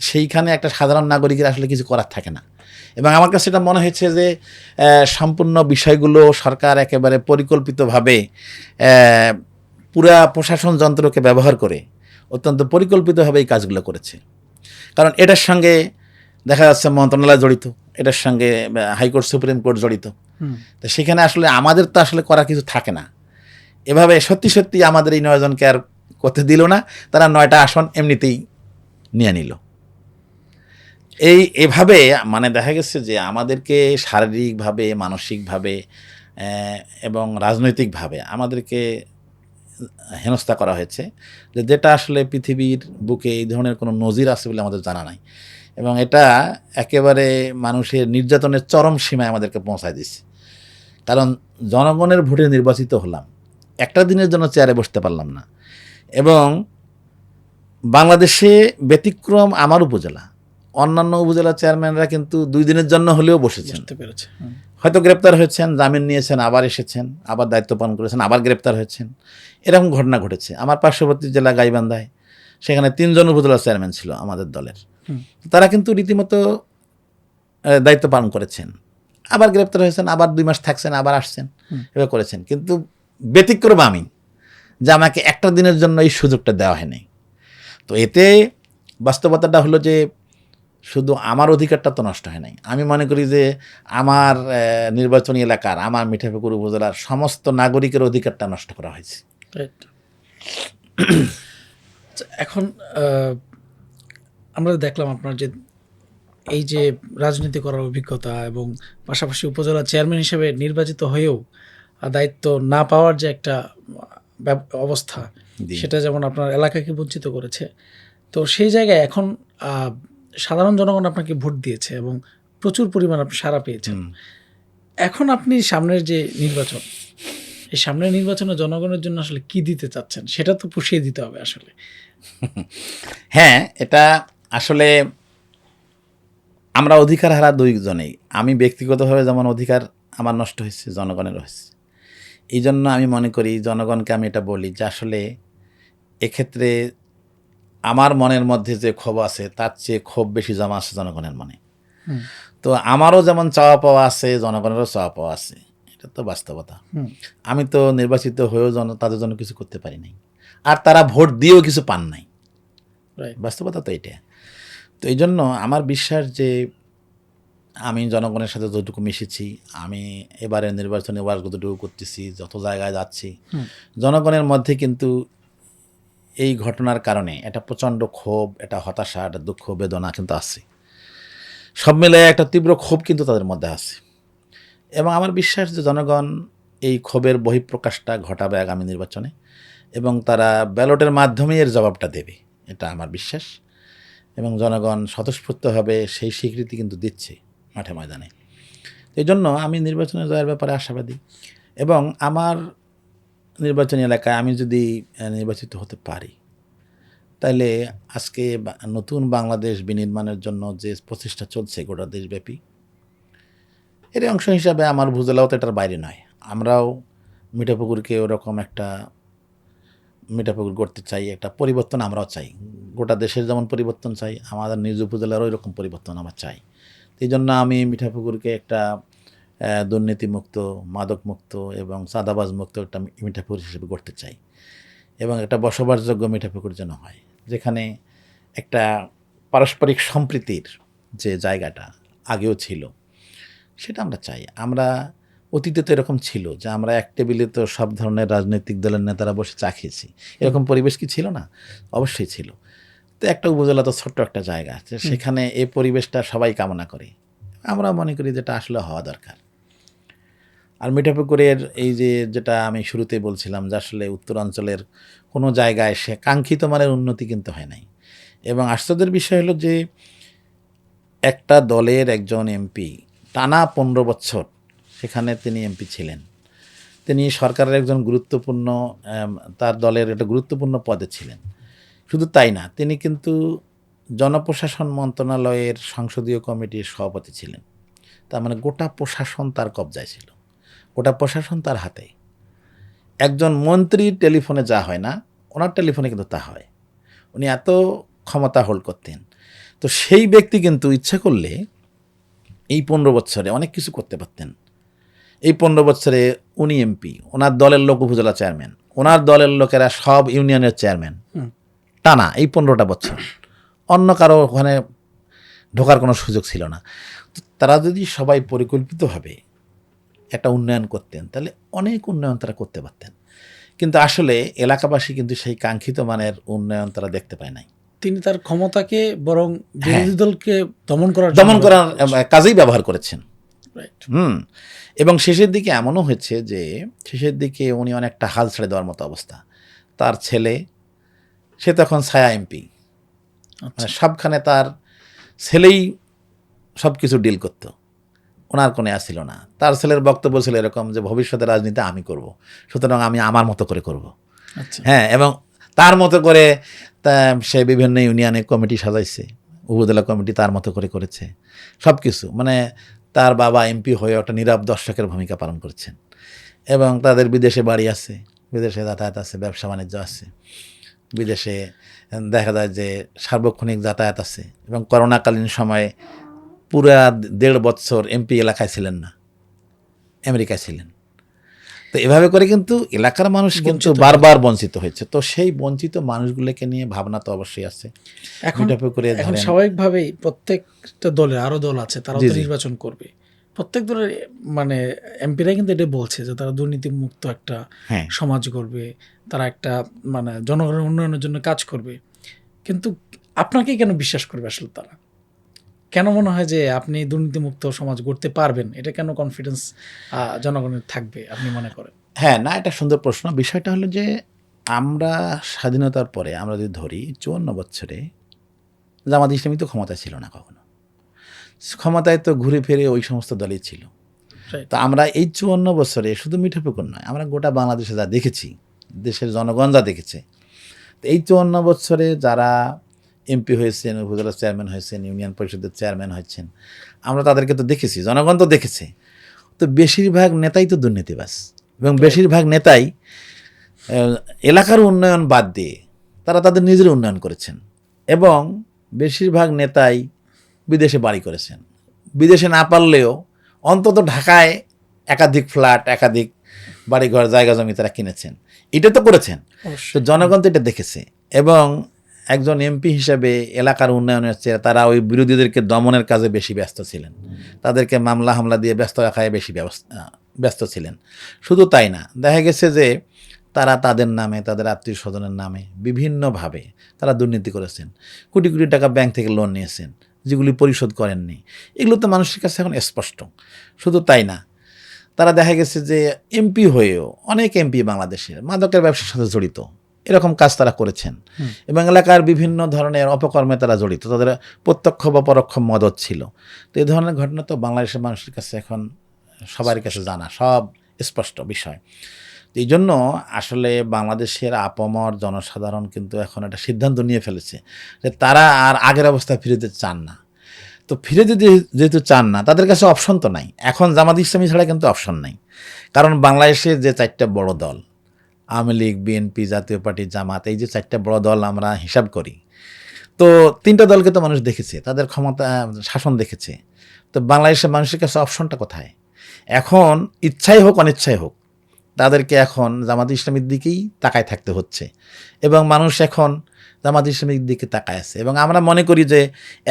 সেইখানে একটা সাধারণ নাগরিকের আসলে কিছু করার থাকে না। এবং আমার কাছে এটা মনে হয়েছে যে সম্পূর্ণ বিষয়গুলো সরকার একেবারে পরিকল্পিতভাবে পুরা প্রশাসন যন্ত্রকে ব্যবহার করে অত্যন্ত পরিকল্পিতভাবে এই কাজগুলো করেছে। কারণ এটার সঙ্গে দেখা যাচ্ছে মন্ত্রণালয় জড়িত, এটার সঙ্গে হাইকোর্ট সুপ্রিম কোর্ট জড়িত। তো সেখানে আসলে আমাদের তো আসলে করার কিছু থাকে না। এভাবে সত্যি সত্যি আমাদের এই 9 জনকে আর করতে দিল না, তারা 9টা আসন এমনিতেই নিয়ে নিল। এভাবে মানে দেখা গেছে যে আমাদেরকে শারীরিকভাবে, মানসিকভাবে এবং রাজনৈতিকভাবে আমাদেরকে হেনস্থা করা হয়েছে, যেটা আসলে পৃথিবীর বুকে এই ধরনের কোনো নজির আছে বলে আমাদের জানা নাই। এবং এটা একেবারে মানুষের নির্যাতনের চরম সীমায় আমাদেরকে পৌঁছায় দিচ্ছে। কারণ জনগণের ভোটে নির্বাচিত হলাম, একটা দিনের জন্য চেয়ারে বসতে পারলাম না। এবং বাংলাদেশে ব্যতিক্রম আমার উপজেলা, অন্যান্য উপজেলা চেয়ারম্যানরা কিন্তু 2 দিনের জন্য হলেও বসেছেন, বুঝতে পেরেছে। হয়তো গ্রেপ্তার হয়েছেন, জামিন নিয়েছেন, আবার এসেছেন, আবার দায়িত্ব পালন করেছেন, আবার গ্রেপ্তার হয়েছেন। এরকম ঘটনা ঘটেছে। আমার পার্শ্ববর্তী জেলা গাইবান্ধায়, সেখানে 3 জন উপজেলা চেয়ারম্যান ছিল আমাদের দলের, তারা কিন্তু রীতিমতো দায়িত্ব পালন করেছেন, আবার গ্রেপ্তার হয়েছেন, আবার 2 মাস থাকছেন, আবার আসছেন, এভাবে করেছেন। কিন্তু ব্যতিক্রম আমি, যে আমাকে একটা দিনের জন্য এই সুযোগটা দেওয়া হয়নি। তো এতে বাস্তবতাটা হলো যে শুধু আমার অধিকারটা তো নষ্ট হয় নাই। আমি মনে করি যে আমার নির্বাচনী এলাকার, আমার মিঠাপুকুর উপজেলার সমস্ত নাগরিকের অধিকারটা নষ্ট করা হয়েছে। এখন আমরা দেখলাম আপনার যে এই যে রাজনীতি করার অভিজ্ঞতা এবং পাশাপাশি উপজেলা চেয়ারম্যান হিসেবে নির্বাচিত হয়েও দায়িত্ব না পাওয়ার যে একটা অবস্থা, সেটা যেমন আপনার এলাকাকে বঞ্চিত করেছে। তো সেই জায়গায় এখন সাধারণ জনগণ আপনাকে ভোট দিয়েছে এবং প্রচুর পরিমাণ আপনি সাড়া পেয়েছেন। এখন আপনি সামনের যে নির্বাচন, এই সামনের নির্বাচনে জনগণের জন্য আসলে কি দিতে চাচ্ছেন, সেটা তো পুষিয়ে দিতে হবে আসলে। হ্যাঁ, এটা আসলে আমরা অধিকার হারা 2 জনেই। আমি ব্যক্তিগতভাবে যেমন অধিকার আমার নষ্ট হয়েছে, জনগণেরও হয়েছে। এই জন্য আমি মনে করি জনগণকে আমি এটা বলি যে আসলে এক্ষেত্রে আমার মনের মধ্যে যে ক্ষোভ আছে তার চেয়ে ক্ষোভ বেশি জমা আছে জনগণের মনে। তো আমারও যেমন চাওয়া পাওয়া আছে, জনগণেরও চাওয়া পাওয়া আছে, এটা তো বাস্তবতা। আমি তো নির্বাচিত হয়েও তাদের জন্য কিছু করতে পারি নাই, আর তারা ভোট দিয়েও কিছু পান নাই, বাস্তবতা তো এটা। তো এই জন্য আমার বিশ্বাস যে আমি জনগণের সাথে যতটুকু মিশেছি, আমি এবারে নির্বাচনে ওয়ার্ক যতটুকু করতেছি, যত জায়গায় যাচ্ছি, জনগণের মধ্যে কিন্তু এই ঘটনার কারণে একটা প্রচণ্ড ক্ষোভ, একটা হতাশা, একটা দুঃখ, বেদনা কিন্তু আছে। সব মিলে একটা তীব্র ক্ষোভ কিন্তু তাদের মধ্যে আছে। এবং আমার বিশ্বাস যে জনগণ এই ক্ষোভের বহিঃপ্রকাশটা ঘটাবে আগামী নির্বাচনে, এবং তারা ব্যালটের মাধ্যমে এর জবাবটা দেবে। এটা আমার বিশ্বাস, এবং জনগণ স্বতঃস্ফূর্তভাবে সেই স্বীকৃতি কিন্তু দিচ্ছে মাঠে ময়দানে। এই জন্য আমি নির্বাচনে জয়ের ব্যাপারে আশাবাদী, এবং আমার নির্বাচনী এলাকায় আমি যদি নির্বাচিত হতে পারি, তাহলে আজকে নতুন বাংলাদেশ বিনির্মাণের জন্য যে প্রচেষ্টা চলছে গোটা দেশব্যাপী, এর অংশ হিসাবে আমার উপজেলাও তো এটার বাইরে নয়। আমরাও মিঠাপুকুরকে ওরকম একটা মিঠাপুকুর করতে চাই, একটা পরিবর্তন আমরাও চাই। গোটা দেশের যেমন পরিবর্তন চাই, আমাদের নিজ উপজেলারও এরকম পরিবর্তন আমরা চাই। এই জন্য আমি মিঠাপুকুরকে একটা দুর্নীতিমুক্ত, মাদকমুক্ত এবং চাঁদাবাজ মুক্ত একটা মিঠাপুকুর হিসেবে করতে চাই, এবং একটা বসবাসযোগ্য মিঠাপুকুর যেন হয়, যেখানে একটা পারস্পরিক সম্প্রীতির যে জায়গাটা আগেও ছিল সেটা আমরা চাই। আমরা অতীতে তো এরকম ছিল যে আমরা এক টেবিলে তো সব ধরনের রাজনৈতিক দলের নেতারা বসে চা খেয়েছি, এরকম পরিবেশ কি ছিল না? অবশ্যই ছিল। তো একটা উপজেলা তো ছোট্ট একটা জায়গা আছে, সেখানে এই পরিবেশটা সবাই কামনা করে, আমরা মনে করি যেটা আসলে হওয়া দরকার। আর মিঠাপুকুরের এই যে যেটা আমি শুরুতে বলছিলাম যে আসলে উত্তরাঞ্চলের কোনো জায়গায় সে কাঙ্ক্ষিত মানের উন্নতি কিন্তু হয় নাই, এবং আশ্চর্যের বিষয় হলো যে একটা দলের একজন এমপি টানা 15 বছর সেখানে তিনি এমপি ছিলেন, তিনি সরকারের একজন গুরুত্বপূর্ণ, তার দলের একটা গুরুত্বপূর্ণ পদে ছিলেন। শুধু তাই না, তিনি কিন্তু জনপ্রশাসন মন্ত্রণালয়ের সংসদীয় কমিটির সভাপতি ছিলেন। তার মানে গোটা প্রশাসন তার কবজায় ছিল, গোটা প্রশাসন তার হাতে। একজন মন্ত্রীর টেলিফোনে যা হয় না, ওনার টেলিফোনে কিন্তু তা হয়। উনি এত ক্ষমতা হোল্ড করতেন। তো সেই ব্যক্তি কিন্তু ইচ্ছা করলে এই 15 বছরে অনেক কিছু করতে পারতেন। এই 15 বছরে উনি এমপি, ওনার দলের লোক উপজেলা চেয়ারম্যান, ওনার দলের লোকেরা সব ইউনিয়নের চেয়ারম্যান, টানা এই 15টা বছর। অন্য কারো ওখানে ঢোকার কোনো সুযোগ ছিল না। তো তারা যদি সবাই পরিকল্পিতভাবে একটা উন্নয়ন করতেন, তাহলে অনেক উন্নয়ন তারা করতে পারতেন। কিন্তু আসলে এলাকাবাসী কিন্তু সেই কাঙ্ক্ষিত মানের উন্নয়ন তারা দেখতে পায় নাই। তিনি তার ক্ষমতাকে বরং বিরোধী দলকে দমন করার কাজেই ব্যবহার করেছেন। রাইট। এবং শেষের দিকে এমনও হয়েছে যে শেষের দিকে উনি অনেকটা হাল ছেড়ে দেওয়ার মতো অবস্থা। তার ছেলে, সে তখন ছায়া এমপি, মানে সবখানে তার ছেলেই সব কিছু ডিল করত, ওনার কোনো আসছিল না। তার ছেলের বক্তব্য ছিল এরকম যে ভবিষ্যতে রাজনীতি আমি করব, সুতরাং আমি আমার মতো করে করব। হ্যাঁ, এবং তার মতো করে সে বিভিন্ন ইউনিয়নে কমিটি সাজাইছে, উপজেলা কমিটি তার মতো করে করেছে সব কিছু। মানে তার বাবা এমপি হয়ে একটা নীরব দর্শকের ভূমিকা পালন করছেন, এবং তাদের বিদেশে বাড়ি আছে, বিদেশে যাতায়াত আছে, ব্যবসা বাণিজ্য আছে, বিদেশে দেখা যায় যে সার্বক্ষণিক যাতায়াত আছে। এবং করোনাকালীন সময়ে পুরা 1.5 বছর এমপি এলাকায় ছিলেন না, আমেরিকায় ছিলেন। তো এভাবে করে কিন্তু এলাকার মানুষ কিন্তু বারবার বঞ্চিত হয়েছে। তো সেই বঞ্চিত মানুষগুলোকে নিয়ে ভাবনা তো অবশ্যই আছে। এখন স্বাভাবিকভাবেই প্রত্যেকটা দলের আরো দল আছে, তারা তো নির্বাচন করবে। প্রত্যেক দলের মানে এমপিরাই কিন্তু এটা বলছে যে তারা দুর্নীতি মুক্ত একটা সমাজ করবে, তারা একটা মানে জনগণের উন্নয়নের জন্য কাজ করবে। কিন্তু আপনাকে কেন বিশ্বাস করবে আসলে তারা? কেন মনে হয় যে আপনি দুর্নীতিমুক্ত সমাজ গড়তে পারবেন? এটা কেন কনফিডেন্স জনগণের থাকবে আপনি মনে করেন? হ্যাঁ, না, এটা সুন্দর প্রশ্ন। বিষয়টা হলো যে আমরা স্বাধীনতার পরে আমরা যদি ধরি 54 বছরে জামাত ইসলামী তো ক্ষমতায় ছিল না কখনো, ক্ষমতায় তো ঘুরে ফিরে ওই সমস্ত দলই ছিল। তো আমরা এই 54 বছরে শুধু মিঠাপুকুর নয়, আমরা গোটা বাংলাদেশে যা দেখেছি, দেশের জনগণ যা দেখেছে, তো এই 54 বছরে যারা এমপি হয়েছেন, উপজেলা চেয়ারম্যান হয়েছেন, ইউনিয়ন পরিষদের চেয়ারম্যান হয়েছেন, আমরা তাদেরকে তো দেখেছি, জনগণ তো দেখেছে। তো বেশিরভাগ নেতাই তো দুর্নীতিবাজ, এবং বেশিরভাগ নেতাই এলাকার উন্নয়ন বাদ দিয়ে তারা তাদের নিজের উন্নয়ন করেছেন, এবং বেশিরভাগ নেতাই বিদেশে বাড়ি করেছেন। বিদেশে না পারলেও অন্তত ঢাকায় একাধিক ফ্ল্যাট, একাধিক বাড়িঘর, জায়গা জমি তারা কিনেছেন, এটা তো করেছেন। তো জনগণ তো এটা দেখেছে, এবং একজন এমপি হিসেবে এলাকার উন্নয়নের চেয়ে তারা ওই বিরোধীদেরকে দমনের কাজে বেশি ব্যস্ত ছিলেন, তাদেরকে মামলা হামলা দিয়ে ব্যস্ত রাখায় বেশি ব্যস্ত ছিলেন। শুধু তাই না, দেখা গেছে যে তারা তাদের নামে, তাদের আত্মীয় স্বজনের নামে বিভিন্নভাবে তারা দুর্নীতি করেছেন, কোটি কোটি টাকা ব্যাংক থেকে লোন নিয়েছেন, যেগুলি পরিশোধ করেননি। এগুলো তো মানুষের কাছে এখন স্পষ্ট। শুধু তাই না, তারা দেখা গেছে যে এমপি হয়েও অনেক এমপি বাংলাদেশের মাদকের ব্যবসার সাথে জড়িত, এরকম কাজ তারা করেছেন এবং এলাকার বিভিন্ন ধরনের অপকর্মে তারা জড়িত, তাদের প্রত্যক্ষ বা পরোক্ষ মদত ছিল। তো এই ধরনের ঘটনা তো বাংলাদেশের মানুষের কাছে এখন সবার কাছে জানা, সব স্পষ্ট বিষয়। তো এই জন্য আসলে বাংলাদেশের আপামর জনসাধারণ কিন্তু এখন একটা সিদ্ধান্ত নিয়ে ফেলেছে যে তারা আর আগের অবস্থায় ফিরে যেতে চান না। তো ফিরে যেতে যেহেতু চান না, তাদের কাছে অপশন তো নাই, এখন জামাত ইসলামী ছাড়া কিন্তু অপশন নাই। কারণ বাংলাদেশে যে 4টা বড় দল, আওয়ামী লীগ, বিএনপি, জাতীয় পার্টি, জামাত, এই যে 4টা বড় দল আমরা হিসাব করি, তো 3টা দলকে তো মানুষ দেখেছে, তাদের ক্ষমতা শাসন দেখেছে। তো বাংলাদেশের মানুষের কাছে অপশনটা কোথায়? এখন ইচ্ছাই হোক অনিচ্ছাই হোক, তাদেরকে এখন জামাত ইসলামীর দিকেই তাকায় থাকতে হচ্ছে এবং মানুষ এখন জামাত ইসলামীর দিকে তাকায় আছে। এবং আমরা মনে করি যে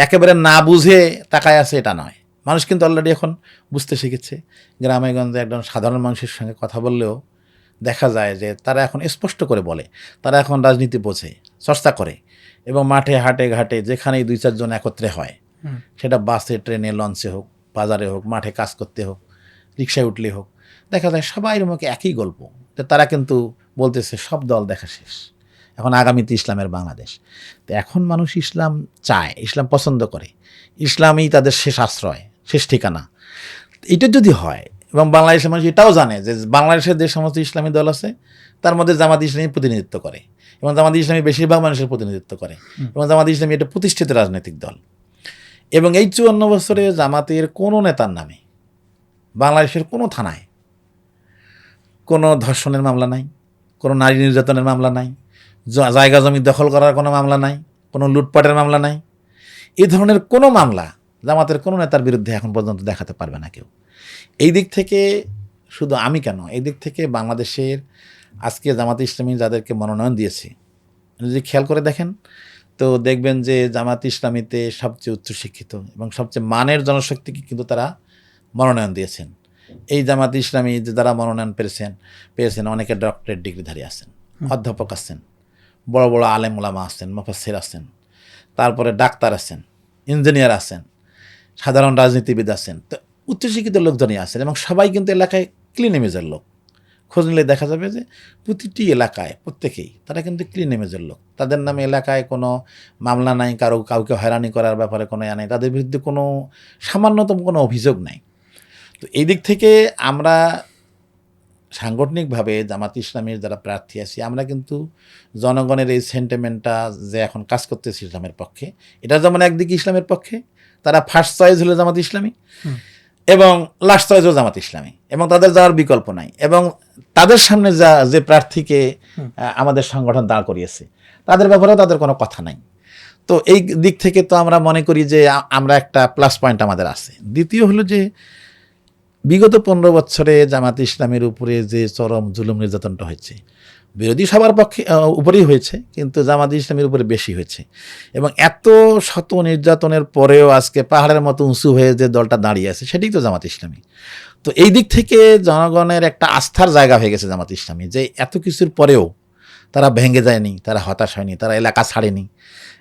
একেবারে না বুঝে তাকায় আছে এটা নয়, মানুষ কিন্তু অলরেডি এখন বুঝতে শিখেছে। গ্রামে গঞ্জে একজন সাধারণ মানুষের সঙ্গে কথা বললেও দেখা যায় যে তারা এখন স্পষ্ট করে বলে, তারা এখন রাজনীতি বোঝে, চর্চা করে এবং মাঠে হাটে ঘাটে যেখানেই 2-4 জন একত্রে হয়, সেটা বাসে, ট্রেনে, লঞ্চে হোক, বাজারে হোক, মাঠে কাজ করতে হোক, রিক্সায় উঠলে হোক, দেখা যায় সবাই মুখে একই গল্প, যে তারা কিন্তু বলতেছে সব দল দেখা শেষ, এখন আগামীতে ইসলামের বাংলাদেশ। তো এখন মানুষ ইসলাম চায়, ইসলাম পছন্দ করে, ইসলামই তাদের শেষ আশ্রয়, শেষ ঠিকানা। এটা যদি হয় এবং বাংলাদেশের মানুষ এটাও জানে যে বাংলাদেশের যে সমস্ত ইসলামী দল আছে তার মধ্যে জামাত ইসলামী প্রতিনিধিত্ব করে এবং জামাত ইসলামী বেশিরভাগ মানুষের প্রতিনিধিত্ব করে এবং জামাত ইসলামী এটা প্রতিষ্ঠিত রাজনৈতিক দল। এবং এই 54 বছরে জামাতের কোনো নেতার নামে বাংলাদেশের কোনো থানায় কোনো ধর্ষণের মামলা নাই, কোনো নারী নির্যাতনের মামলা নাই, জায়গা জমি দখল করার কোনো মামলা নাই, কোনো লুটপাটের মামলা নাই। এই ধরনের কোনো মামলা জামাতের কোনো নেতার বিরুদ্ধে এখন পর্যন্ত দেখাতে পারবে না কেউ। এই দিক থেকে শুধু আমি কেন, এই দিক থেকে বাংলাদেশের আজকে জামাত ইসলামী যাদেরকে মনোনয়ন দিয়েছে, যদি খেয়াল করে দেখেন তো দেখবেন যে জামাত ইসলামীতে সবচেয়ে উচ্চশিক্ষিত এবং সবচেয়ে মানের জনশক্তিকে কিন্তু তারা মনোনয়ন দিয়েছেন। এই জামাত ইসলামী যে যারা মনোনয়ন পেয়েছেন অনেকে ডক্টরেট ডিগ্রিধারী আছেন, অধ্যাপক আছেন, বড় বড় আলেম ওলামা আছেন, মুফাসসির আছেন, তারপরে ডাক্তার আছেন, ইঞ্জিনিয়ার আছেন, সাধারণ রাজনীতিবিদ আছেন। তো উচ্চশিক্ষিত লোকজনই আছেন এবং সবাই কিন্তু এলাকায় ক্লিন ইমেজের লোক। খোঁজ নিলে দেখা যাবে যে প্রতিটি এলাকায় প্রত্যেকেই তারা কিন্তু ক্লিন ইমেজের লোক, তাদের নামে এলাকায় কোনো মামলা নাই, কাউকে হয়রানি করার ব্যাপারে কোনো নেই, তাদের বিরুদ্ধে কোনো সামান্যতম কোনো অভিযোগ নাই। তো এই দিক থেকে আমরা সাংগঠনিকভাবে জামাত ইসলামের যারা প্রার্থী আছি, আমরা কিন্তু জনগণের এই সেন্টিমেন্টটা যে এখন কাজ করতেছি ইসলামের পক্ষে, এটা যেমন একদিকে ইসলামের পক্ষে, তারা ফার্স্ট চয়েস হলো জামাত ইসলামী এবং লাস্ট চয়েসও জামাত ইসলামী এবং তাদের যাওয়ার বিকল্প নাই। এবং তাদের সামনে যে প্রার্থীকে আমাদের সংগঠন দাঁড় করিয়েছে তাদের ব্যাপারেও তাদের কোনো কথা নাই। তো এই দিক থেকে তো আমরা মনে করি যে আমরা একটা প্লাস পয়েন্ট আমাদের আছে। দ্বিতীয় হলো যে বিগত 15 বছরে জামাত ইসলামের উপরে যে চরম জুলুম নির্যাতনটা হয়েছে, বিরোধী সবার পক্ষে উপরেই হয়েছে, কিন্তু জামাত ইসলামের উপরে বেশি হয়েছে। এবং এত শত নির্যাতনের পরেও আজকে পাহাড়ের মতো উঁচু হয়ে যে দলটা দাঁড়িয়ে আছে সেটাই তো জামাত ইসলামী। তো এই দিক থেকে জনগণের একটা আস্থার জায়গা হয়ে গেছে জামাত ইসলামী, যে এত কিছুর পরেও তারা ভেঙে যায়নি, তারা হতাশ হয়নি, তারা এলাকা ছাড়েনি,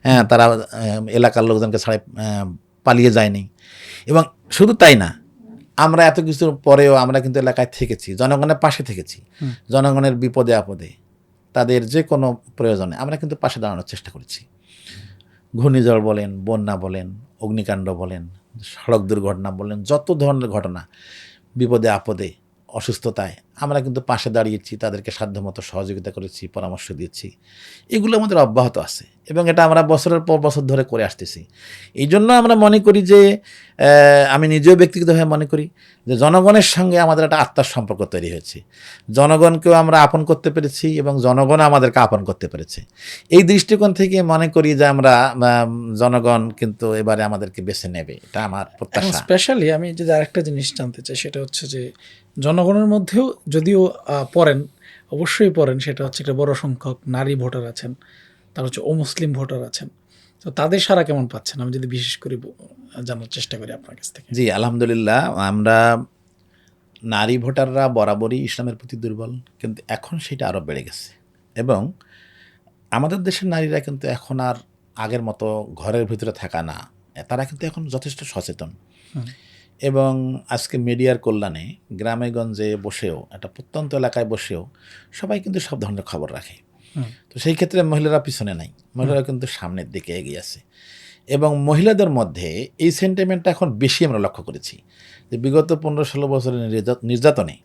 হ্যাঁ, তারা এলাকার লোকজনকে ছাড়ে পালিয়ে যায়নি। এবং শুধু তাই না, আমরা এত কিছুর পরেও আমরা কিন্তু এলাকায় থেকেছি, জনগণের পাশে থেকেছি, জনগণের বিপদে আপদে তাদের যে কোনো প্রয়োজনে আমরা কিন্তু পাশে দাঁড়ানোর চেষ্টা করেছি। ঘূর্ণিঝড় বলেন, বন্যা বলেন, অগ্নিকাণ্ড বলেন, সড়ক দুর্ঘটনা বলেন, যত ধরনের ঘটনা, বিপদে আপদে, অসুস্থতায় আমরা কিন্তু পাশে দাঁড়িয়েছি, তাদেরকে সাধ্যমতো সহযোগিতা করেছি, পরামর্শ দিয়েছি। এগুলো আমাদের অব্যাহত আছে এবং এটা আমরা বছরের পর বছর ধরে করে আসতেছি। এই জন্য আমরা মনে করি যে আমি নিজেও ব্যক্তিগতভাবে মনে করি যে জনগণের সঙ্গে আমাদের একটা আত্মার সম্পর্ক তৈরি হয়েছে, জনগণকেও আমরা আপন করতে পেরেছি এবং জনগণ আমাদেরকে আপন করতে পেরেছে। এই দৃষ্টিকোণ থেকে মনে করি যে আমরা জনগণ কিন্তু এবারে আমাদেরকে বেছে নেবে, এটা আমার প্রত্যাশা। স্পেশালি আমি যদি আরেকটা জিনিস জানতে চাই, সেটা হচ্ছে যে জনগণের মধ্যেও যদিও অবশ্যই পড়েন, সেটা হচ্ছে একটা বড় সংখ্যক নারী ভোটার আছেন, তার হচ্ছে অমুসলিম ভোটার আছেন। তো তাদের সারা কেমন পাচ্ছেন, আমি যদি বিশেষ করে জানার চেষ্টা করি আপনার কাছ থেকে। জি, আলহামদুলিল্লাহ, আমরা নারী ভোটাররা বরাবরই ইসলামের প্রতি দুর্বল, কিন্তু এখন সেটা আরও বেড়ে গেছে এবং আমাদের দেশের নারীরা কিন্তু এখন আর আগের মতো ঘরের ভিতরে থাকা না, তারা কিন্তু এখন যথেষ্ট সচেতন। এবং আজকে মিডিয়ার কল্যাণে গ্রামে গঞ্জে বসেও, একটা প্রত্যন্ত এলাকায় বসেও সবাই কিন্তু সব ধরনের খবর রাখে। তো সেই ক্ষেত্রে মহিলারা পিছনে নাই, মহিলারা কিন্তু সামনের দিকে এগিয়ে আছে। এবং মহিলাদের মধ্যে এই সেন্টিমেন্টটা এখন বেশি আমরা লক্ষ্য করেছি যে বিগত 15-16 বছরের নির্যাতনে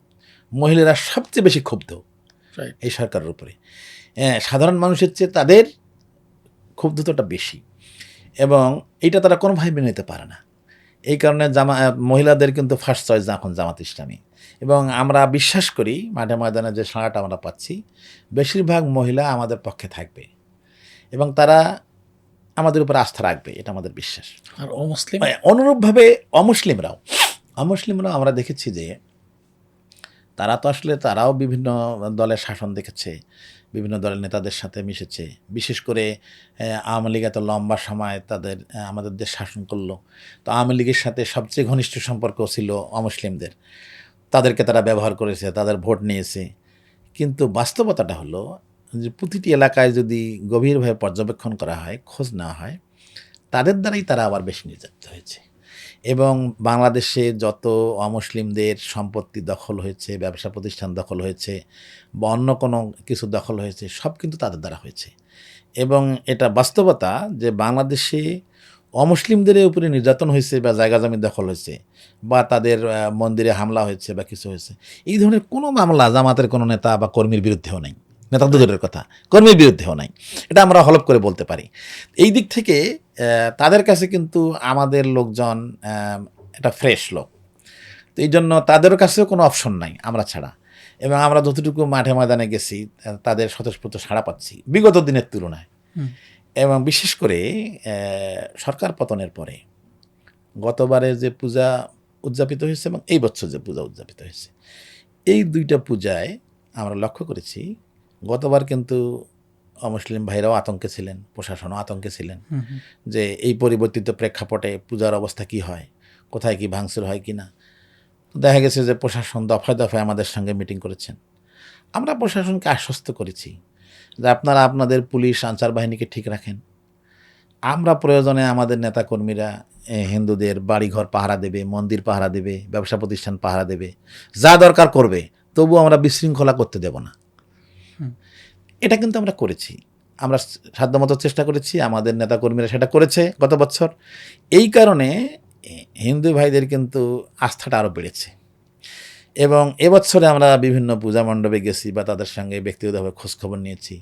মহিলারা সবচেয়ে বেশি ক্ষুব্ধ Right. এই সরকারের উপরে। সাধারণ মানুষের চেয়ে তাদের ক্ষুব্ধতাটা বেশি, এবং এটা তারা কোনোভাবে মেনে নিতে পারে না। এই কারণে মহিলাদের কিন্তু ফার্স্ট চয়েস এখন জামাত ইসলামী। এবং আমরা বিশ্বাস করি মাঠে ময়দানে যে সাড়াটা আমরা পাচ্ছি, বেশিরভাগ মহিলা আমাদের পক্ষে থাকবে এবং তারা আমাদের উপর আস্থা রাখবে, এটা আমাদের বিশ্বাস। আর অমুসলিম অনুরূপভাবে অমুসলিমরাও আমরা দেখেছি যে তারা তো আসলে তারাও বিভিন্ন দলের শাসন দেখেছে, বিভিন্ন দলের নেতাদের সাথে মিশেছে। বিশেষ করে আওয়ামী লীগ এত লম্বা সময় আমাদের দেশ শাসন করলো, তো আওয়ামী লীগের সাথে সবচেয়ে ঘনিষ্ঠ সম্পর্ক ছিল অমুসলিমদের। তাদেরকে তারা ব্যবহার করেছে, তাদের ভোট নিয়েছে। কিন্তু বাস্তবতাটা হলো যে প্রতিটি এলাকায় যদি গভীরভাবে পর্যবেক্ষণ করা হয়, খোঁজ নেওয়া হয়, তাদের দ্বারাই তারা আবার বেশি নির্যাতিত হয়েছে। এবং বাংলাদেশে যত অমুসলিমদের সম্পত্তি দখল হয়েছে, ব্যবসা প্রতিষ্ঠান দখল হয়েছে বা অন্য কোনো কিছু দখল হয়েছে, সব কিন্তু তাদের দ্বারা হয়েছে। এবং এটা বাস্তবতা যে বাংলাদেশে অমুসলিমদের উপরে নির্যাতন হয়েছে বা জায়গা জমি দখল হয়েছে বা তাদের মন্দিরে হামলা হয়েছে বা কিছু হয়েছে, এই ধরনের কোনো মামলা জামাতের কোনো নেতা বা কর্মীর বিরুদ্ধেও নাই। নেতা দূরের কথা, কর্মীর বিরুদ্ধেও নাই, এটা আমরা হলফ করে বলতে পারি। এই দিক থেকে তাদের কাছে কিন্তু আমাদের লোকজন একটা ফ্রেশ লোক, তো এই জন্য তাদের কাছেও কোনো অপশন নাই আমরা ছাড়া। এবং আমরা যতটুকু মাঠে ময়দানে গেছি তাদের স্বতঃস্ফূর্ত সাড়া পাচ্ছি বিগত দিনের তুলনায়। এবং বিশেষ করে সরকার পতনের পরে গতবারে যে পূজা উদযাপিত হয়েছে এবং এই বছর যে পূজা উদযাপিত হয়েছে, এই দুইটা পূজায় আমরা লক্ষ্য করেছি গতবার কিন্তু অমুসলিম ভাইরাও আতঙ্কে ছিলেন, প্রশাসনও আতঙ্কে ছিলেন যে এই পরিবর্তিত প্রেক্ষাপটে পূজার অবস্থা কি হয়, কোথায় কি ভাঙচুর হয় কি না। দেখা গেছে যে প্রশাসন দফায় দফায় আমাদের সঙ্গে মিটিং করেছেন। আমরা প্রশাসনকে আশ্বস্ত করেছি যে আপনারা আপনাদের পুলিশ আনসার বাহিনীকে ঠিক রাখেন, আমরা প্রয়োজনে আমাদের নেতাকর্মীরা হিন্দুদের বাড়িঘর পাহারা দেবে, মন্দির পাহারা দেবে, ব্যবসা প্রতিষ্ঠান পাহারা দেবে, যা দরকার করবে, তবু আমরা বিশৃঙ্খলা করতে দেব না। এটা কিন্তু আমরা করেছি, আমরা সাধ্যমতো চেষ্টা করেছি, আমাদের নেতাকর্মীরা সেটা করেছে গত বছর। এই কারণে হিন্দু ভাইদের কিন্তু আস্থাটা আরও বেড়েছে। এবং এবছরে আমরা বিভিন্ন পূজা মণ্ডপে গেছি বা তাদের সঙ্গে ব্যক্তিগতভাবে খোঁজখবর নিয়েছি,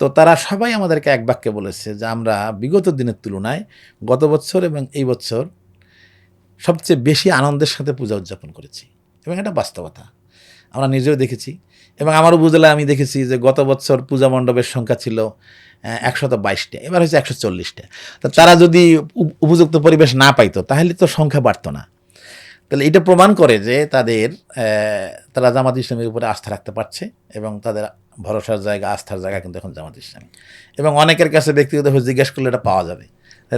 তো তারা সবাই আমাদেরকে এক বাক্যে বলেছে যে আমরা বিগত দিনের তুলনায় গত বছর এবং এই বছর সবচেয়ে বেশি আনন্দের সাথে পূজা উদযাপন করেছি। এবং এটা বাস্তবতা, আমরা নিজেও দেখেছি। এবং আমারও বুঝলে আমি দেখেছি যে গত বছর পূজা মণ্ডপের সংখ্যা ছিল 122টা, এবার হচ্ছে 140টা। তো তারা যদি উপযুক্ত পরিবেশ না পাইতো তাহলে তো সংখ্যা বাড়তো না। তাহলে এটা প্রমাণ করে যে তারা জামাত ইসলামের উপরে আস্থা রাখতে পারছে এবং তাদের ভরসার জায়গা, আস্থার জায়গা কিন্তু এখন জামাত ইসলামী। এবং অনেকের কাছে ব্যক্তিগতভাবে জিজ্ঞেস করলে এটা পাওয়া যাবে,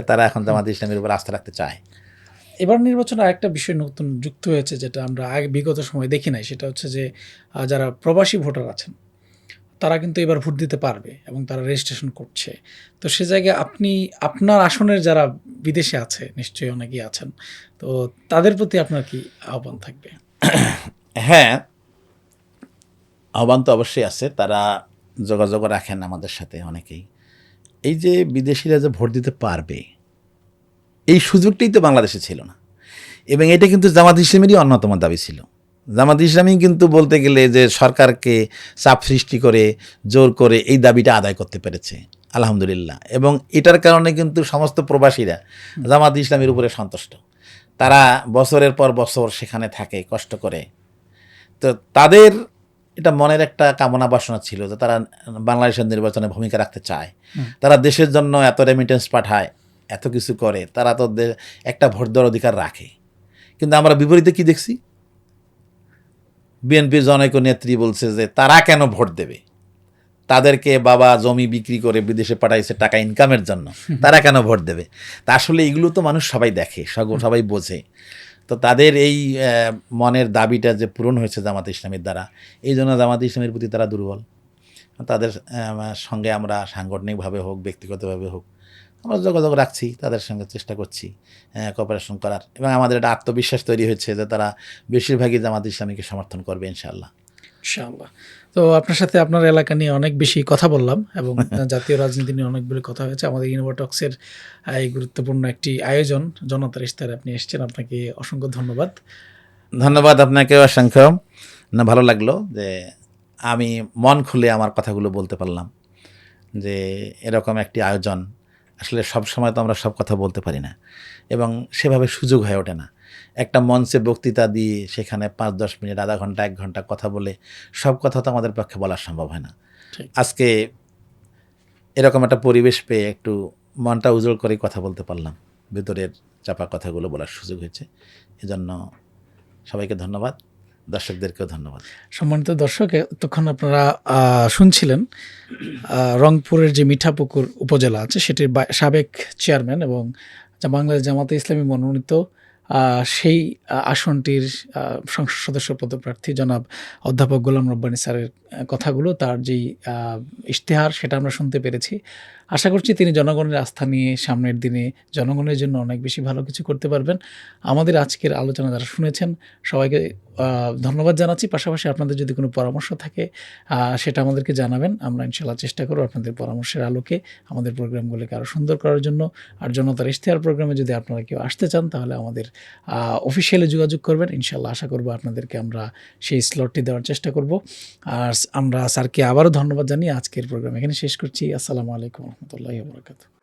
তারা এখন জামাত ইসলামের উপর আস্থা রাখতে চায়। এবার নির্বাচনে আরেকটা বিষয় নতুন যুক্ত হয়েছে যেটা আমরা আগে বিগত সময় দেখি নাই, সেটা হচ্ছে যে যারা প্রবাসী ভোটার আছেন তারা কিন্তু এবার ভোট দিতে পারবে এবং তারা রেজিস্ট্রেশন করছে। তো সে জায়গায় আপনি আপনার আসনের যারা বিদেশে আছে, নিশ্চয়ই অনেকেই আছেন, তো তাদের প্রতি আপনার কি আহ্বান থাকবে? হ্যাঁ, আহ্বান তো অবশ্যই আছে, তারা যোগাযোগ রাখেন আমাদের সাথে অনেকেই। এই যে বিদেশিরা যে ভোট দিতে পারবে এই সুযোগটাই তো বাংলাদেশে ছিল না, এবং এটা কিন্তু জামাত ইসলামেরই অন্যতম দাবি ছিল। জামাত ইসলামী কিন্তু বলতে গেলে যে সরকারকে চাপ সৃষ্টি করে জোর করে এই দাবিটা আদায় করতে পেরেছে, আলহামদুলিল্লাহ। এবং এটার কারণে কিন্তু সমস্ত প্রবাসীরা জামাত ইসলামের উপরে সন্তুষ্ট। তারা বছরের পর বছর সেখানে থাকে কষ্ট করে, তো তাদের এটা মনের একটা কামনা বাসনা ছিল যে তারা বাংলাদেশের নির্বাচনে ভূমিকা রাখতে চায়। তারা দেশের জন্য এত রেমিটেন্স পাঠায়, এত কিছু করে, তারা তো একটা ভোট দেওয়ার অধিকার রাখে। কিন্তু আমরা বিপরীতে কি দেখছি, বিএনপির জনৈক নেত্রী বলছে যে তারা কেন ভোট দেবে, তাদেরকে বাবা জমি বিক্রি করে বিদেশে পাঠাইছে টাকা ইনকামের জন্য, তারা কেন ভোট দেবে। তা আসলে এগুলো তো মানুষ সবাই দেখে, সবাই বোঝে। তো তাদের এই মনের দাবিটা যে পূরণ হয়েছে জামাত ইসলামের দ্বারা, এই জন্য জামাত ইসলামের প্রতি তারা দুর্বল। তাদের সঙ্গে আমরা সাংগঠনিকভাবে হোক, ব্যক্তিগতভাবে হোক, আমরা যোগাযোগ রাখছি, তাদের সঙ্গে চেষ্টা করছি কোঅপারেশন করার। এবং আমাদের একটা আত্মবিশ্বাস তৈরি হয়েছে যে তারা বেশিরভাগই জামাত ইসলামীকে সমর্থন করবে ইনশাআল্লাহ। ইনশাআল্লাহ। তো আপনার সাথে আপনার এলাকা নিয়ে অনেক বেশি কথা বললাম এবং জাতীয় রাজনীতি নিয়ে অনেকগুলো কথা হয়েছে। আমাদের ইনোভা টক্সের এই গুরুত্বপূর্ণ একটি আয়োজন জনতার ইশতেহারে আপনি এসেছেন, আপনাকে অসংখ্য ধন্যবাদ। ধন্যবাদ আপনাকে অসংখ্য। না, ভালো লাগলো যে আমি মন খুলে আমার কথাগুলো বলতে পারলাম, যে এরকম একটি আয়োজন আসলে সব সময় তো আমরা সব কথা বলতে পারি না এবং সেভাবে সুযোগ হয়ে ওঠে না। একটা মঞ্চে বক্তৃতা দিয়ে সেখানে 5-10 মিনিট, আধা ঘন্টা, 1 ঘন্টা কথা বলে সব কথা তো আমাদের পক্ষে বলা সম্ভব হয় না। ঠিক। আজকে এরকম একটা পরিবেশ পেয়ে একটু মনটা উজ্জ্বল করে কথা বলতে পারলাম, ভিতরের চাপা কথাগুলো বলার সুযোগ হয়েছে। এজন্য সবাইকে ধন্যবাদ, দর্শকদেরকেও ধন্যবাদ। সম্মানিত দর্শক, এতক্ষণ আপনারা শুনছিলেন রংপুরের যে মিঠাপুকুর উপজেলা আছে সেটির সাবেক চেয়ারম্যান এবং বাংলাদেশ জামাতে ইসলামী মনোনীত সেই আসনটির সংসদ সদস্য পদপ্রার্থী জনাব অধ্যাপক গোলাম রব্বানী স্যারের কথাগুলো, তার যেই ইশতেহার সেটা আমরা শুনতে পেরেছি। আশা করছি তিনি জনগণের আস্থা নিয়ে সামনের দিনে জনগণের জন্য অনেক বেশি ভালো কিছু করতে পারবেন। আমাদের আজকের আলোচনা যারা শুনেছেন সবাইকে ধন্যবাদ জানাচ্ছি। পাশাপাশি আপনাদের যদি কোনো পরামর্শ থাকে সেটা আমাদেরকে জানাবেন। আমরা ইনশাআল্লাহ চেষ্টা করব আপনাদের পরামর্শের আলোকে আমাদের প্রোগ্রামগুলোকে আরও সুন্দর করার জন্য। আর জনতার ইশতেহার প্রোগ্রামে যদি আপনারা কেউ আসতে চান তাহলে আমাদের অফিসিয়ালি যোগাযোগ করবেন। ইনশাআল্লাহ আশা করব আপনাদেরকে আমরা সেই স্লটটি দেওয়ার চেষ্টা করব। আর আমরা স্যারকে আবারও ধন্যবাদ জানিয়ে আজকের প্রোগ্রাম এখানে শেষ করছি। আসসালামু আলাইকুম রহমতুল্লাহি ওয়া বারাকাতুহু।